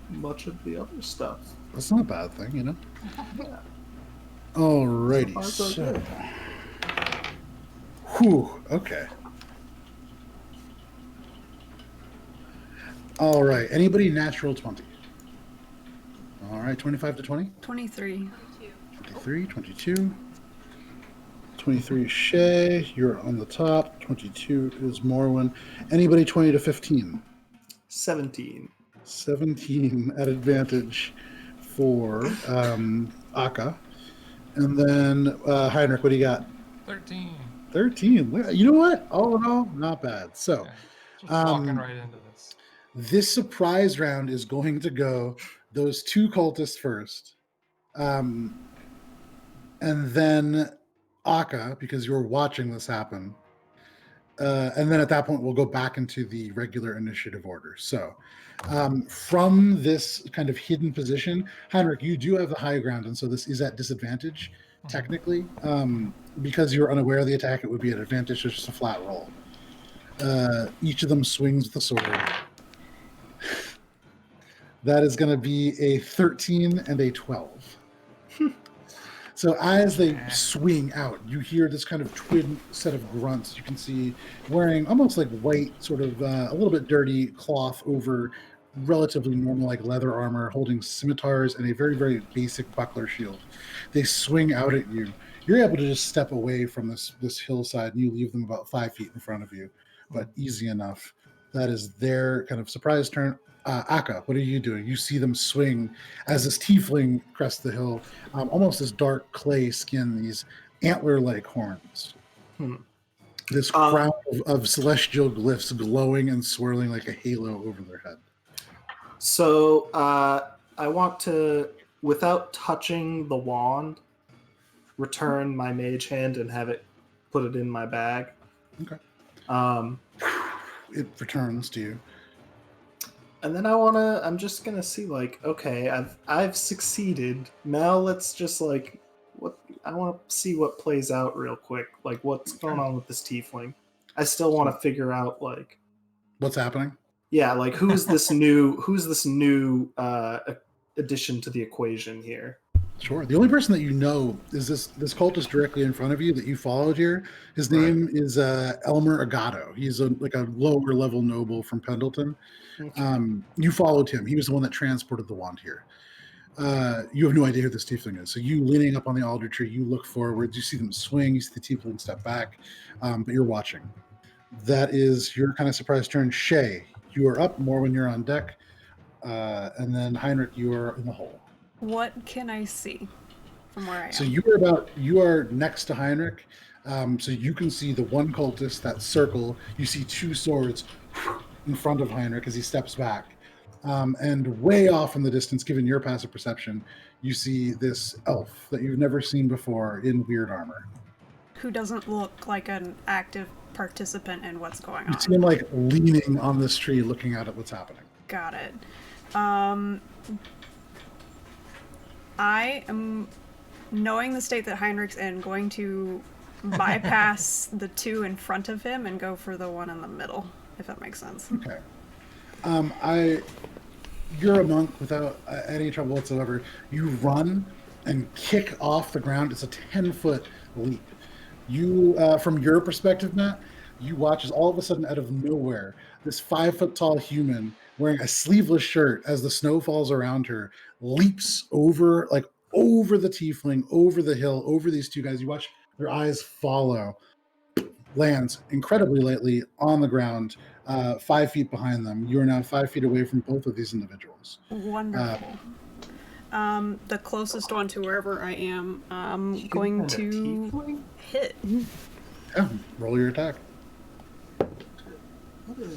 much of the other stuff. That's not a bad thing, you know? Yeah. Alrighty, So far, so so... good. Whew, okay. Alright, anybody natural 20? Alright, 25 to 20? 23. 23, 22. 23 Shay, you're on the top. 22 is Morwen. Anybody 20 to 15? 17. 17 at advantage for Akka. And then Heinrich, what do you got? 13. 13. You know what? All in all, not bad. So, Okay. Just walking right into this. this surprise round is going to go those two cultists first. And then Akka, because you're watching this happen. And then at that point, we'll go back into the regular initiative order. So from this kind of hidden position, Heinrich, you do have the high ground. And so this is at disadvantage, technically. Because you're unaware of the attack, it would be at advantage. It's just a flat roll. Each of them swings the sword. That is going to be a 13 and a 12. So as they swing out, you hear this kind of twin set of grunts. You can see wearing almost like white, sort of a little bit dirty cloth over relatively normal like leather armor, holding scimitars and a very, very basic buckler shield. They swing out at you. You're able to just step away from this hillside, and you leave them about 5 feet in front of you, but easy enough. That is their kind of surprise turn. Akka, what are you doing? You see them swing as this tiefling crests the hill, almost this dark clay skin, these antler-like horns. This crown of celestial glyphs glowing and swirling like a halo over their head. So I want to, without touching the wand, return my mage hand and have it put it in my bag. Okay. It returns to you. And then I'm just gonna see like, okay, I've succeeded. Now let's just like, I want to see what plays out real quick. Like what's going on with this tiefling. I still want to figure out like what's happening. Yeah, like who's this new addition to the equation here? Sure. The only person that you know is this cultist directly in front of you that you followed here. His name is Elmer Agato. He's a lower level noble from Pendleton. Okay. You followed him. He was the one that transported the wand here. You have no idea who this tiefling is. So you leaning up on the alder tree, you look forward, you see them swing, you see the tiefling step back, but you're watching. That is your kind of surprise turn. Shay, you are up more when you're on deck. And then Heinrich, you are in the hole. What can I see from where I am? So you are next to Heinrich, so you can see the one cultist, that circle. You see two swords in front of Heinrich as he steps back, and way off in the distance, given your passive perception, you see this elf that you've never seen before in weird armor, who doesn't look like an active participant in what's going on. You see him like leaning on this tree, looking out at what's happening. Got it. I am, knowing the state that Heinrich's in, going to bypass the two in front of him and go for the one in the middle, if that makes sense. Okay. You're a monk without any trouble whatsoever. You run and kick off the ground. It's a 10-foot leap. You, from your perspective, Matt, you watch as all of a sudden, out of nowhere, this 5-foot tall human wearing a sleeveless shirt as the snow falls around her, leaps over the tiefling, over the hill, over these two guys. You watch their eyes follow, lands incredibly lightly on the ground, 5 feet behind them. You are now 5 feet away from both of these individuals. Wonderful. The closest one to wherever I am, I'm going to hit. Yeah, roll your attack.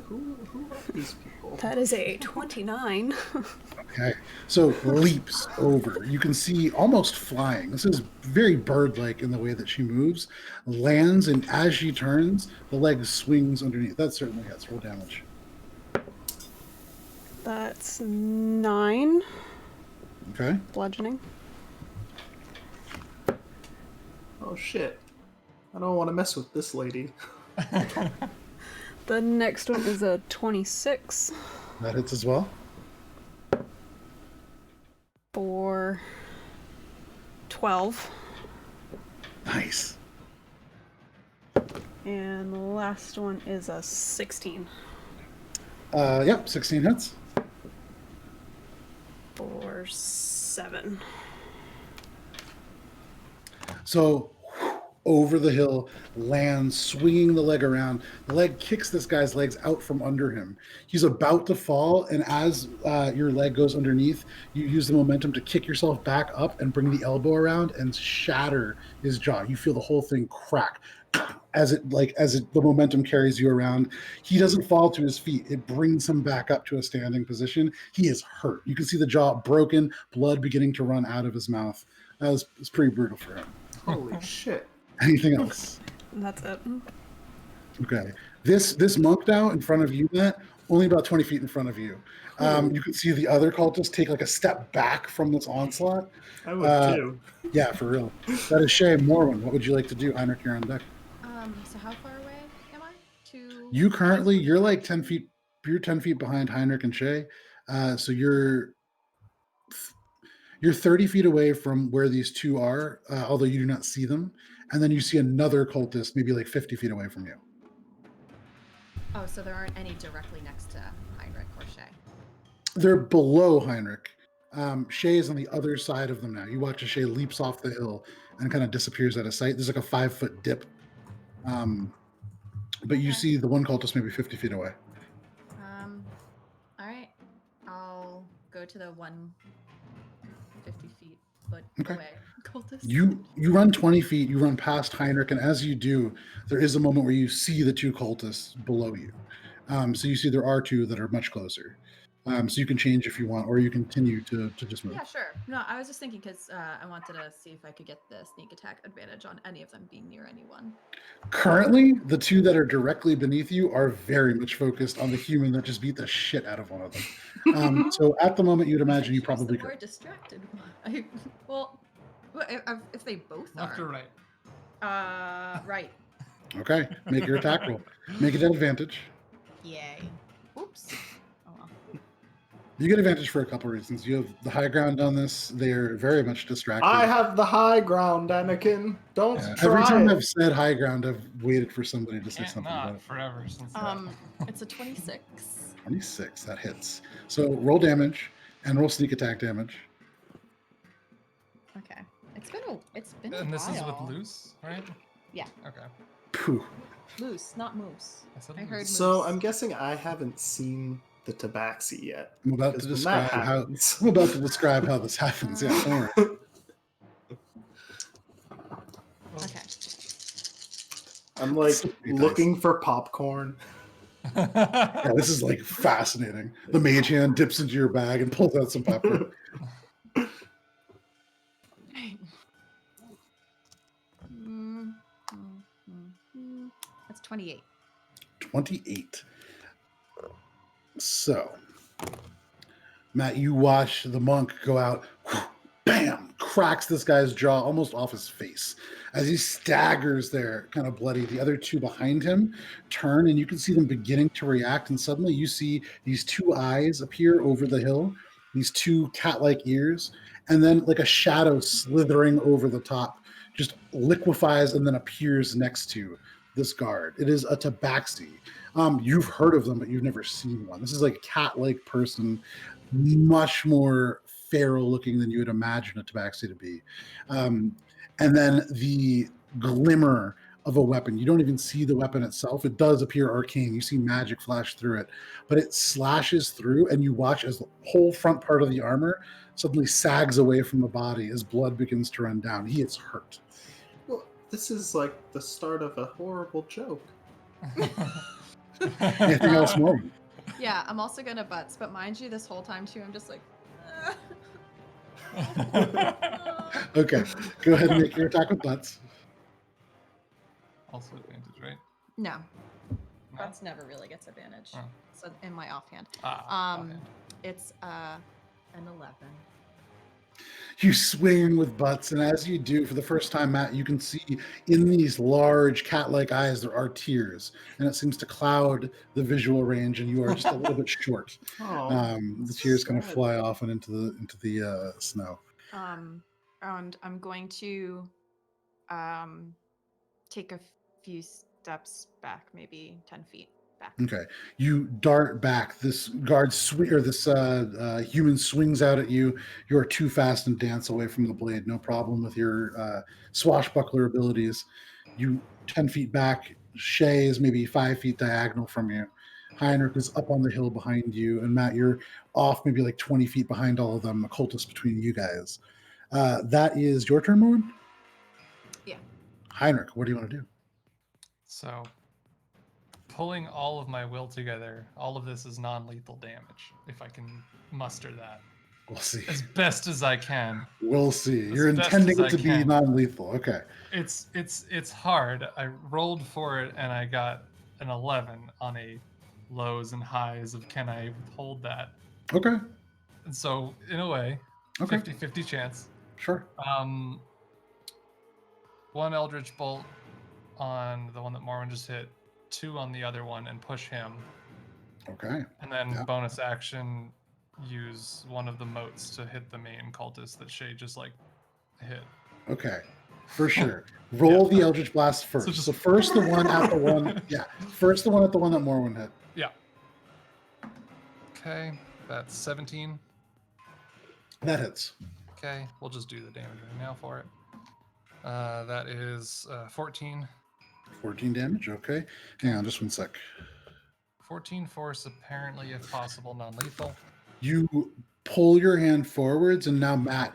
Who are these people? That is a 29. Okay, so leaps over. You can see almost flying. This is very bird-like in the way that she moves. Lands, and as she turns, the leg swings underneath. That certainly hits. Roll damage. That's 9. Okay. Bludgeoning. Oh shit. I don't want to mess with this lady. The next one is a 26. That hits as well. For 12. Nice. And the last one is a 16. Yep, 16 hits. For 7. So over the hill, lands, swinging the leg around. The leg kicks this guy's legs out from under him. He's about to fall, and as your leg goes underneath, you use the momentum to kick yourself back up and bring the elbow around and shatter his jaw. You feel the whole thing crack as the momentum carries you around. He doesn't fall to his feet. It brings him back up to a standing position. He is hurt. You can see the jaw broken, blood beginning to run out of his mouth. It's pretty brutal for him. Holy shit. Anything else? That's it. Okay. This monk now in front of you, Matt, only about 20 feet in front of you. You can see the other cultists take like a step back from this onslaught. I would too. Yeah, for real. That is Shay. Morwen, what would you like to do? Heinrich, you're on deck. So how far away am I? You're like 10 feet. You're 10 feet behind Heinrich and Shay. So you're 30 feet away from where these two are, although you do not see them. And then you see another cultist maybe like 50 feet away from you. Oh, so there aren't any directly next to Heinrich or Shay. They're below Heinrich. Shay is on the other side of them now. You watch as Shay leaps off the hill and kind of disappears out of sight. There's like a 5-foot dip. But you see the one cultist maybe 50 feet away. All right. I'll go to the 150 feet foot Okay. away cultist. You run 20 feet, you run past Heinrich, and as you do, there is a moment where you see the two cultists below you. So you see there are two that are much closer. So you can change if you want, or you continue to just move. Yeah, sure. No, I was just thinking because I wanted to see if I could get the sneak attack advantage on any of them being near anyone. Currently, the two that are directly beneath you are very much focused on the human that just beat the shit out of one of them. So at the moment, you'd imagine you probably More could. distracted. If they both Left are. or right? Right. Okay, make your attack roll. Make it an advantage. Yay. Oops. Oh well. You get advantage for a couple reasons. You have the high ground on this. They're very much distracted. I have the high ground, Anakin. Don't Yeah, try every time it. I've said high ground, I've waited for somebody to say Can't something about not it. forever since It's a 26. 26, that hits. So roll damage and roll sneak attack damage. Okay. It's been a And this is with while. loose, right? Yeah. Okay. Phew. Loose, not moose. I said I heard loose. So moose. I'm guessing I haven't seen the tabaxi yet. I'm about to Because when that describe how happens- I'm about to describe how this happens. Yeah, don't worry. Okay. I'm like So many dice. looking for popcorn. Yeah, this is like fascinating. The mage hand dips into your bag and pulls out some popcorn. That's 28. 28. So, Matt, you watch the monk go out, bam, cracks this guy's jaw almost off his face. As he staggers there, kind of bloody, the other two behind him turn, and you can see them beginning to react. And suddenly you see these two eyes appear over the hill, these two cat-like ears, and then like a shadow slithering over the top just liquefies and then appears next to this guard. It is a tabaxi. You've heard of them, but you've never seen one. This is like a cat-like person, much more feral looking than you would imagine a tabaxi to be. And then the glimmer of a weapon. You don't even see the weapon itself. It does appear arcane. You see magic flash through it, but it slashes through, and you watch as the whole front part of the armor suddenly sags away from the body as blood begins to run down. He is hurt. Well, this is like the start of a horrible joke. Anything else, Morwen? Yeah, I'm also gonna butts, but mind you, this whole time too, I'm just like. Okay, go ahead and make your attack with butts. Also advantage, right? No, No? butts never really gets advantage. Oh. So in my offhand, Okay. it's an 11. You swing with butts, and as you do, for the first time, Matt, you can see in these large cat-like eyes there are tears, and it seems to cloud the visual range, and you are just a little bit short. Oh, The tears kind of sad. fly off and into the snow. And I'm going to take a few steps back, maybe 10 feet back. Okay, you dart back. This guard human swings out at you. You are too fast and dance away from the blade. No problem with your swashbuckler abilities. You 10 feet back. Shay is maybe 5 feet diagonal from you. Heinrich is up on the hill behind you, and Matt, you're off maybe like 20 feet behind all of them. A cultist between you guys. That is your turn, Morwen? Yeah. Heinrich, what do you want to do? So, pulling all of my will together, all of this is non-lethal damage, if I can muster that. We'll see. As best as I can. We'll see. As You're best intending as I it to be can. non-lethal. Okay. It's hard. I rolled for it and I got an 11 on a lows and highs of can I withhold that. Okay. And so, in a way, Okay. 50-50 chance. Sure. One Eldritch Bolt on the one that Morwen just hit, 2 on the other one, and push him. Okay. And then Yeah. bonus action, use one of the motes to hit the main cultist that Shay just like hit. Okay. For sure. Roll Yeah. the Eldritch Blast first. So just- So first the one at the one. Yeah. First the one at the one that Morwen hit. Yeah. Okay, that's 17. That hits. Okay, we'll just do the damage right now for it. That is 14. 14 damage. Okay. Hang on just one sec. 14 force, apparently, if possible, non-lethal. You pull your hand forwards, and now, Matt,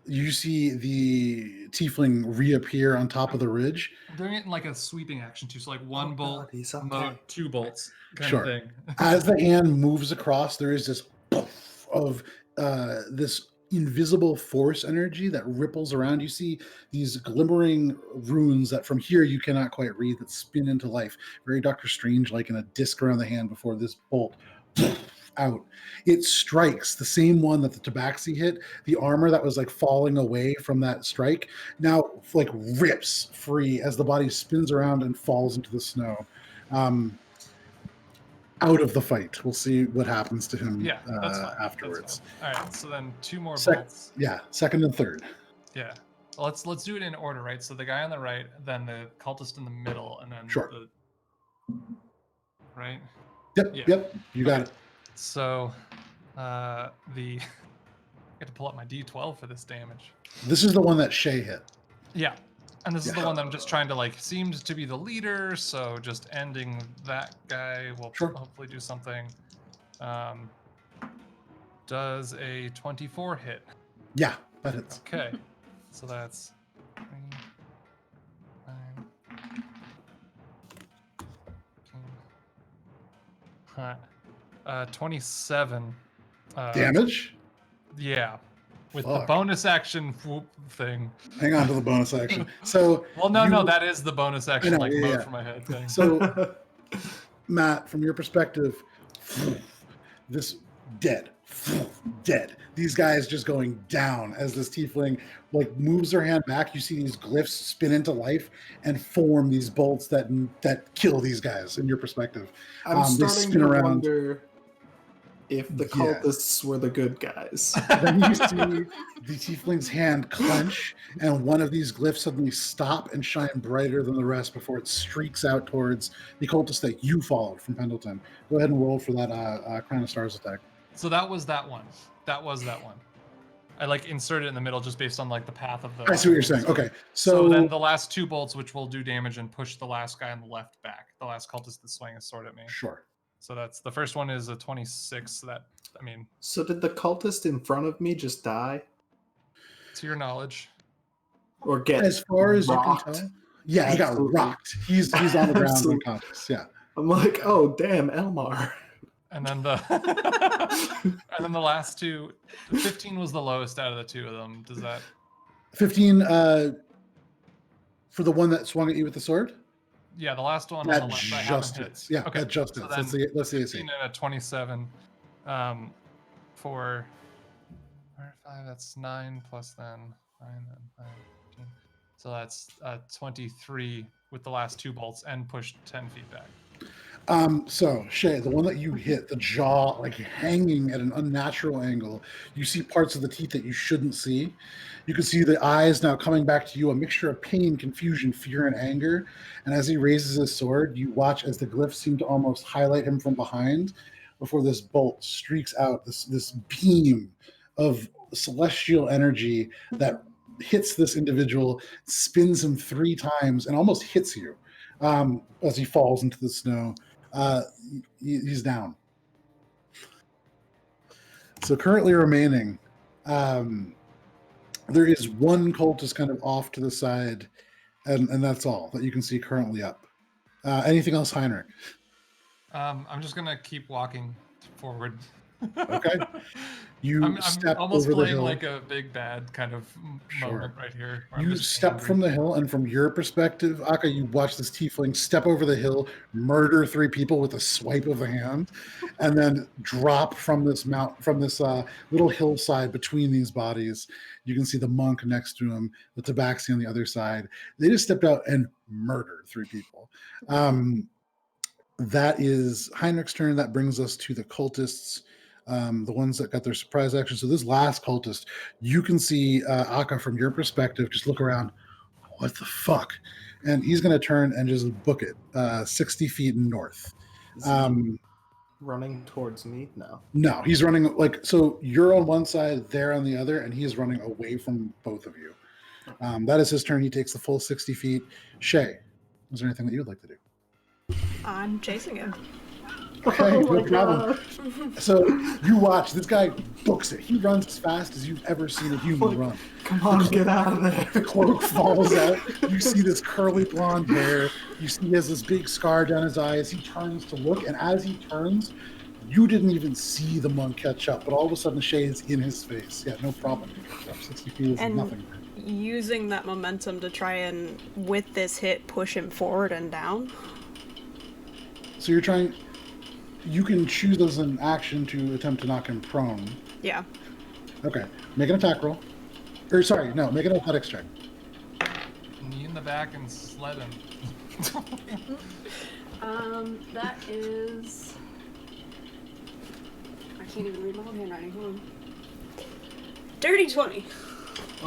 you see the tiefling reappear on top of the ridge. I'm doing it in like a sweeping action too, so like one Oh, bolt, God, he's okay. mote, 2 bolts kind Sure. of thing. As the hand moves across, there is this poof of this invisible force energy that ripples around. You see these glimmering runes that from here you cannot quite read that spin into life. Very Doctor Strange like in a disc around the hand before this bolt out. It strikes the same one that the tabaxi hit. The armor that was like falling away from that strike now like rips free as the body spins around and falls into the snow. Out of the fight. We'll see what happens to him Yeah, that's fine. afterwards. All right, so then 2 more Sec- bolts. Yeah, second and third. Yeah. Well, let's do it in order, right? So the guy on the right, then the cultist in the middle, and then Sure. the right. Yep, Yeah. yep. You got it. So I get to pull up my D12 for this damage. This is the one that Shay hit. Yeah. And this is the Yeah. one that I'm just trying to like seemed to be the leader, so just ending that guy will Sure. hopefully do something. Does a 24 hit? Yeah, that hits. Okay. So that's 3, 9, 27. Damage? Yeah. With the Fuck. bonus action whoop thing. Hang on to the bonus action. So Well, no, you- that is the bonus action, know, like yeah, mode yeah. for my head thing. So Matt, from your perspective, this dead. These guys just going down as this tiefling like moves their hand back. You see these glyphs spin into life and form these bolts that kill these guys. In your perspective, I'm they starting spin to around. wonder If the Yes. cultists were the good guys. Then you see the tiefling's hand clench, and one of these glyphs suddenly stop and shine brighter than the rest before it streaks out towards the cultist that you followed from Pendleton. Go ahead and roll for that Crown of Stars attack. So that was that one. That was that one. I like inserted it in the middle just based on like the path of the. I see what you're saying. Okay, So then the last 2 bolts, which will do damage and push the last guy on the left back, the last cultist that's swinging a sword at me. Sure. So that's the first one is a 26. That I mean, So did the cultist in front of me just die? to your knowledge. Or get As far as rocked? you can tell, yeah, he got Absolutely. rocked. He's on the ground Absolutely. unconscious. Yeah. I'm like, oh damn, Elmar. And then the and then the last 2, 15 was the lowest out of the 2 of them. Does that 15 for the one that swung at you with the sword? Yeah, the last one That on the left I just haven't hits. hit. Yeah, Okay. that just So hits. then Let's see. 15 and a 27 for 5, that's 9 plus then 9 then 5, 15. So that's 23 with the last 2 bolts and pushed 10 feet back. So Shay, the one that you hit, the jaw like hanging at an unnatural angle, you see parts of the teeth that you shouldn't see. You can see the eyes now coming back to you, a mixture of pain, confusion, fear, and anger. And as he raises his sword, you watch as the glyphs seem to almost highlight him from behind before this bolt streaks out, this beam of celestial energy that hits this individual, spins him 3 times, and almost hits you as he falls into the snow. He's down. So currently remaining, there is one cultist kind of off to the side, and that's all that you can see currently up. Anything else, Heinrich? I'm just gonna keep walking forward. Okay. I'm step almost over the playing hill. like a big bad kind of moment right here. where I'm You just step angry. from the hill, and from your perspective, Akka, you watch this tiefling step over the hill, murder 3 people with a swipe of the hand, and then drop from this little hillside between these bodies. You can see the monk next to him, the tabaxi on the other side. They just stepped out and murdered 3 people. That is Heinrich's turn. That brings us to the cultists. The ones that got their surprise action. So this last cultist, you can see Akka from your perspective. Just look around. What the fuck? And he's going to turn and just book it 60 feet north. Is he running towards me? No, he's running so. You're on one side, they're on the other, and he's running away from both of you. That is his turn. He takes the full 60 feet. Shay, is there anything that you would like to do? I'm chasing him. Okay, no problem. So you watch, this guy books it. He runs as fast as you've ever seen a human run. Come on, get out of there. The cloak falls out. You see this curly blonde hair. You see he has this big scar down his eye as he turns to look. And as he turns, you didn't even see the monk catch up. But all of a sudden, Shay is in his face. Yeah, no problem. 60 feet is nothing. Using that momentum to try and, with this hit, push him forward and down. So you're trying... You can choose as an action to attempt to knock him prone. Yeah. Okay. Make an attack roll. Or, sorry, no, make an athletics check. Knee in the back and sled him. That is... I can't even read my own handwriting. Hold on. Dirty 20.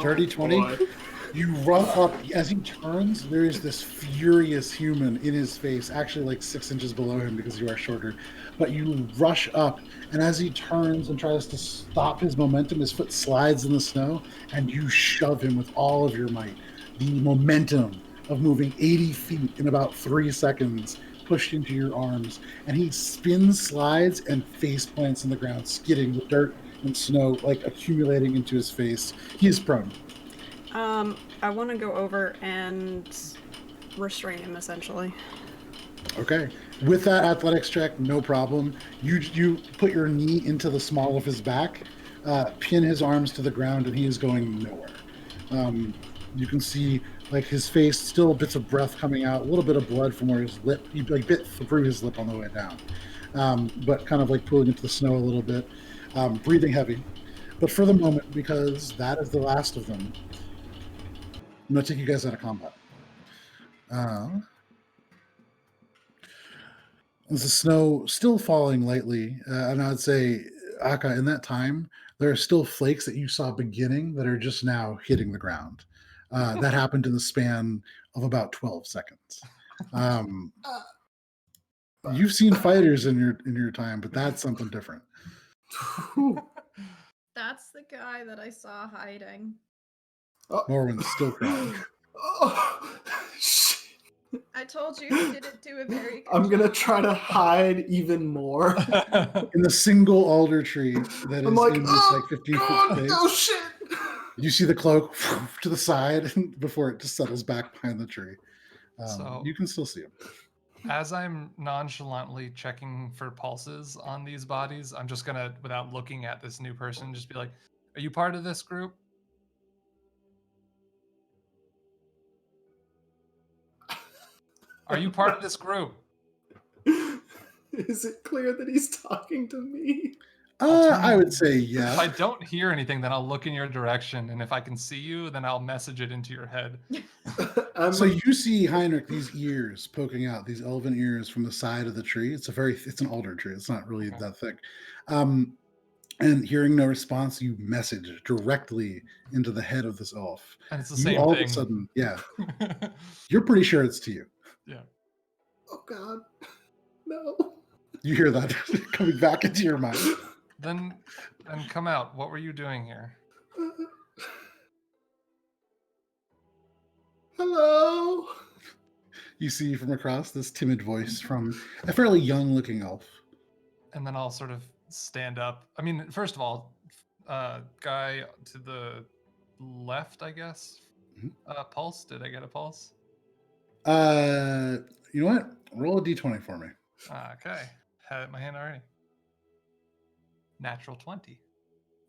Dirty 20. You run up. As he turns, there is this furious human in his face, actually like 6 inches below him because you are shorter. But you rush up, and as he turns and tries to stop his momentum, his foot slides in the snow, and you shove him with all of your might. The momentum of moving 80 feet in about 3 seconds pushed into your arms, and he spins, slides, and face plants in the ground, skidding with dirt and snow like accumulating into his face. He is prone. I want to go over and restrain him, essentially. Okay. With that athletics check, no problem. You put your knee into the small of his back, pin his arms to the ground, and he is going nowhere. You can see like his face, still bits of breath coming out, a little bit of blood from where his lip, he like bit through his lip on the way down, but kind of like pulling into the snow a little bit, breathing heavy. But for the moment, because that is the last of them, I'm going to take you guys out of combat. With the snow still falling lightly, and I'd say, Aka, in that time, there are still flakes that you saw beginning that are just now hitting the ground. That happened in the span of about 12 seconds. Um, you've seen fighters in your time, but that's something different. That's the guy that I saw hiding. Morwen's still crying. Oh, shit. I told you he didn't do a very good I'm gonna job. try to hide even more. In the single alder tree that I'm is like, in this oh, like 15-foot God, space. oh shit! You see the cloak to the side before it just settles back behind the tree. So- you can still see him. As I'm nonchalantly checking for pulses on these bodies, I'm just gonna, without looking at this new person, just be like, "Are you part of this group?" Are you part of this group? Is it clear that he's talking to me? I would say If I yeah. don't hear anything, then I'll look in your direction, and if I can see you, then I'll message it into your head. So you see Heinrich, these ears poking out, these elven ears from the side of the tree. It's an alder tree. It's not really that thick. And hearing no response, you message directly into the head of this elf. And it's the You same all thing. of a sudden, yeah, you're pretty sure it's to you. Yeah. Oh God, no. You hear that coming back into your mind. Then come out. What were you doing here? Hello. You see from across this timid voice from a fairly young-looking elf. And then I'll sort of stand up. I mean, first of all, guy to the left, I guess. Mhm. Pulse. Did I get a pulse? You know what? Roll a d20 for me. Okay. Had it in my hand already. Natural 20.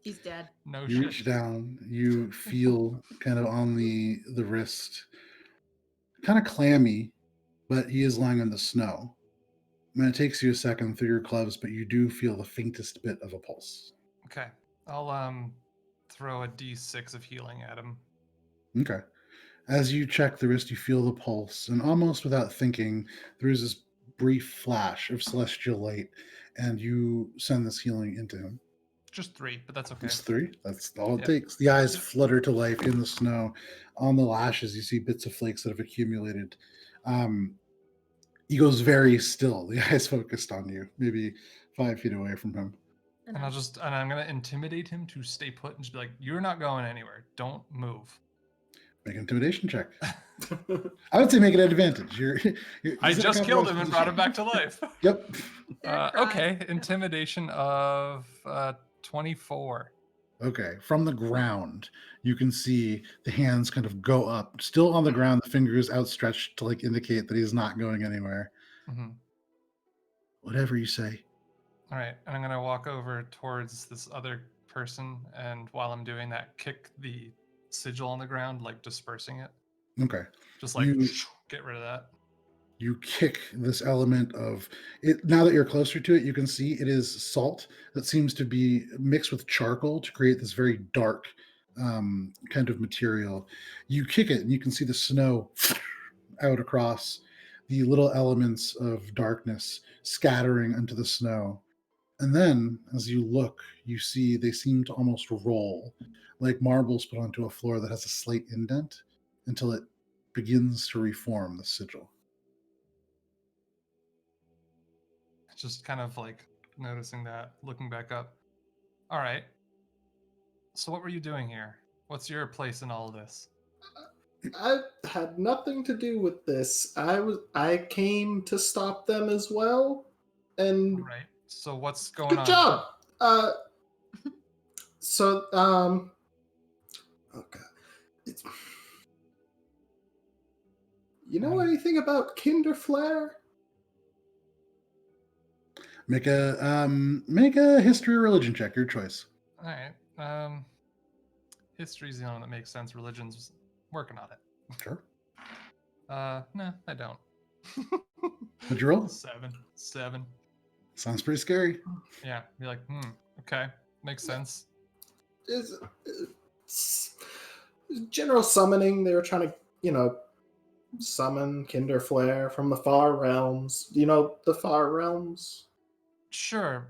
He's dead. No You shit. reach down, you feel kind of on the wrist, kind of clammy, but he is lying in the snow. And it takes you a second through your gloves, but you do feel the faintest bit of a pulse. Okay. I'll throw a d6 of healing at him. Okay. As you check the wrist, you feel the pulse, and almost without thinking, there is this brief flash of celestial light, and you send this healing into him. Just 3, but that's okay. It's 3. That's all it Yep. takes. The eyes flutter to life in the snow. On the lashes, you see bits of flakes that have accumulated. He goes very still. The eyes focused on you, maybe 5 feet away from him. And I'm gonna intimidate him to stay put and just be like, "You're not going anywhere. Don't move." Make an intimidation check. I would say make it an advantage. I just killed him and brought him back to life. Yep. Okay, intimidation of 24. Okay. From the ground, you can see the hands kind of go up, still on the ground, the fingers outstretched to like indicate that he's not going anywhere. Mm-hmm. Whatever you say. All right, and I'm gonna walk over towards this other person, and while I'm doing that, kick the sigil on the ground, like dispersing it. Okay. Just like You- get rid of that. You kick this element of it. Now that you're closer to it, you can see it is salt that seems to be mixed with charcoal to create this very dark kind of material. You kick it, and you can see the snow out across the little elements of darkness scattering into the snow. And then, as you look, you see they seem to almost roll like marbles put onto a floor that has a slight indent until it begins to reform the sigil. Just kind of like noticing that, looking back up. All right. So what were you doing here? What's your place in all of this? I had nothing to do with this. I came to stop them as well. And All right. So what's going good on? job. Oh God. It's, you know anything about Kinderflare? Make a history or religion check, your choice. All right. History's the only one that makes sense. Religion's working on it. Sure. No, I don't. What'd you roll? 7. Sounds pretty scary. Yeah. Be like, okay, makes sense. It's general summoning. They were trying to, summon Kinder Flare from the far realms. Do you know the far realms? Sure.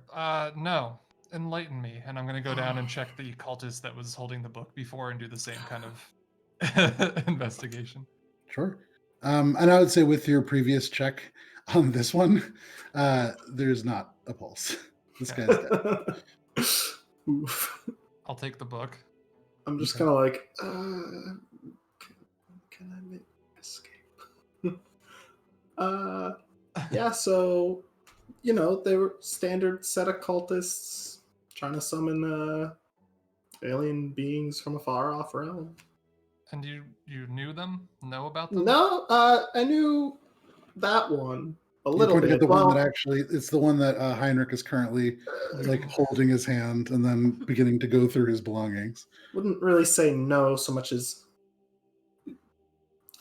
No. Enlighten me, and I'm gonna go down and check the cultist that was holding the book before and do the same kind of investigation. Sure. And I would say with your previous check on this one, there's not a pulse. This guy's dead. Oof. I'll take the book. I'm just Okay. kind of like, can I make escape? Yeah, so, they were standard set of cultists trying to summon alien beings from a far off realm. And you knew them? Know about them? No, I knew that one a You're little pointing bit. at the Well, one that actually, it's the one that Heinrich is currently like holding his hand and then beginning to go through his belongings. wouldn't really say no so much as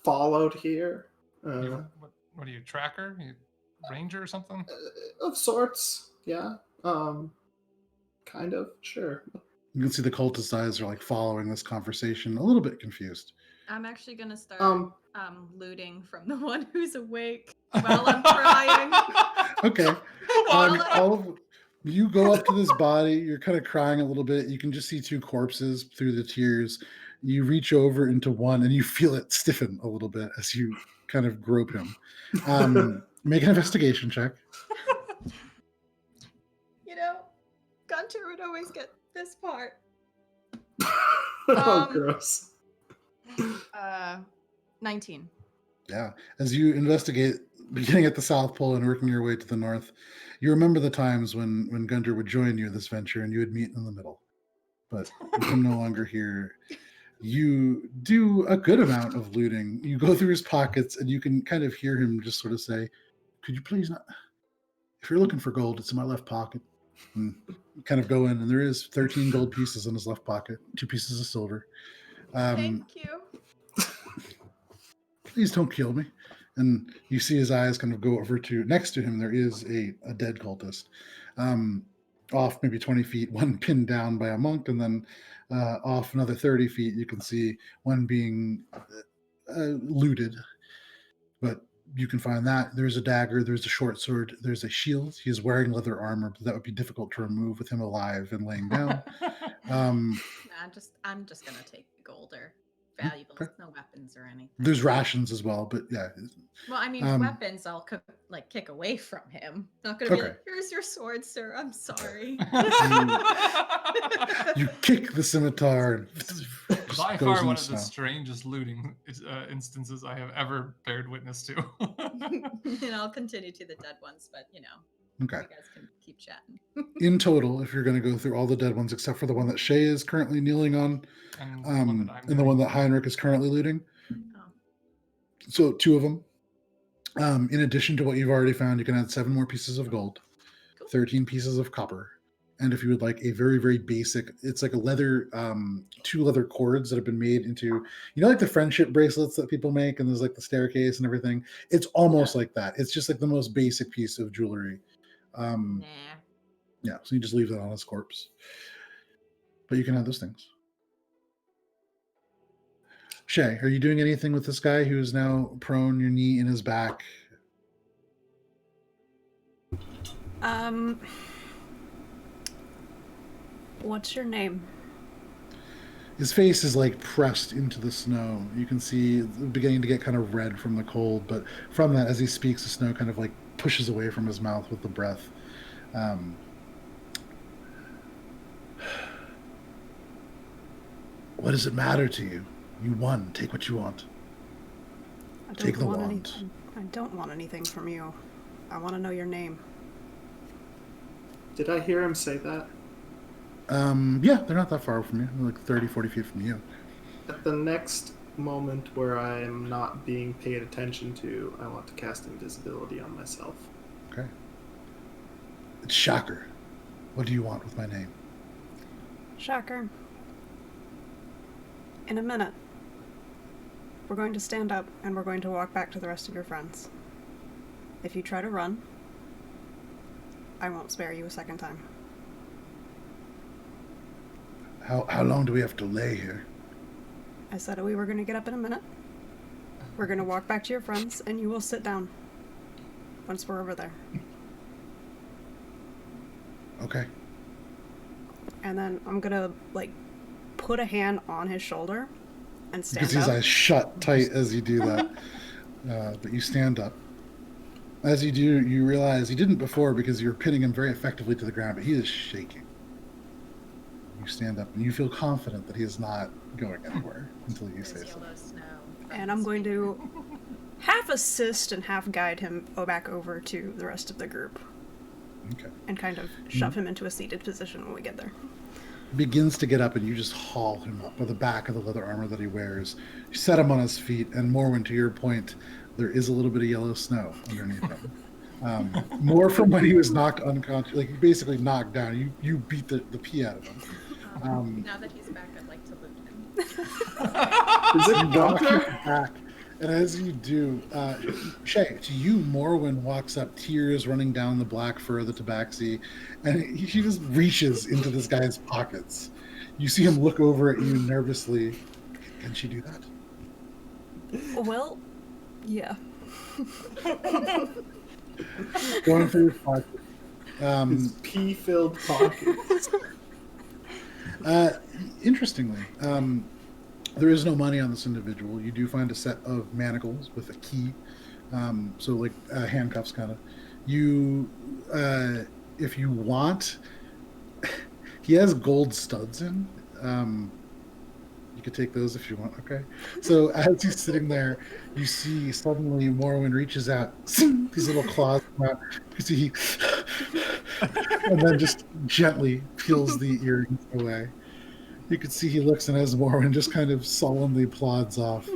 followed here. What are you, tracker? You ranger or something? Of sorts, yeah. Kind of, sure. You can see the cultist eyes are like following this conversation, a little bit confused. I'm actually gonna start Um, looting from the one who's awake while I'm crying. Okay. While I- All of you go up to this body. You're kind of crying a little bit. You can just see two corpses through the tears. You reach over into one, and you feel it stiffen a little bit as you kind of grope him. Make an investigation check. Guntir would always get this part. Oh, gross. 19. Yeah. As you investigate, beginning at the South Pole and working your way to the north, you remember the times when Guntir would join you in this venture and you would meet in the middle. But with him no longer here, you do a good amount of looting. You go through his pockets and you can kind of hear him just sort of say, "Could you please not? If you're looking for gold, it's in my left pocket." And you kind of go in, and there is 13 gold pieces in his left pocket, 2 pieces of silver. Thank you. Please don't kill me. And you see his eyes kind of go over to next to him. There is a dead cultist, off maybe 20 feet, one pinned down by a monk, and then off another 30 feet, you can see one being looted. But you can find that there's a dagger, there's a short sword, there's a shield. He is wearing leather armor, but that would be difficult to remove with him alive and laying down. Nah, I'm just gonna take the gold or valuables, Okay. no weapons or anything. There's rations as well, but yeah. Well, I mean, weapons I'll kick away from him. Not gonna be Okay. like, here's your sword, sir. I'm sorry. You kick the scimitar and By goes far in one the of the snow. strangest looting instances I have ever bared witness to. And I'll continue to the dead ones, but Okay. you guys can keep chatting. In total, if you're going to go through all the dead ones except for the one that Shay is currently kneeling on, And and the one that Heinrich is currently looting, Oh. so 2 of them. In addition to what you've already found, you can add 7 more pieces of gold, Cool. 13 pieces of copper, and if you would like a very, very basic, it's like a leather, 2 leather cords that have been made into, like the friendship bracelets that people make, and there's like the staircase and everything. It's almost like that. It's just like the most basic piece of jewelry. Nah. Yeah, so you just leave that on his corpse. But you can have those things. Shay, are you doing anything with this guy who is now prone, your knee in his back? What's your name? His face is like pressed into the snow. You can see it beginning to get kind of red from the cold, but from that, as he speaks, the snow kind of like pushes away from his mouth with the breath. What does it matter to you? You won. Take what you want. Take the wand. Anything. I don't want anything from you. I want to know your name. Did I hear him say that? Yeah, they're not that far from you. They're like 30, 40 feet from you. At the next moment where I am not being paid attention to, I want to cast invisibility on myself. Okay. It's Shocker. What do you want with my name? Shocker. In a minute, we're going to stand up and we're going to walk back to the rest of your friends. If you try to run, I won't spare you a second time. How long do we have to lay here? I said we were going to get up in a minute. We're gonna walk back to your friends, and you will sit down once we're over there. Okay. And then I'm gonna, like, put a hand on his shoulder and You stand can see his up. eyes shut tight as you do that. But you stand up. As you do, you realize you didn't before because you were pinning him very effectively to the ground, but he is shaking. You stand up and you feel confident that he is not going anywhere until you say There's so. yellow snow. And I'm going to half assist and half guide him back over to the rest of the group. Okay. And kind of shove him into a seated position when we get there. Begins to get up and you just haul him up by the back of the leather armor that he wears. You set him on his feet, and Morwen, to your point, there is a little bit of yellow snow underneath him. More from when he was knocked unconscious, like basically knocked down. You beat the pee out of him. Now that he's back, I'd like to lift him. Is it You walk Guntir? back, and as you do, Shay, to you, Morwen walks up, tears running down the black fur of the tabaxi, and he just reaches into this guy's pockets. You see him look over at you nervously. Can she do that? Well, yeah. Going through his pocket. His pee-filled pockets. Interestingly, there is no money on this individual. You do find a set of manacles with a key, so like handcuffs, kind of. You, if you want, he has gold studs in. You could take those if you want. Okay. So as he's sitting there, you see suddenly Morwen reaches out. These little claws come out. You see he, and then just gently peels the earrings away. You could see he looks, and as Morwen just kind of solemnly plods off.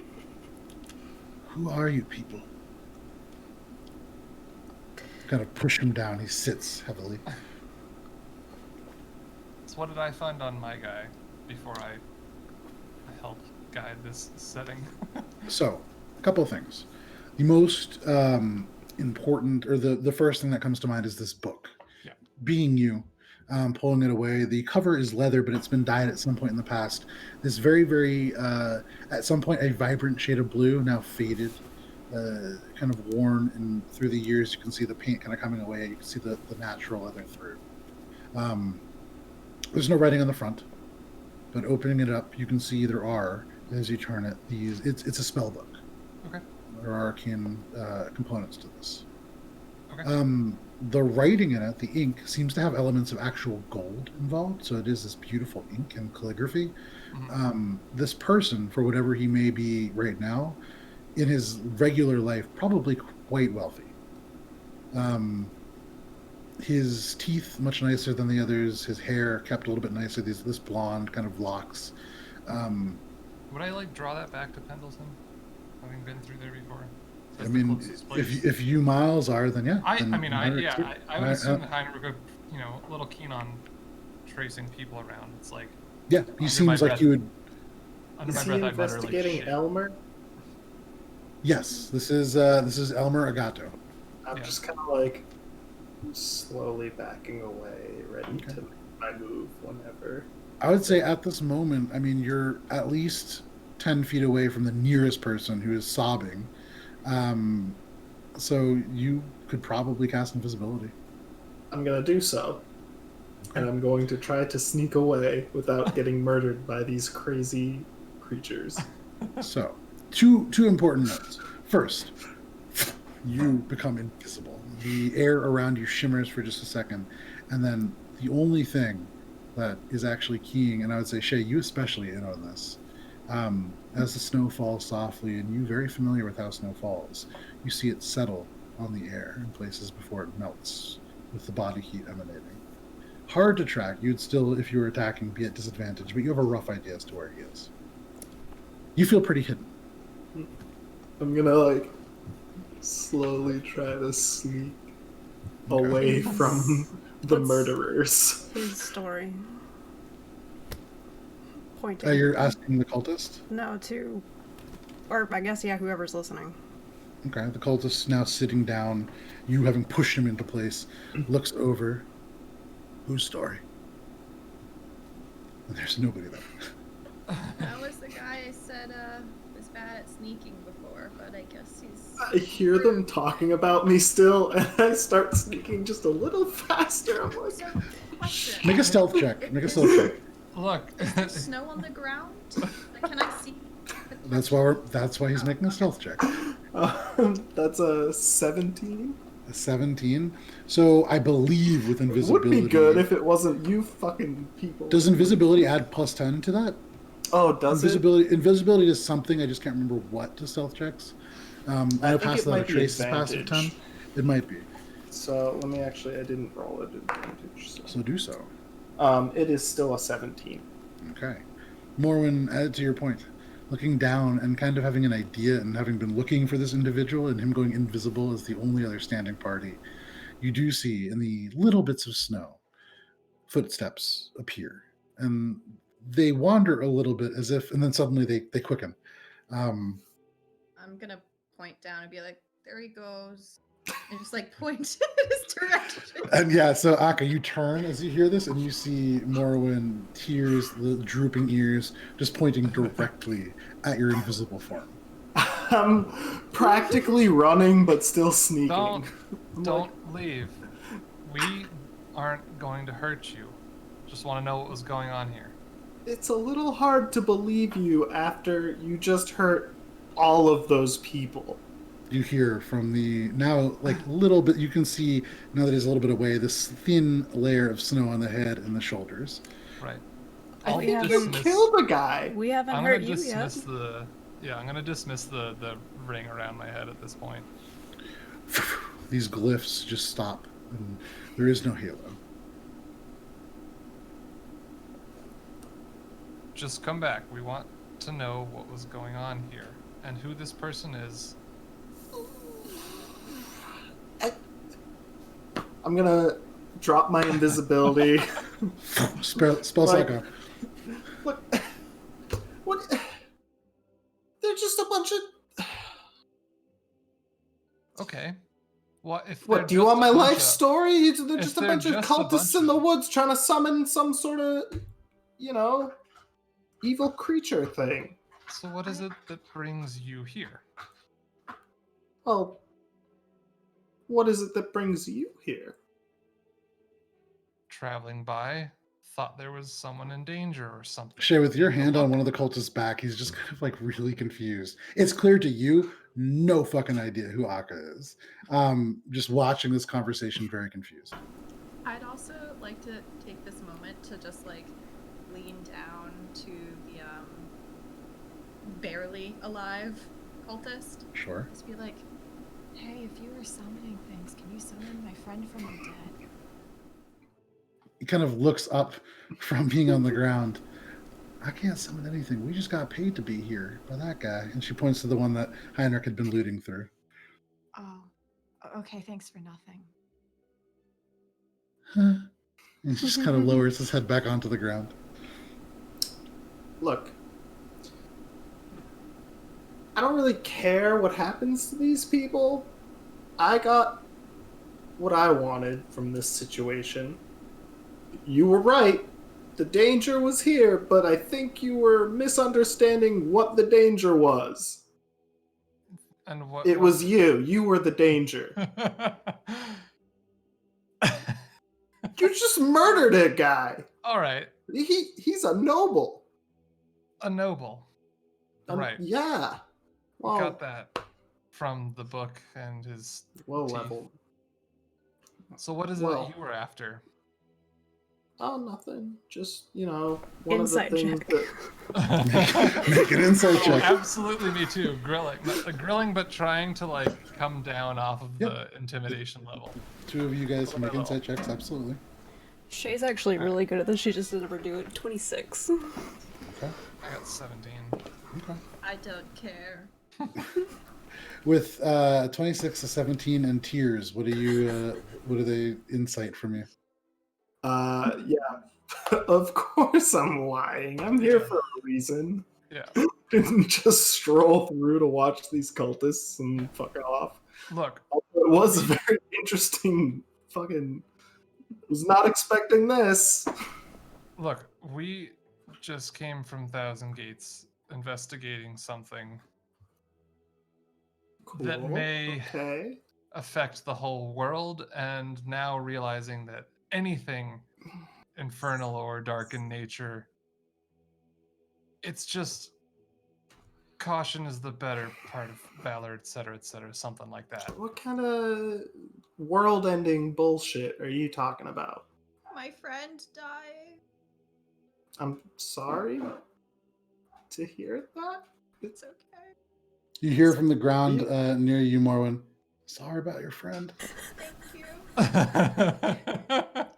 Who are you people? Kind of push him down. He sits heavily. So what did I find on my guy before I helped guide this setting? So, a couple of things. The most important, or the first thing that comes to mind is this book. Yeah. Being you, pulling it away. The cover is leather, but it's been dyed at some point in the past. This very, very, at some point, a vibrant shade of blue, now faded, kind of worn, and through the years, you can see the paint kind of coming away. You can see the natural leather through. There's no writing on the front, but opening it up, you can see there are, as you turn it, these. It's a spell book. Okay. There are arcane components to this. Okay. The writing in it, the ink, seems to have elements of actual gold involved, so it is this beautiful ink and calligraphy. Mhm. This person, for whatever he may be right now, in his regular life, probably quite wealthy. His teeth much nicer than the others. His hair kept a little bit nicer. This blonde kind of locks. Would I like draw that back to Pendleton, having been through there before? I That's the mean, closest place. if you Miles are, then yeah. I then mean, I would I- assume that Heinrich would, a little keen on tracing people around. It's like yeah, he Under my seems like breath. he would. under Is my he breath, I'd mutter like investigating shit. Elmer? Yes, this is Elmer Agato. I'm Yeah. just kind of like slowly backing away, ready Okay. to make my move whenever. I would say at this moment, I mean, you're at least 10 feet away from the nearest person who is sobbing. So you could probably cast invisibility. I'm gonna do so. And I'm going to try to sneak away without getting murdered by these crazy creatures. So, two important notes. First, you become invisible. The air around you shimmers for just a second, and then the only thing that is actually keying, and I would say, Shay, you especially in on this, as the snow falls softly, and you very familiar with how snow falls, you see it settle on the air in places before it melts with the body heat emanating. Hard to track. You'd still, if you were attacking, be at disadvantage, but you have a rough idea as to where he is. You feel pretty hidden. I'm gonna slowly try to sneak away from the What's- murderers. His story. Pointing. You're asking the cultist? No, or I guess, yeah, whoever's listening. Okay, the cultist now sitting down, you having pushed him into place, looks over. Whose story? And there's nobody there. That was the guy I said was back bad at sneaking before, but I guess he's... I hear them talking about me still, and I start sneaking just a little faster. I'm like, So, question. Make a stealth check. Make a stealth check. Look. Is there snow on the ground? Like, can I see? That's why he's making a stealth check. that's a 17. A 17. So I believe with It invisibility. would be good if it wasn't you fucking people. Does invisibility add +10 to that? Oh, does invisibility? Invisibility is something, I just can't remember what to stealth checks. I know past that a trace is passive 10. It might be. So let me actually, I didn't roll it advantage. So do so. It is still a 17. Okay. Morwen, add to your point. Looking down and kind of having an idea and having been looking for this individual and him going invisible as the only other standing party, you do see in the little bits of snow footsteps appear. And they wander a little bit as if, and then suddenly they quicken. I'm gonna point down and be like, there he goes. And just like point in his direction. And yeah, so Akka, you turn as you hear this, and you see Morwen, tears, the drooping ears, just pointing directly at your invisible form. I'm practically running, but still sneaking. Don't leave. We aren't going to hurt you. Just want to know what was going on here. It's a little hard to believe you after you just hurt all of those people. You hear from the now like little bit, you can see now that he's a little bit away, this thin layer of snow on the head and the shoulders. Right. I think you killed the guy. We haven't hurt you yet. I'm gonna dismiss the ring around my head at this point. These glyphs just stop, and there is no halo. Just come back. We want to know what was going on here and who this person is. I'm gonna drop my invisibility. Spell psycho. What? They're just a bunch of. Okay. What if? What? Do you want my life story? They're If just a they're bunch of just a cultists bunch in the of- woods trying to summon some sort of, evil creature thing. So what is it that brings you here? Well, what is it that brings you here? Traveling by, thought there was someone in danger or something. Shay, with your hand on one of the cultists' back, he's just kind of like really confused. It's clear to you, no fucking idea who Akka is. Just watching this conversation, very confused. I'd also like to take this moment to just like lean down to the barely alive cultist. Sure. Just be like, hey, if you were summoning things, can you summon my friend from the dead? He kind of looks up from being on the ground. I can't summon anything. We just got paid to be here by that guy. And she points to the one that Heinrich had been looting through. Oh, okay, thanks for nothing. Huh. And he just kind of lowers his head back onto the ground. Look, I don't really care what happens to these people. I got what I wanted from this situation. You were right. The danger was here, but I think you were misunderstanding what the danger was. And what? It was you. You were the danger. You just murdered a guy. All right. He's a noble. A noble. Right. Yeah. Well, Got that from the book and his low teeth. level. So what is it that you were after? Oh, nothing. Just, one Insight of the things check. Make an insight check. Absolutely, me too. Grilling, but trying to come down off of the intimidation level. Two of you guys can make insight checks, absolutely. Shay's actually really good at this. She just didn't ever do it. 26. Okay. I got 17. Okay. I don't care. With 26 to 17 and tears, what are they insight from you? Yeah. Of course I'm lying. I'm here for a reason. Yeah. Didn't just stroll through to watch these cultists and fuck off. Look. It was a very interesting fucking... Was not expecting this. Look, we just came from Thousand Gates investigating something that Cool. may Okay. affect the whole world, and now realizing that anything infernal or dark in nature, it's just caution is the better part of valor, etc., something like that. What kind of world-ending bullshit are you talking about? My friend died. I'm sorry to hear that. It's okay. You hear from the ground near you, Morwen. Sorry about your friend. Thank you.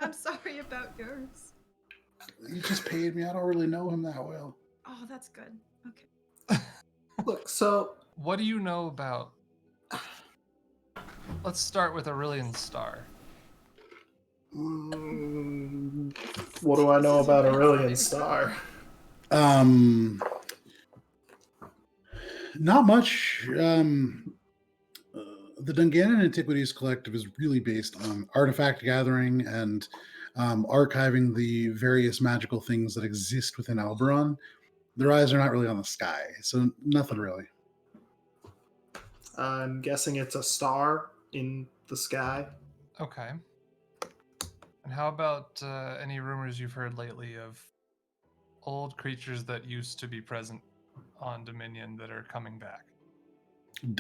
I'm sorry about yours. You just paid me. I don't really know him that well. Oh, that's good. Okay. Look, so What do you know about? Let's start with Aurelian Star. what do I know This is about really Aurelian funny. Star? Not much. The Dungannon Antiquities Collective is really based on artifact gathering and archiving the various magical things that exist within Alberon. Their eyes are not really on the sky, so nothing really. I'm guessing it's a star in the sky. Okay. And how about any rumors you've heard lately of old creatures that used to be present on Dominion that are coming back?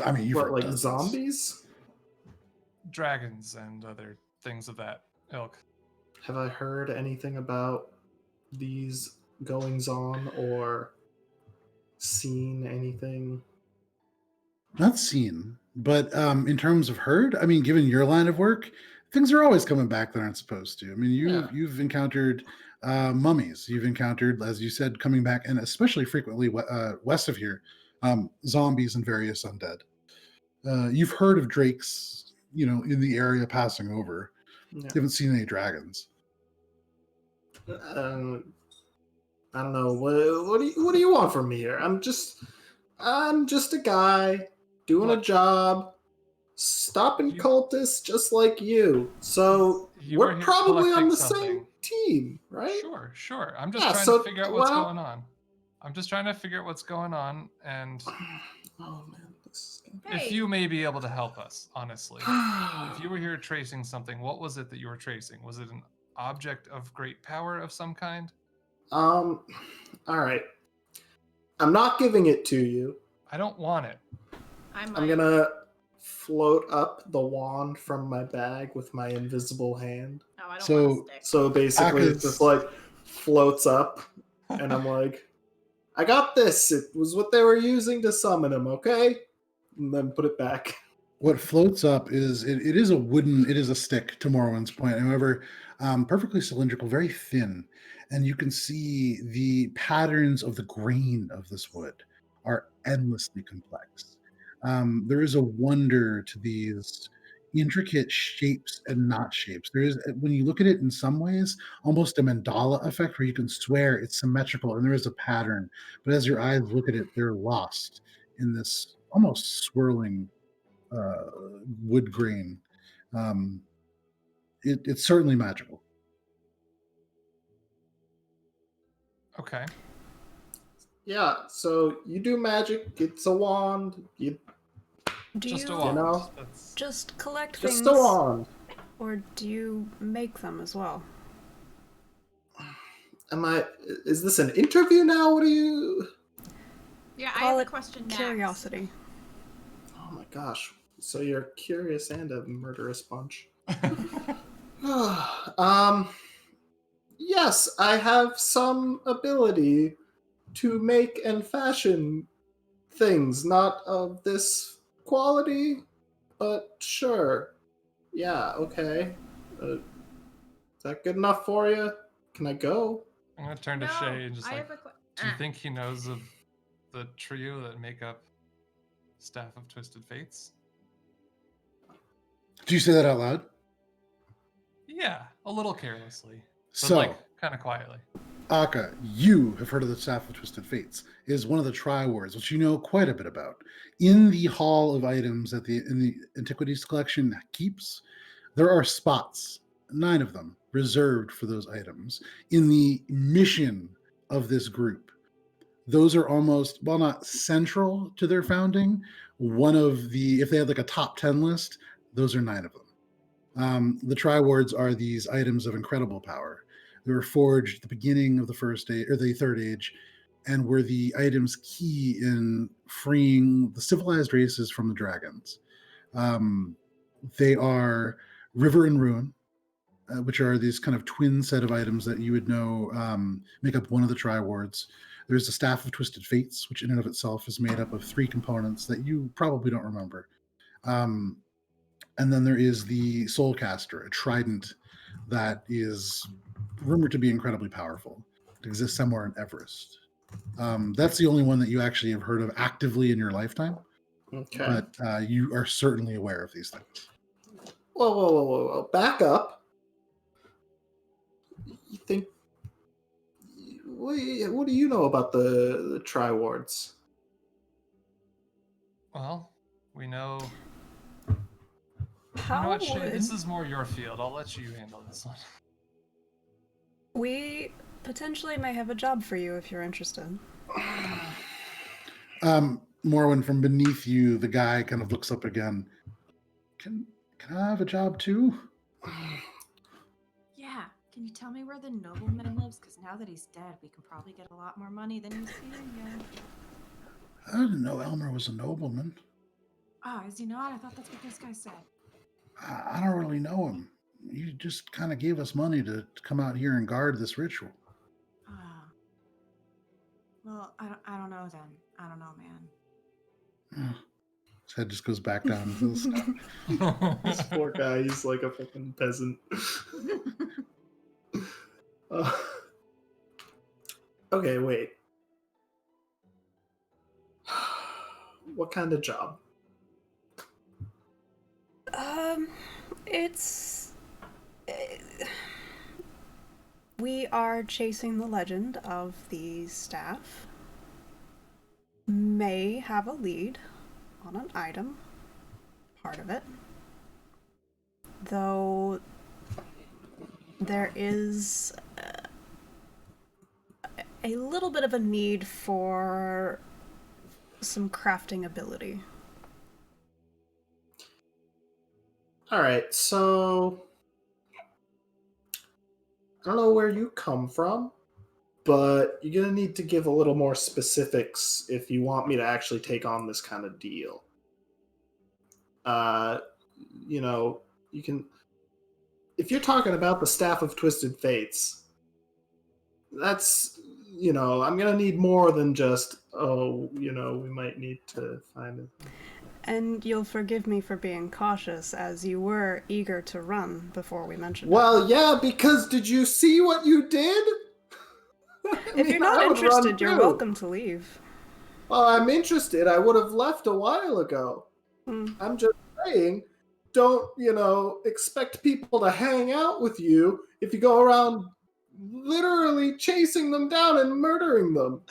I mean, you've What, heard like dozens. zombies? Dragons and other things of that ilk. Have I heard anything about these goings on or seen anything? Not seen, but in terms of heard, I mean, given your line of work, things are always coming back that aren't supposed to. I mean, you've encountered mummies. You've encountered, as you said, coming back, and especially frequently west of here, zombies and various undead. You've heard of drakes, in the area passing over. Yeah. You haven't seen any dragons. I don't know. What do you want from me here? I'm just a guy doing a job, stopping cultists just like you. So we're here probably on collecting the something. same team, right? Sure. I'm just Yeah, trying so to figure out what's going on. And Oh man, this is if you may be able to help us, honestly. If you were here tracing something, what was it that you were tracing? Was it an object of great power of some kind? all right. I'm not giving it to you. I don't want it. I'm gonna float up the wand from my bag with my invisible hand. No, I don't So- want a stick. So basically, it just like floats up, and I'm like, I got this. It was what they were using to summon him, okay? And then put it back. What floats up is it is a stick, to Morwen's point. However, perfectly cylindrical, very thin, and you can see the patterns of the grain of this wood are endlessly complex. There is a wonder to these intricate shapes and not shapes. There is, when you look at it in some ways, almost a mandala effect where you can swear it's symmetrical and there is a pattern, but as your eyes look at it, they're lost in this almost swirling wood grain. It's certainly magical. Okay. Yeah, so you do magic. It's a wand. You Do Just you a wand. know? That's... just collect just things, a wand. or do you make them as well? Is this an interview now? What are you? Yeah, I Call have a it question next. Curiosity. Oh my gosh. So you're curious and a murderous bunch. Yes, I have some ability to make and fashion things, not of this quality, but sure. Yeah, okay. Is that good enough for you? Can I go? I'm going to turn to No, Shay and just I like, have a do you think he knows of the trio that make up Staff of Twisted Fates? Do you say that out loud? Yeah, a little carelessly. But So, like, kind of quietly. Aka, you have heard of the Staff of Twisted Fates. It is one of the tri-wards, which you know quite a bit about. In the Hall of Items in the Antiquities Collection keeps, there are spots, 9 of them, reserved for those items. In the mission of this group, those are almost, well, not central to their founding. If they had like a top 10 list, those are 9 of them. The Triwards are these items of incredible power. They were forged at the beginning of the first age, or the third age, and were the items key in freeing the civilized races from the dragons. They are River and Ruin, which are these kind of twin set of items that you would know make up one of the Triwards. There's the Staff of Twisted Fates, which in and of itself is made up of 3 components that you probably don't remember. And then there is the Soulcaster, a trident that is rumored to be incredibly powerful. It exists somewhere in Everest. That's the only one that you actually have heard of actively in your lifetime. Okay. But you are certainly aware of these things. Whoa. Back up. You think... What do you know about the Triwards? Well, we know... How You know what, Shay? would This is more your field. I'll let you handle this one. we potentially may have a job for you if you're interested? Morwen, from beneath you, the guy kind of looks up again. Can I have a job too? Yeah. Can you tell me where the nobleman lives? Because now that he's dead, we can probably get a lot more money than he's feeling yet. I didn't know Elmer was a nobleman. Oh, is he not? I thought that's what this guy said. I don't really know him. He just kind of gave us money to come out here and guard this ritual. Oh. Well, I don't know then. I don't know, man. His head just goes back down to the sky. This poor guy, he's like a fucking peasant. Okay, wait. What kind of job? It's... we are chasing the legend of the staff. May have a lead on an item, part of it. Though there is a little bit of a need for some crafting ability. All right, so I don't know where you come from, but you're going to need to give a little more specifics if you want me to actually take on this kind of deal. You know, you can... If you're talking about the Staff of Twisted Fates, that's, you know, I'm going to need more than just, we might need to find it. And you'll forgive me for being cautious, as you were eager to run before we mentioned Well, yeah, because did you see what you did? If you're not interested, you're welcome to leave. Well, I'm interested. I would have left a while ago. I'm just saying, don't, expect people to hang out with you if you go around literally chasing them down and murdering them.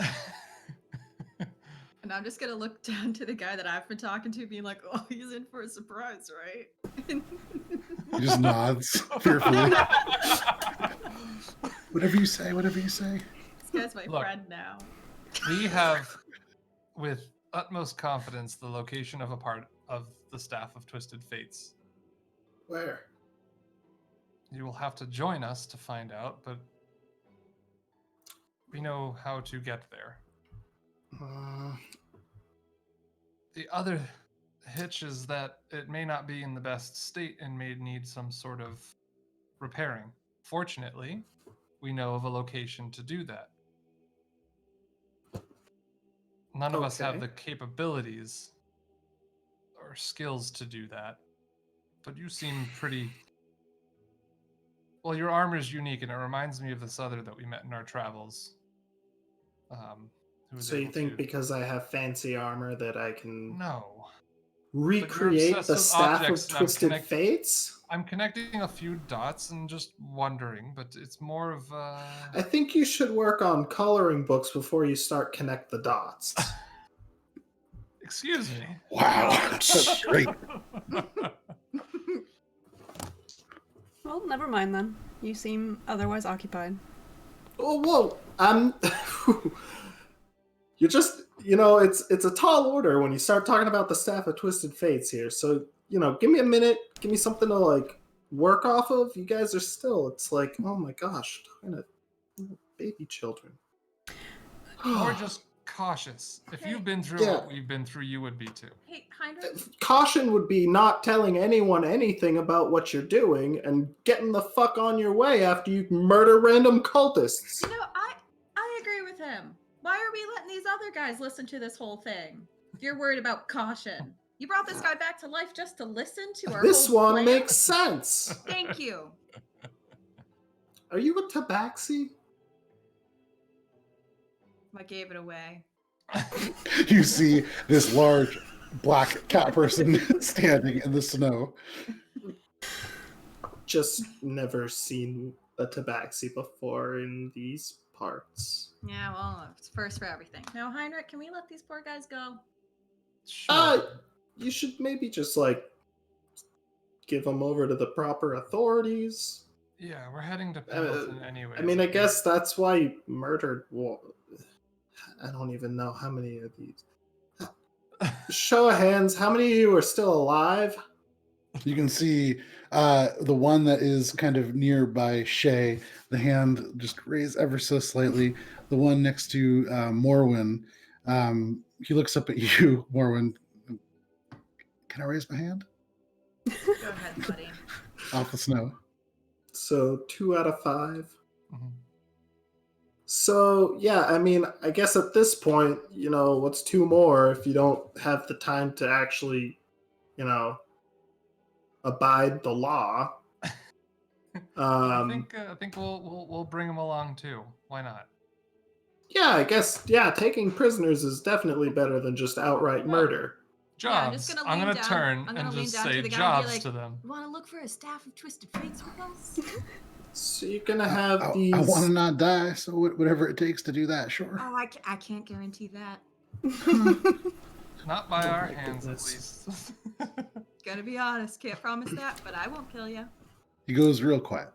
And I'm just gonna look down to the guy that I've been talking to, being like, "Oh, he's in for a surprise, right?" He just nods fearfully. Whatever you say, whatever you say. This guy's my friend now. We have, with utmost confidence, the location of a part of the Staff of Twisted Fates. Where? You will have to join us to find out, but we know how to get there. The other hitch is that it may not be in the best state and may need some sort of repairing. Fortunately, we know of a location to do that. None of us have the capabilities or skills to do that, but you seem pretty... Well, your armor is unique, and it reminds me of this other that we met in our travels. So you think because I have fancy armor that I can recreate the Staff of Twisted Fates? I'm connecting a few dots and just wondering, but it's more of I think you should work on coloring books before you start connect the dots. Excuse me. Wow, that's great. Well, never mind then. You seem otherwise occupied. Oh, whoa! You just, it's a tall order when you start talking about the Staff of Twisted Fates here. So, give me a minute, give me something to like work off of. You guys are still, it's like, oh my gosh, talking to baby children. Or just cautious. If you've been through what we've been through, you would be too. Hey, Heinrich. Caution would be not telling anyone anything about what you're doing and getting the fuck on your way after you murder random cultists. I agree with him. Why are we letting these other guys listen to this whole thing? If you're worried about caution. You brought this guy back to life just to listen to our This whole one plan? makes sense. Thank you. Are you a tabaxi? I gave it away. You see this large black cat person standing in the snow. Just never seen a tabaxi before in these parts. Yeah, well, it's first for everything. Now, Heinrich, can we let these poor guys go? Sure. You should maybe just like give them over to the proper authorities. Yeah, we're heading to Pendleton anyway. I mean, I guess that's why you murdered. I don't even know how many of these. Show of hands, how many of you are still alive? You can see the one that is kind of nearby Shay, the hand just raised ever so slightly. The one next to Morwen, he looks up at you, Morwen. Can I raise my hand? Go ahead, buddy. Off the snow. So 2 out of 5. Mhm. So, yeah, I mean, I guess at this point, what's 2 more if you don't have the time to actually, abide the law? I think we'll bring him along too. Why not? Yeah, I guess, taking prisoners is definitely better than just outright murder. Jobs. Yeah, I'm gonna turn and just say jobs to them. You want to look for a Staff of Twisted Fates with us? So you're going to have these... I want to not die, so whatever it takes to do that, sure. Oh, I can't guarantee that. Not by Oh our my hands, goodness. at least. Gotta be honest, can't promise that, but I won't kill you. He goes real quiet.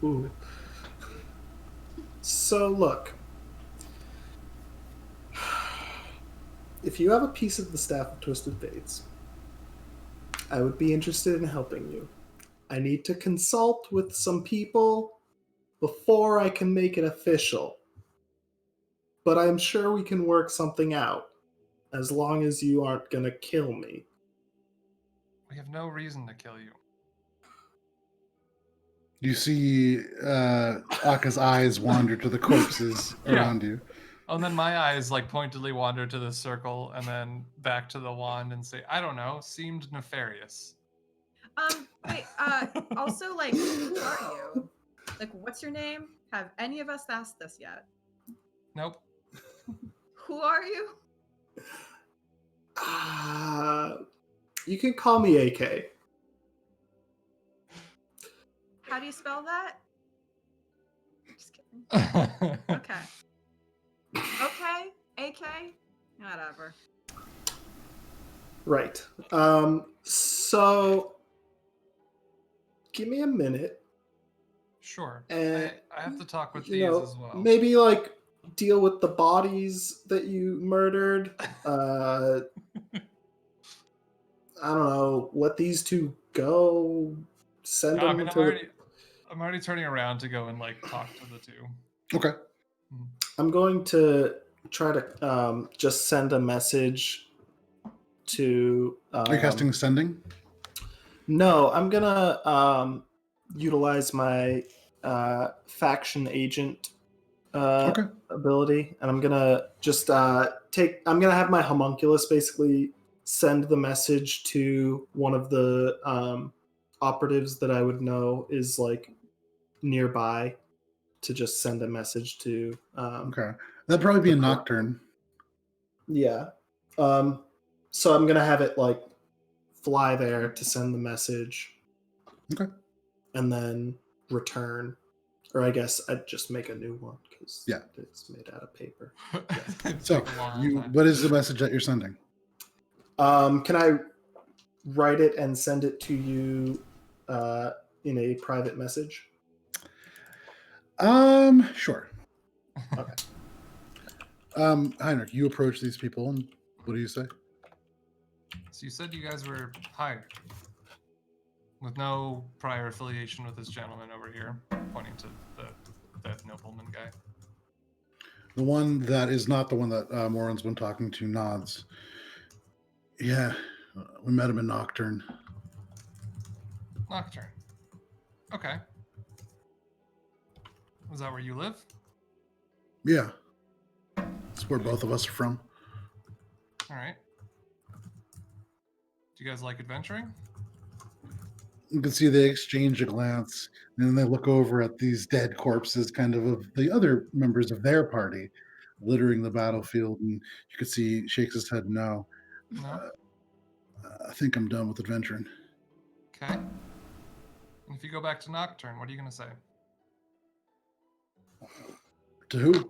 Ooh. So look, if you have a piece of the Staff of Twisted Fates, I would be interested in helping you. I need to consult with some people before I can make it official. But I'm sure we can work something out, as long as you aren't going to kill me. We have no reason to kill you. You see Aka's eyes wander to the corpses around you. Oh, and then my eyes pointedly wander to the circle and then back to the wand and say, I don't know, seemed nefarious. Wait, also, who are you? What's your name? Have any of us asked this yet? Nope. Who are you? You can call me AK. How do you spell that? Just kidding. Okay. Okay, AK? Whatever. Right. So, give me a minute. Sure. And, I have to talk with these as well. Maybe, deal with the bodies that you murdered. I don't know. Let these 2 go. Send them to... I'm already turning around to go and talk to the 2. Okay. I'm going to try to just send a message to... Are you casting Sending? No, I'm going to utilize my faction agent ability, and I'm going to just I'm going to have my homunculus basically send the message to one of the operatives that I would know is nearby to just send a message to. Okay. That'd probably be a Nocturne. Yeah. So I'm going to have it fly there to send the message. Okay. And then return. Or I guess I'd just make a new one because it's made out of paper. Yeah. So, what is the message that you're sending? Can I write it and send it to you in a private message? Sure. Okay. Heinrich, you approach these people, and what do you say? So you said you guys were hired with no prior affiliation with this gentleman over here, pointing to that nobleman guy. The one that is not the one that Morwen's been talking to nods. Yeah, we met him in Nocturne. Nocturne. Okay. Is that where you live? Yeah, that's where both of us are from. All right. Do you guys like adventuring? You can see they exchange a glance, and then they look over at these dead corpses, kind of the other members of their party, littering the battlefield. And you can see he shakes his head no. No? I think I'm done with adventuring. Okay. And if you go back to Nocturne, what are you going to say? To who? To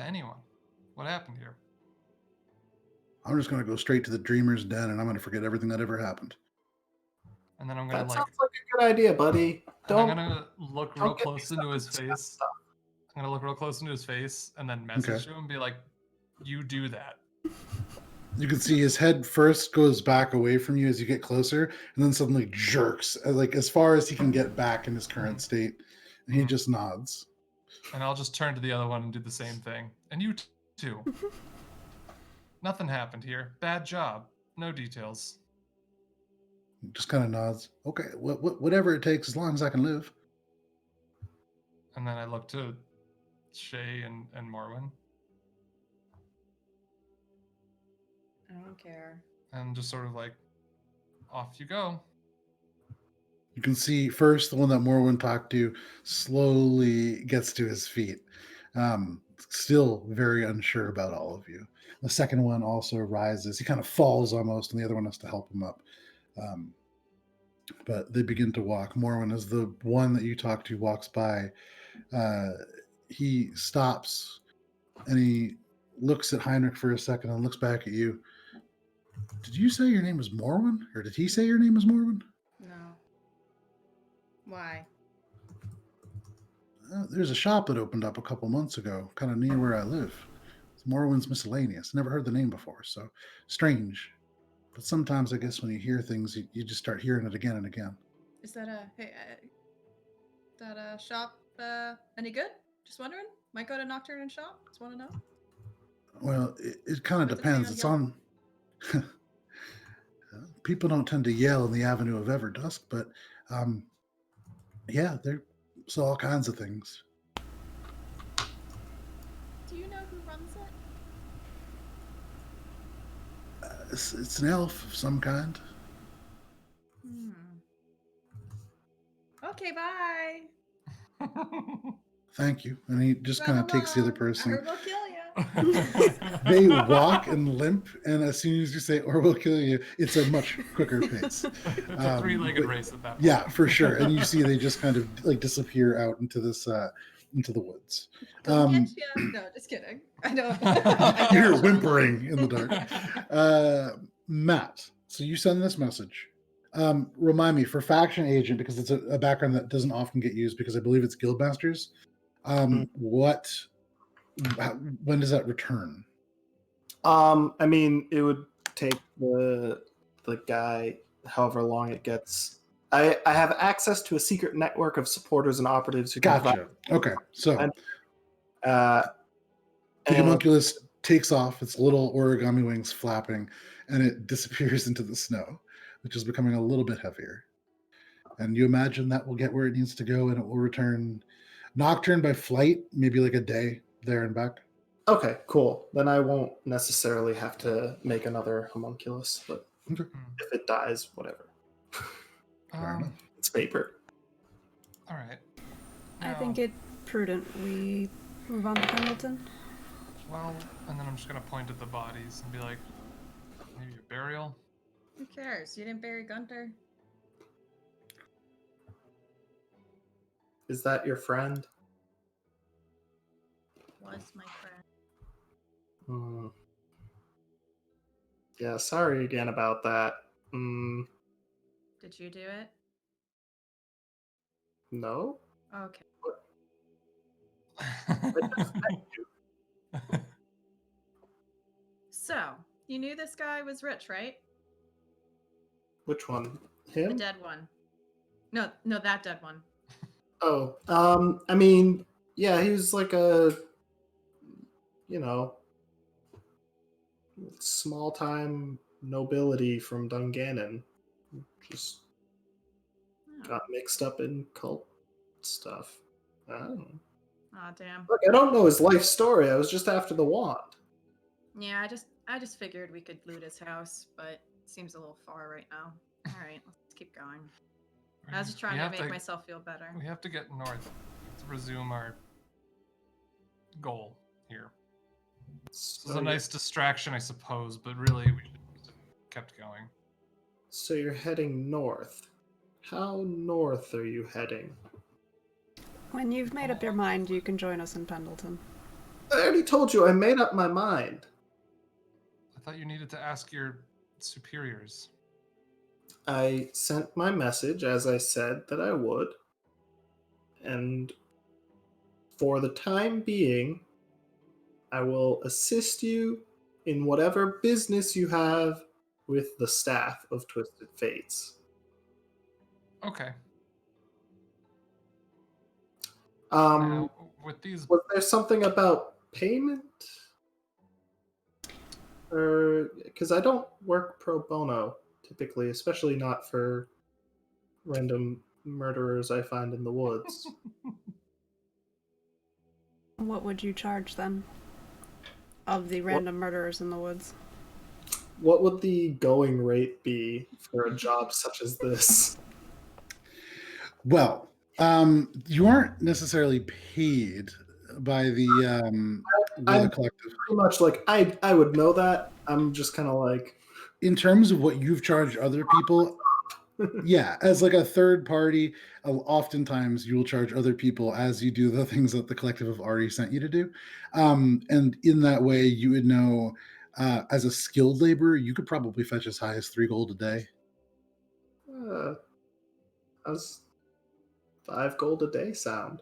anyone. What happened here? I'm just going to go straight to the Dreamer's Den, and I'm going to forget everything that ever happened. And then I'm going That to sounds like a good idea, buddy. I'm going to look real don't get close me into his started on face. I'm going to look real close into his face and then message him and be like, you do that. You can see his head first goes back away from you as you get closer, and then suddenly jerks, like as far as he can get back in his current state. And he just nods. And I'll just turn to the other one and do the same thing. And you too. Nothing happened here. Bad job. No details. He just kind of nods. Okay, whatever it takes, as long as I can live. And then I look to Shay and Morwen. I don't care. And just sort of like, off you go. You can see first the one that Morwen talked to slowly gets to his feet. Still very unsure about all of you. The second one also rises. He kind of falls almost, and the other one has to help him up. But they begin to walk. Morwen, as the one that you talked to walks by, he stops and he looks at Heinrich for a second and looks back at you. Did you say your name was Morwen? Or did he say your name was Morwen? No. Why? There's a shop that opened up a couple months ago, kind of near where I live. It's Morwen's Miscellaneous. Never heard the name before, so strange. But sometimes I guess when you hear things, you just start hearing it again and again. Is that shop any good? Just wondering. Might go to Nocturne and shop. Just want to know. Well, it kind of What's it say depends. on It's Yelp? on. People don't tend to yell in the Avenue of Everdusk, but yeah, there's all kinds of things. Do you know who runs it? It's an elf of some kind. Okay, bye. Thank you. And he just kind of takes the other person. Or we'll kill you. They walk and limp, and as soon as you say "or we'll kill you," it's a much quicker pace. It's a three-legged race at that point. Yeah, for sure. And you see they just kind of like disappear out into this into the woods. Go get you. No, just kidding. I don't. You hear whimpering in the dark. Matt, so you send this message. Remind me, for faction agent, because it's a background that doesn't often get used, because I believe it's guildmasters. When does that return? I mean, it would take the guy however long it gets. I have access to a secret network of supporters and operatives who can Gotcha. Okay, so the homunculus takes off, its little origami wings flapping, and it disappears into the snow, which is becoming a little bit heavier. And you imagine that will get where it needs to go, and it will return Nocturne by flight, maybe like a day there and back. Okay, cool. Then I won't necessarily have to make another homunculus, but Okay. if it dies, whatever. Fair enough. It's paper. All right. I think it prudent we move on to Pendleton. Well, and then I'm just gonna point at the bodies and be like, maybe a burial. Who cares? You didn't bury Guntir. Is that your friend? Was my friend. Yeah, sorry again about that. Did you do it? No? Okay. I just met you. knew this guy was rich, right? Which one? The Him? dead one. No, that dead one. Oh, I mean, yeah, he was like a, small time nobility from Dungannon. Just got mixed up in cult stuff. I don't know. Aw, damn. Look, I don't know his life story. I was just after the wand. Yeah, I just figured we could loot his house, but it seems a little far right now. All right, let's keep going. I was just trying to make myself feel better. We have to get north to resume our goal here. This is a nice distraction, I suppose, but really we should have kept going. So you're heading north. How north are you heading? When you've made up your mind, you can join us in Pendleton. I already told you I made up my mind. I thought you needed to ask your superiors. I sent my message as I said that I would. And for the time being, I will assist you in whatever business you have with the staff of Twisted Fates. Okay. Um, Now, with these... Was there something about payment? Or because I don't work pro bono typically, especially not for random murderers I find in the woods. What would you charge then? Of the random murderers in the woods? What would the going rate be for a job such as this? Well, you aren't necessarily paid by the collective. Pretty much like I would know that. I'm just kind of like, in terms of what you've charged other people, yeah, as like a third party, oftentimes you will charge other people as you do the things that the collective have already sent you to do. And in that way, you would know, as a skilled laborer, you could probably fetch as high as 3 gold a day. how's 5 gold a day sound?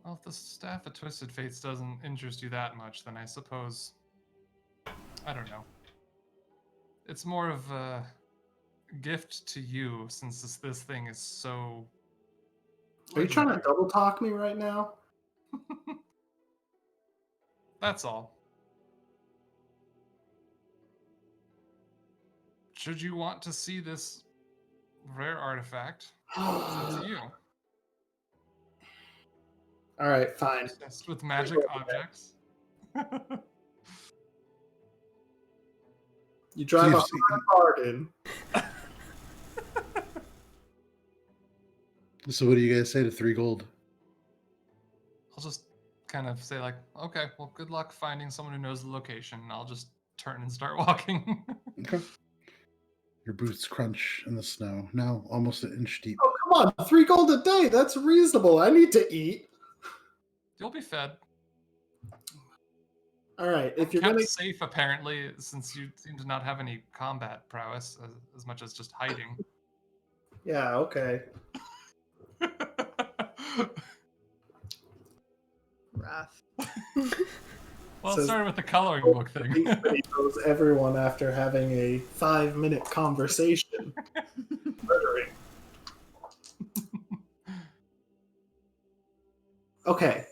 Well, if the staff at Twisted Fates doesn't interest you that much, then I suppose... I don't know. It's more of a gift to you, since this thing is so... Are you trying to double talk me right now? That's all. Should you want to see this rare artifact, it's up to you. All right, fine. Obsessed with magic objects. You drive a garden. So what do you guys say to 3 gold? I'll just kind of say like, okay, well, good luck finding someone who knows the location. And I'll just turn and start walking. Okay. Your boots crunch in the snow, now almost an inch deep. Oh, come on, 3 gold a day. That's reasonable. I need to eat. You'll be fed. All right, if you're Kept gonna safe, apparently, since you seem to not have any combat prowess, as much as just hiding. Yeah, okay. Rough. Well, So- it started with the coloring book thing. He knows everyone after having a 5-minute conversation. Murdering. Okay.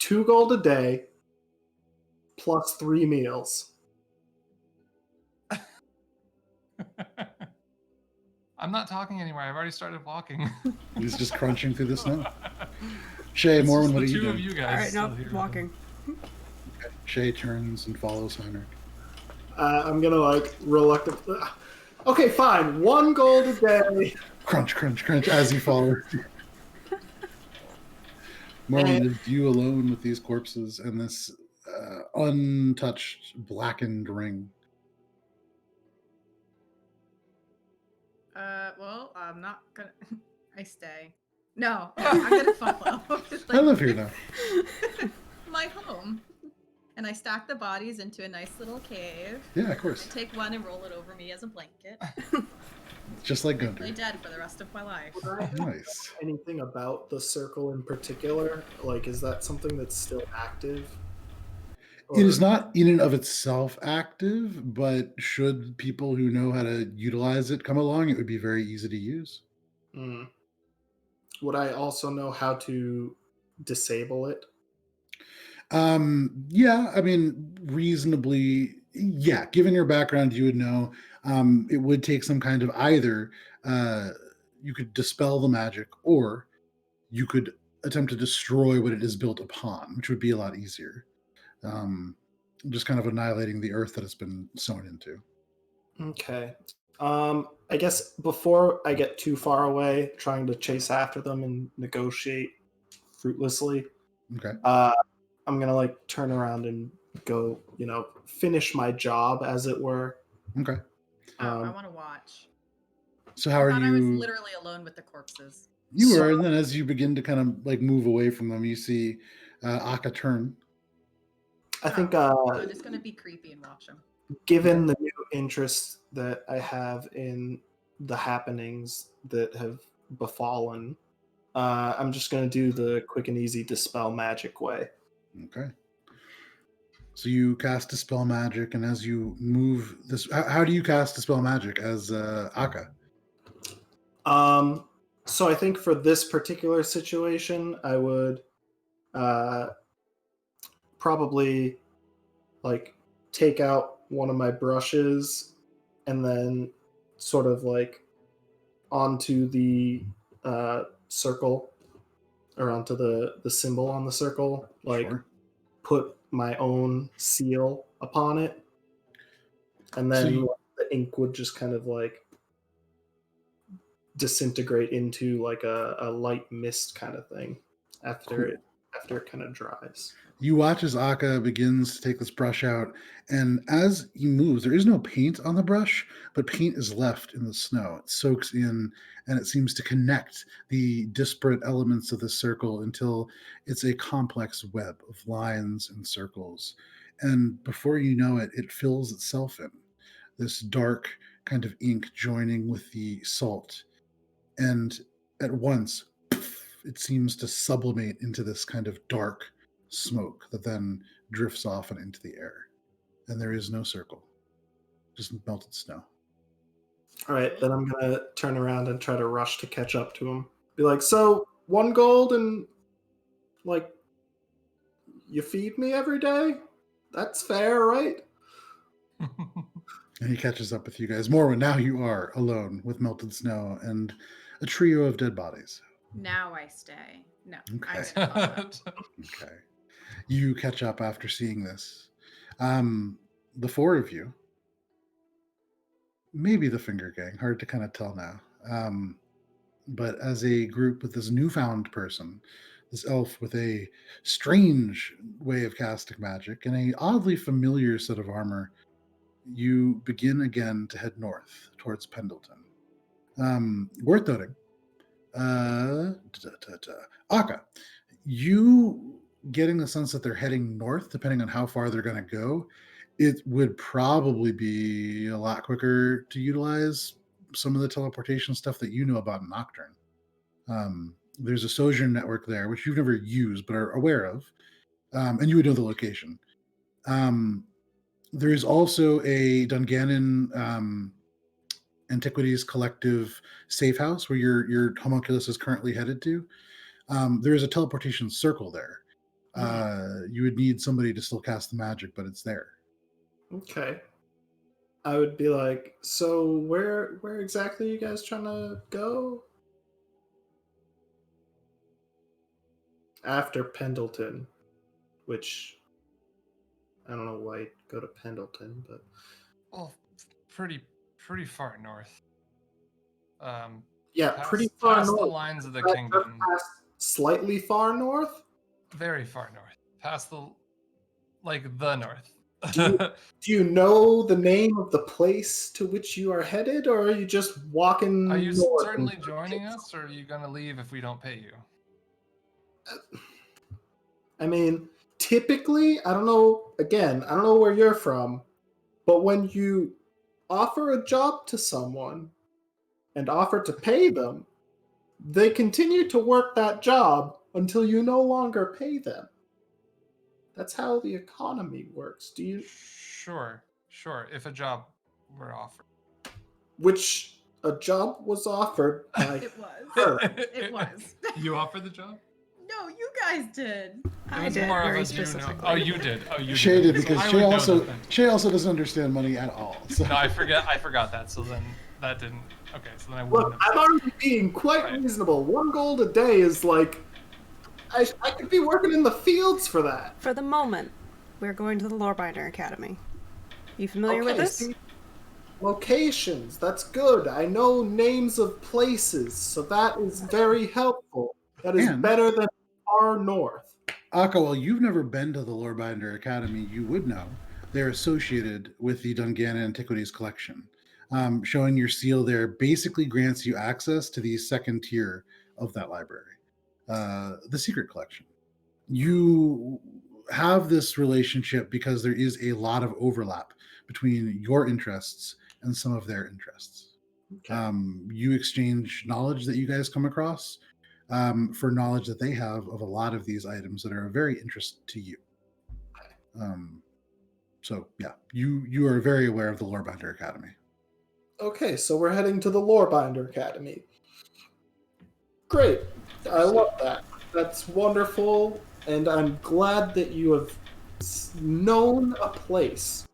2 gold a day plus 3 meals. I'm not talking anymore. I've already started walking. He's just crunching through the snow. Shay, It's Morwen, just what are the you two of doing? you guys. Alright, still nope, here. walking. Okay. Shay turns and follows Heinrich. I'm gonna like reluctant. Okay, fine. 1 gold a day. Crunch, crunch, crunch as you follow. Morwen, it's you alone with these corpses and this untouched, blackened ring. Well, I'm not gonna. I stay. No, I'm gonna follow. It's I live here now. My home. And I stack the bodies into a nice little cave. Yeah, of course. I take one and roll it over me as a blanket. Just like Play Guntir. dead for the rest of my life. Nice. Anything about the circle in particular? Like, is that something that's still active? It is Or- not in and of itself active, but should people who know how to utilize it come along, it would be very easy to use. Mm. Would I also know how to disable it? Yeah, I mean, reasonably, yeah. Given your background, you would know. It would take some kind of either uh, you could dispel the magic, or you could attempt to destroy what it is built upon, which would be a lot easier. Um, just kind of annihilating the earth that it's been sown into. Okay. I guess before I get too far away, trying to chase after them and negotiate fruitlessly, Okay. I'm gonna like turn around and go, finish my job, as it were. Okay. Oh, I Um, want to watch. So how I are thought I was you? literally alone with the corpses. You So- were, and then as you begin to kind of like move away from them, you see Akka turn. I think, I'm just gonna be creepy and watch them. given the new interest that I have in the happenings that have befallen, I'm just gonna do the quick and easy dispel magic way. Okay. So you cast Dispel Magic, and as you move this, how do you cast Dispel Magic as Akka? So I think for this particular situation, I would probably like take out one of my brushes and then sort of like onto the circle, or onto the symbol on the circle, like Sure. put my own seal upon it, and So then you- the ink would just kind of like disintegrate into like a light mist kind of thing after it kind of dries. You watch as Akka begins to take this brush out, and as he moves, there is no paint on the brush, but paint is left in the snow. It soaks in, and it seems to connect the disparate elements of the circle until it's a complex web of lines and circles. And before you know it, it fills itself in. This dark kind of ink joining with the salt. And at once, it seems to sublimate into this kind of dark smoke that then drifts off and into the air. And there is no circle, just melted snow. All right, then I'm gonna turn around and try to rush to catch up to him. Be like, so 1 gold and like you feed me every day? That's fair, right? And he catches up with you guys. Morwen, now you are alone with melted snow and a trio of dead bodies. Now I stay. No, Okay. I'm gonna follow. Okay. You catch up after seeing this. The four of you, maybe the Finger Gang, hard to kind of tell now. But as a group with this newfound person, this elf with a strange way of casting magic and a oddly familiar set of armor, you begin again to head north towards Pendleton. Worth noting, Akka, you getting the sense that they're heading north, depending on how far they're going to go, it would probably be a lot quicker to utilize some of the teleportation stuff that you know about in Nocturne. There's a Sojourn network there, which you've never used but are aware of, and you would know the location. There is also a Dungannon Antiquities Collective safe house where your homunculus is currently headed to. There is a teleportation circle there. You would need somebody to still cast the magic, but it's there. Okay. I would be like, so where exactly are you guys trying to go? After Pendleton, which I don't know why you'd go to Pendleton, but Well, pretty far north. yeah, Past, pretty far past north. the lines of the That's kingdom. past slightly far north. Very far north. Past the north. Do you know the name of the place to which you are headed, or are you just walking? Are you north certainly and- joining us, or are you gonna leave if we don't pay you? I mean, typically, I don't know. Again, I don't know where you're from, but when you offer a job to someone and offer to pay them, they continue to work that job until you no longer pay them. That's how the economy works. Do you? Sure. If a job were offered. Which a job was offered by It was. her. It was. You offered the job? No, you guys did. I was did more of very a do you know- specifically. Oh, you did. Shay did, So because I Shay would know also that then. Shay also doesn't understand money at all. So. No, I forgot that. So then that didn't. Okay, so then I wouldn't Look, have. I'm already being quite Right. reasonable. 1 gold a day is like, I could be working in the fields for that. For the moment, we're going to the Lorebinder Academy. You familiar with this? see, locations, that's good. I know names of places, so that is very helpful. That is And- better than far north. Akka, while you've never been to the Lorebinder Academy, you would know they're associated with the Dungannon Antiquities Collection. Showing your seal there basically grants you access to the second tier of that library, the secret collection. You have this relationship because there is a lot of overlap between your interests and some of their interests. Okay. You exchange knowledge that you guys come across for knowledge that they have of a lot of these items that are of very interest to you. So yeah, you are very aware of the Lorebinder Academy. Okay, so we're heading to the Lorebinder Academy. Great. I love that. That's wonderful, and I'm glad that you have known a place.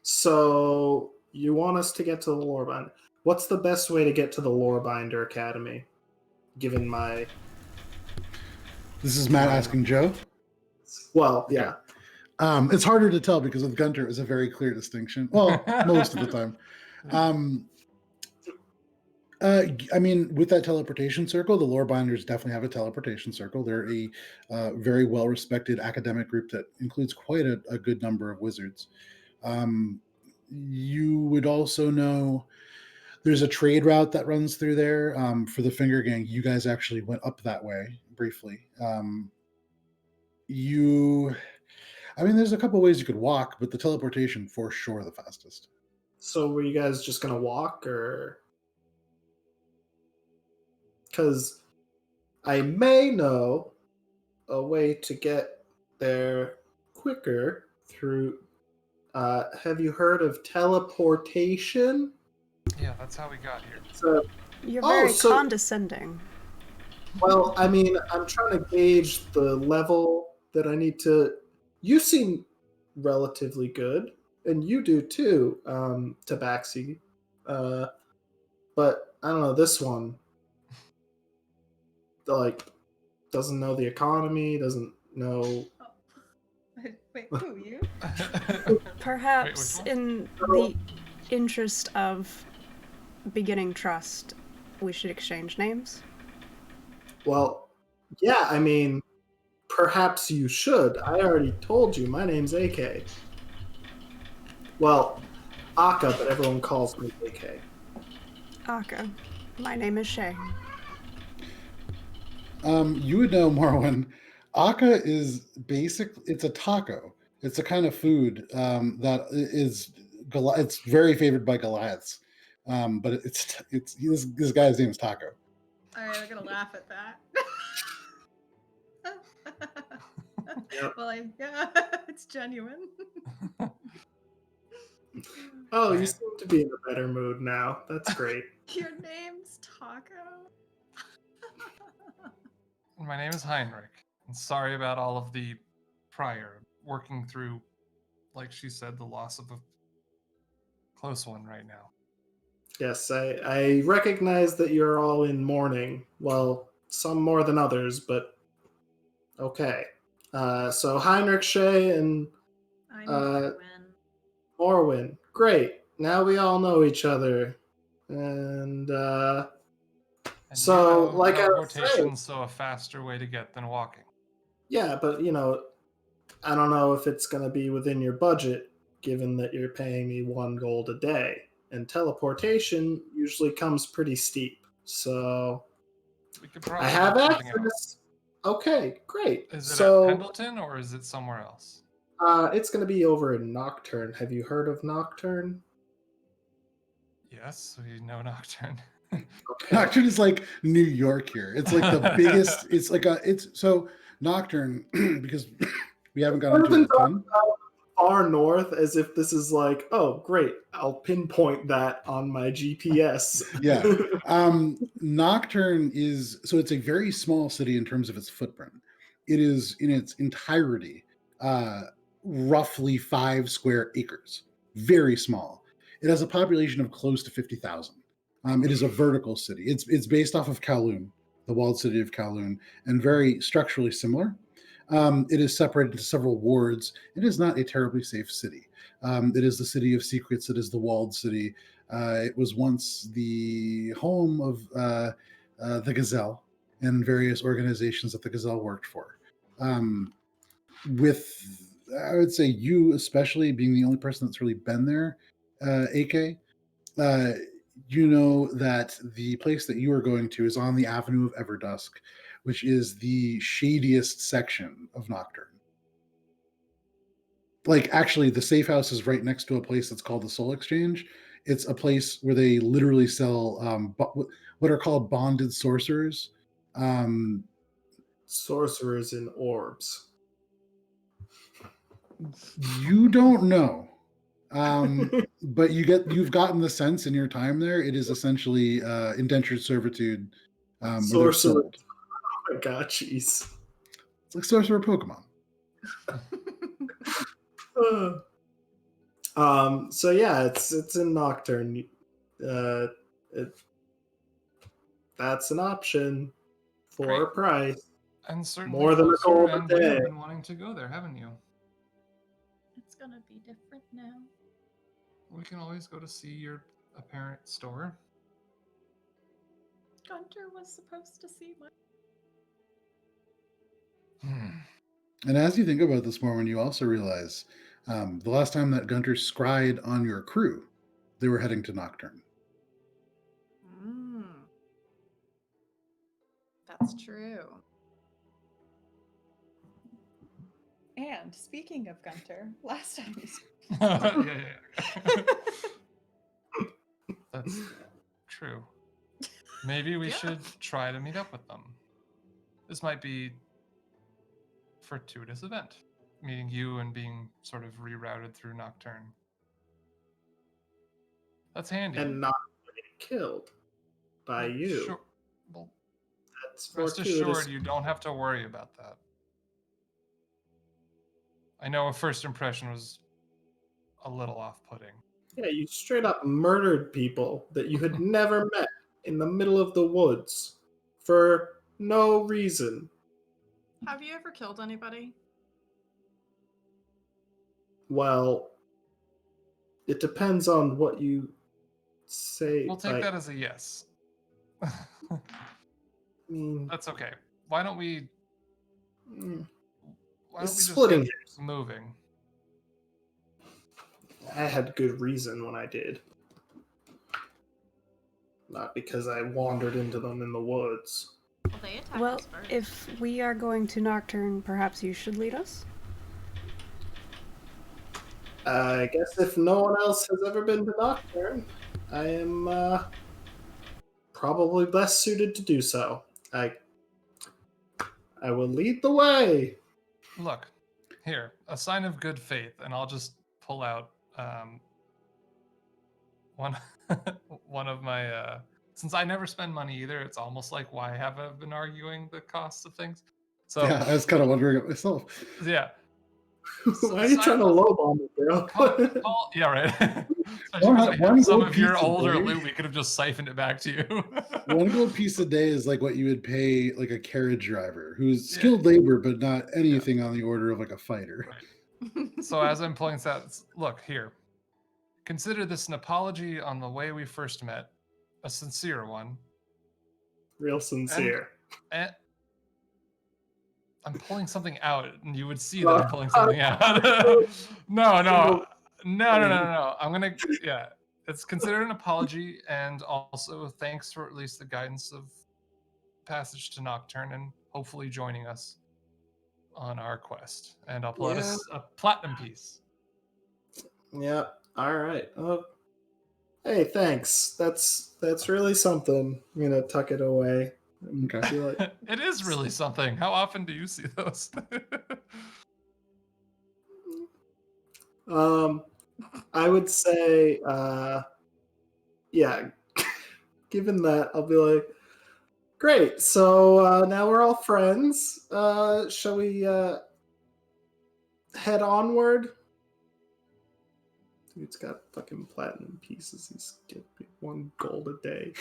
So, you want us to get to the Lorebinder. What's the best way to get to the Lorebinder Academy, given my... This is Matt asking Joe. Well, yeah. It's harder to tell because with Guntir, it's a very clear distinction. Well, most of the time. I mean, with that teleportation circle, the Lorebinders definitely have a teleportation circle. They're a very well-respected academic group that includes quite a good number of wizards. You would also know there's a trade route that runs through there. For the Finger Gang, you guys actually went up that way briefly. I mean, there's a couple ways you could walk, but the teleportation for sure the fastest. So were you guys just going to walk, or... Because I may know a way to get there quicker through... have you heard of teleportation? Yeah, that's how we got here. So, You're Oh, very so- condescending. well, I mean, I'm trying to gauge the level that I need to... You seem relatively good, and you do too, Tabaxi. But I don't know, this one, like, doesn't know the economy, doesn't know... Oh. Wait, who, you? Perhaps one? in the interest of beginning trust, we should exchange names. Well, yeah, I mean, perhaps you should. I already told you, my name's AK. Well, Akka, but everyone calls me AK. Akka, my name is Shay. You would know, Morwen. Akka is it's a taco. It's a kind of food that is it's very favored by Goliaths. But it's this guy's name is Taco. All right, I'm gonna laugh at that. Yep. Well, yeah, it's genuine. Oh, you Right. seem to be in a better mood now. That's great. Your name's Taco. My name is Heinrich, and sorry about all of the prior working through, like she said, the loss of a close one right now. Yes, I recognize that you're all in mourning. Well, some more than others, but okay. So Heinrich, Shay, and I'm Morwen. Morwen. Great. Now we all know each other. And And So, you know, like I was teleportation's so a faster way to get than walking. yeah, but you know, I don't know if it's going to be within your budget, given that you're paying me 1 gold a day. And teleportation usually comes pretty steep. So We could probably I have work something out. access. Okay, great. Is it So at Pendleton or is it somewhere else? it's going to be over in Nocturne. Have you heard of Nocturne? Yes, we know Nocturne. Nocturne is like New York here. It's like the biggest. So Nocturne because we haven't gone into it a ton. Far north, as if this is like, oh great, I'll pinpoint that on my GPS. Yeah. Nocturne it's a very small city in terms of its footprint. It is in its entirety roughly 5 square acres. Very small. It has a population of close to 50,000. It is a vertical city. It's based off of Kowloon, the walled city of Kowloon, and very structurally similar. It is separated into several wards. It is not a terribly safe city. It is the city of secrets. It is the walled city. It was once the home of the Gazelle and various organizations that the Gazelle worked for. I would say you especially being the only person that's really been there, AK, you know that the place that you are going to is on the Avenue of Everdusk, which is the shadiest section of Nocturne. Like, actually, the safe house is right next to a place that's called the Soul Exchange. It's a place where they literally sell what are called bonded sorcerers. Sorcerers in orbs. You don't know. But you've gotten the sense in your time there. It is essentially indentured servitude. Sorcerer. Oh my god, jeez. It's like Sorcerer Pokemon. So yeah, it's in Nocturne. That's an option for Great. a price. And certainly More than a gold a and day. you've been wanting to go there, haven't you? It's gonna be different now. We can always go to see your apparent store. Guntir was supposed to see my. And as you think about this more, when you also realize the last time that Guntir scried on your crew, they were heading to Nocturne. That's true. And speaking of Guntir, last time you. Yeah. That's true. Maybe we should try to meet up with them. This might be fortuitous event, meeting you and being sort of rerouted through Nocturne. That's handy. And not getting killed by you. Sure. Well, that's rest assured, you don't have to worry about that. I know a first impression was a little off-putting. Yeah, you straight up murdered people that you had never met in the middle of the woods for no reason. Have you ever killed anybody? Well, it depends on what you say. We'll take that as a yes. That's okay. Why don't we just splitting get moving? I had good reason when I did. Not because I wandered into them in the woods. Well, they attacked Well, us first. if we are going to Nocturne, perhaps you should lead us? I guess if no one else has ever been to Nocturne, I am probably best suited to do so. I will lead the way. Look, here, a sign of good faith, and I'll just pull out one of my since I never spend money either, it's almost like why have I been arguing the costs of things? So yeah, I was kind of wondering it myself. Yeah. Why are you trying to lowball me, bro? Yeah, right. Some of your older loot, we could have just siphoned it back to you. 1 gold piece a day is like what you would pay like a carriage driver who's skilled labor, but not anything on the order of like a fighter. Right. So as I'm pulling stats, look here. Consider this an apology on the way we first met, a sincere one. Real sincere. And I'm pulling something out, and you would see that I'm pulling something out. No. I'm gonna, it's considered an apology, and also thanks for at least the guidance of passage to Nocturne, and hopefully joining us on our quest. And I'll pull out a platinum piece. Yeah. All right. Hey, thanks. That's really something. I'm gonna tuck it away. And Okay. be like, It is really something. How often do you see those? I would say, yeah. Given that, I'll be like, great. So now we're all friends. Shall we head onward? Dude's got fucking platinum pieces. He's getting 1 gold a day.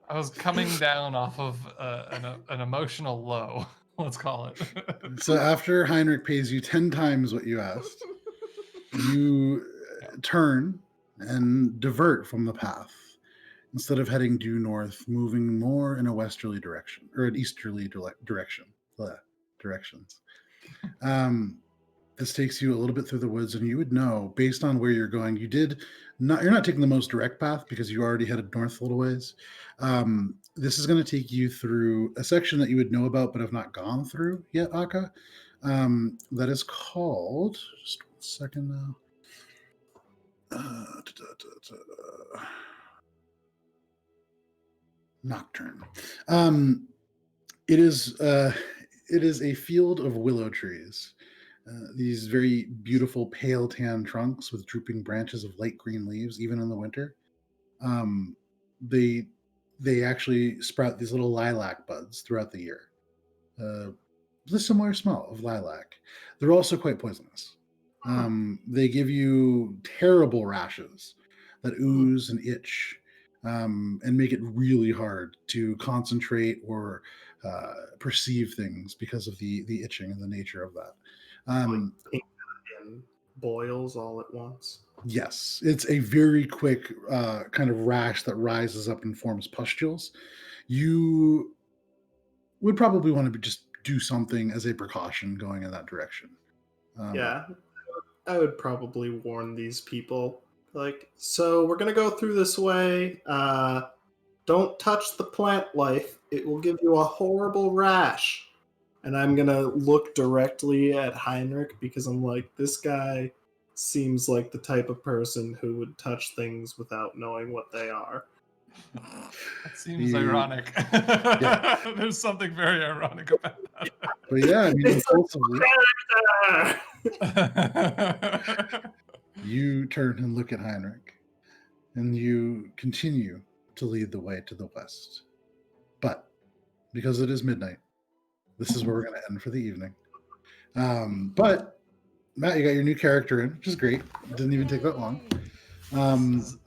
I was coming down off of an emotional low. Let's call it. So after Heinrich pays you 10 times what you asked, you turn and divert from the path. Instead of heading due north, moving more in a westerly direction, or an easterly direction. Directions. This takes you a little bit through the woods, and you would know, based on where you're going, you're not taking the most direct path because you already headed north a little ways. This is going to take you through a section that you would know about but have not gone through yet, Akka. That is called, just 1 second now. Nocturne. It is a field of willow trees. These very beautiful pale tan trunks with drooping branches of light green leaves, even in the winter. They actually sprout these little lilac buds throughout the year. The similar smell of lilac. They're also quite poisonous. They give you terrible rashes that ooze and itch, and make it really hard to concentrate or perceive things because of the itching and the nature of that. and boils all at once. Yes, it's a very quick kind of rash that rises up and forms pustules. You would probably want to just do something as a precaution going in that direction. Yeah, I would probably warn these people. Like, so we're gonna go through this way. Don't touch the plant life. It will give you a horrible rash. And I'm gonna look directly at Heinrich because I'm like, this guy seems like the type of person who would touch things without knowing what they are. That seems ironic. Yeah. There's something very ironic about that. But yeah, I mean, impulsively, you turn and look at Heinrich, and you continue to lead the way to the west. But because it is midnight, this is where we're going to end for the evening. But Matt, you got your new character in, which is great. It didn't even take that long.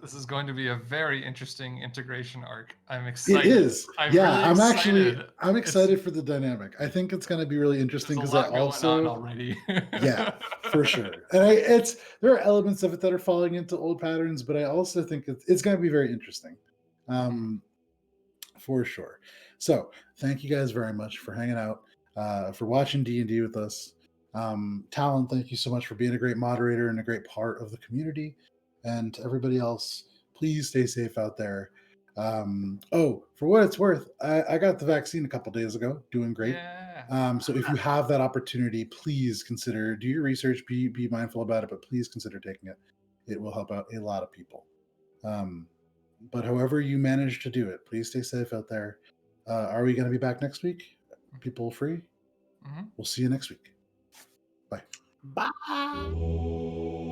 This is going to be a very interesting integration arc. I'm excited. It is. I'm excited for the dynamic. I think it's going to be really interesting because I also already. Yeah, for sure. And there are elements of it that are falling into old patterns, but I also think it's going to be very interesting, for sure. So thank you guys very much for hanging out, for watching D&D with us. Talon, thank you so much for being a great moderator and a great part of the community. And to everybody else, please stay safe out there. For what it's worth, I got the vaccine a couple days ago, doing great. Yeah. So if you have that opportunity, please consider, do your research, be mindful about it, but please consider taking it. It will help out a lot of people. But however you manage to do it, please stay safe out there. Are we going to be back next week? People free? Mm-hmm. We'll see you next week. Bye. Bye.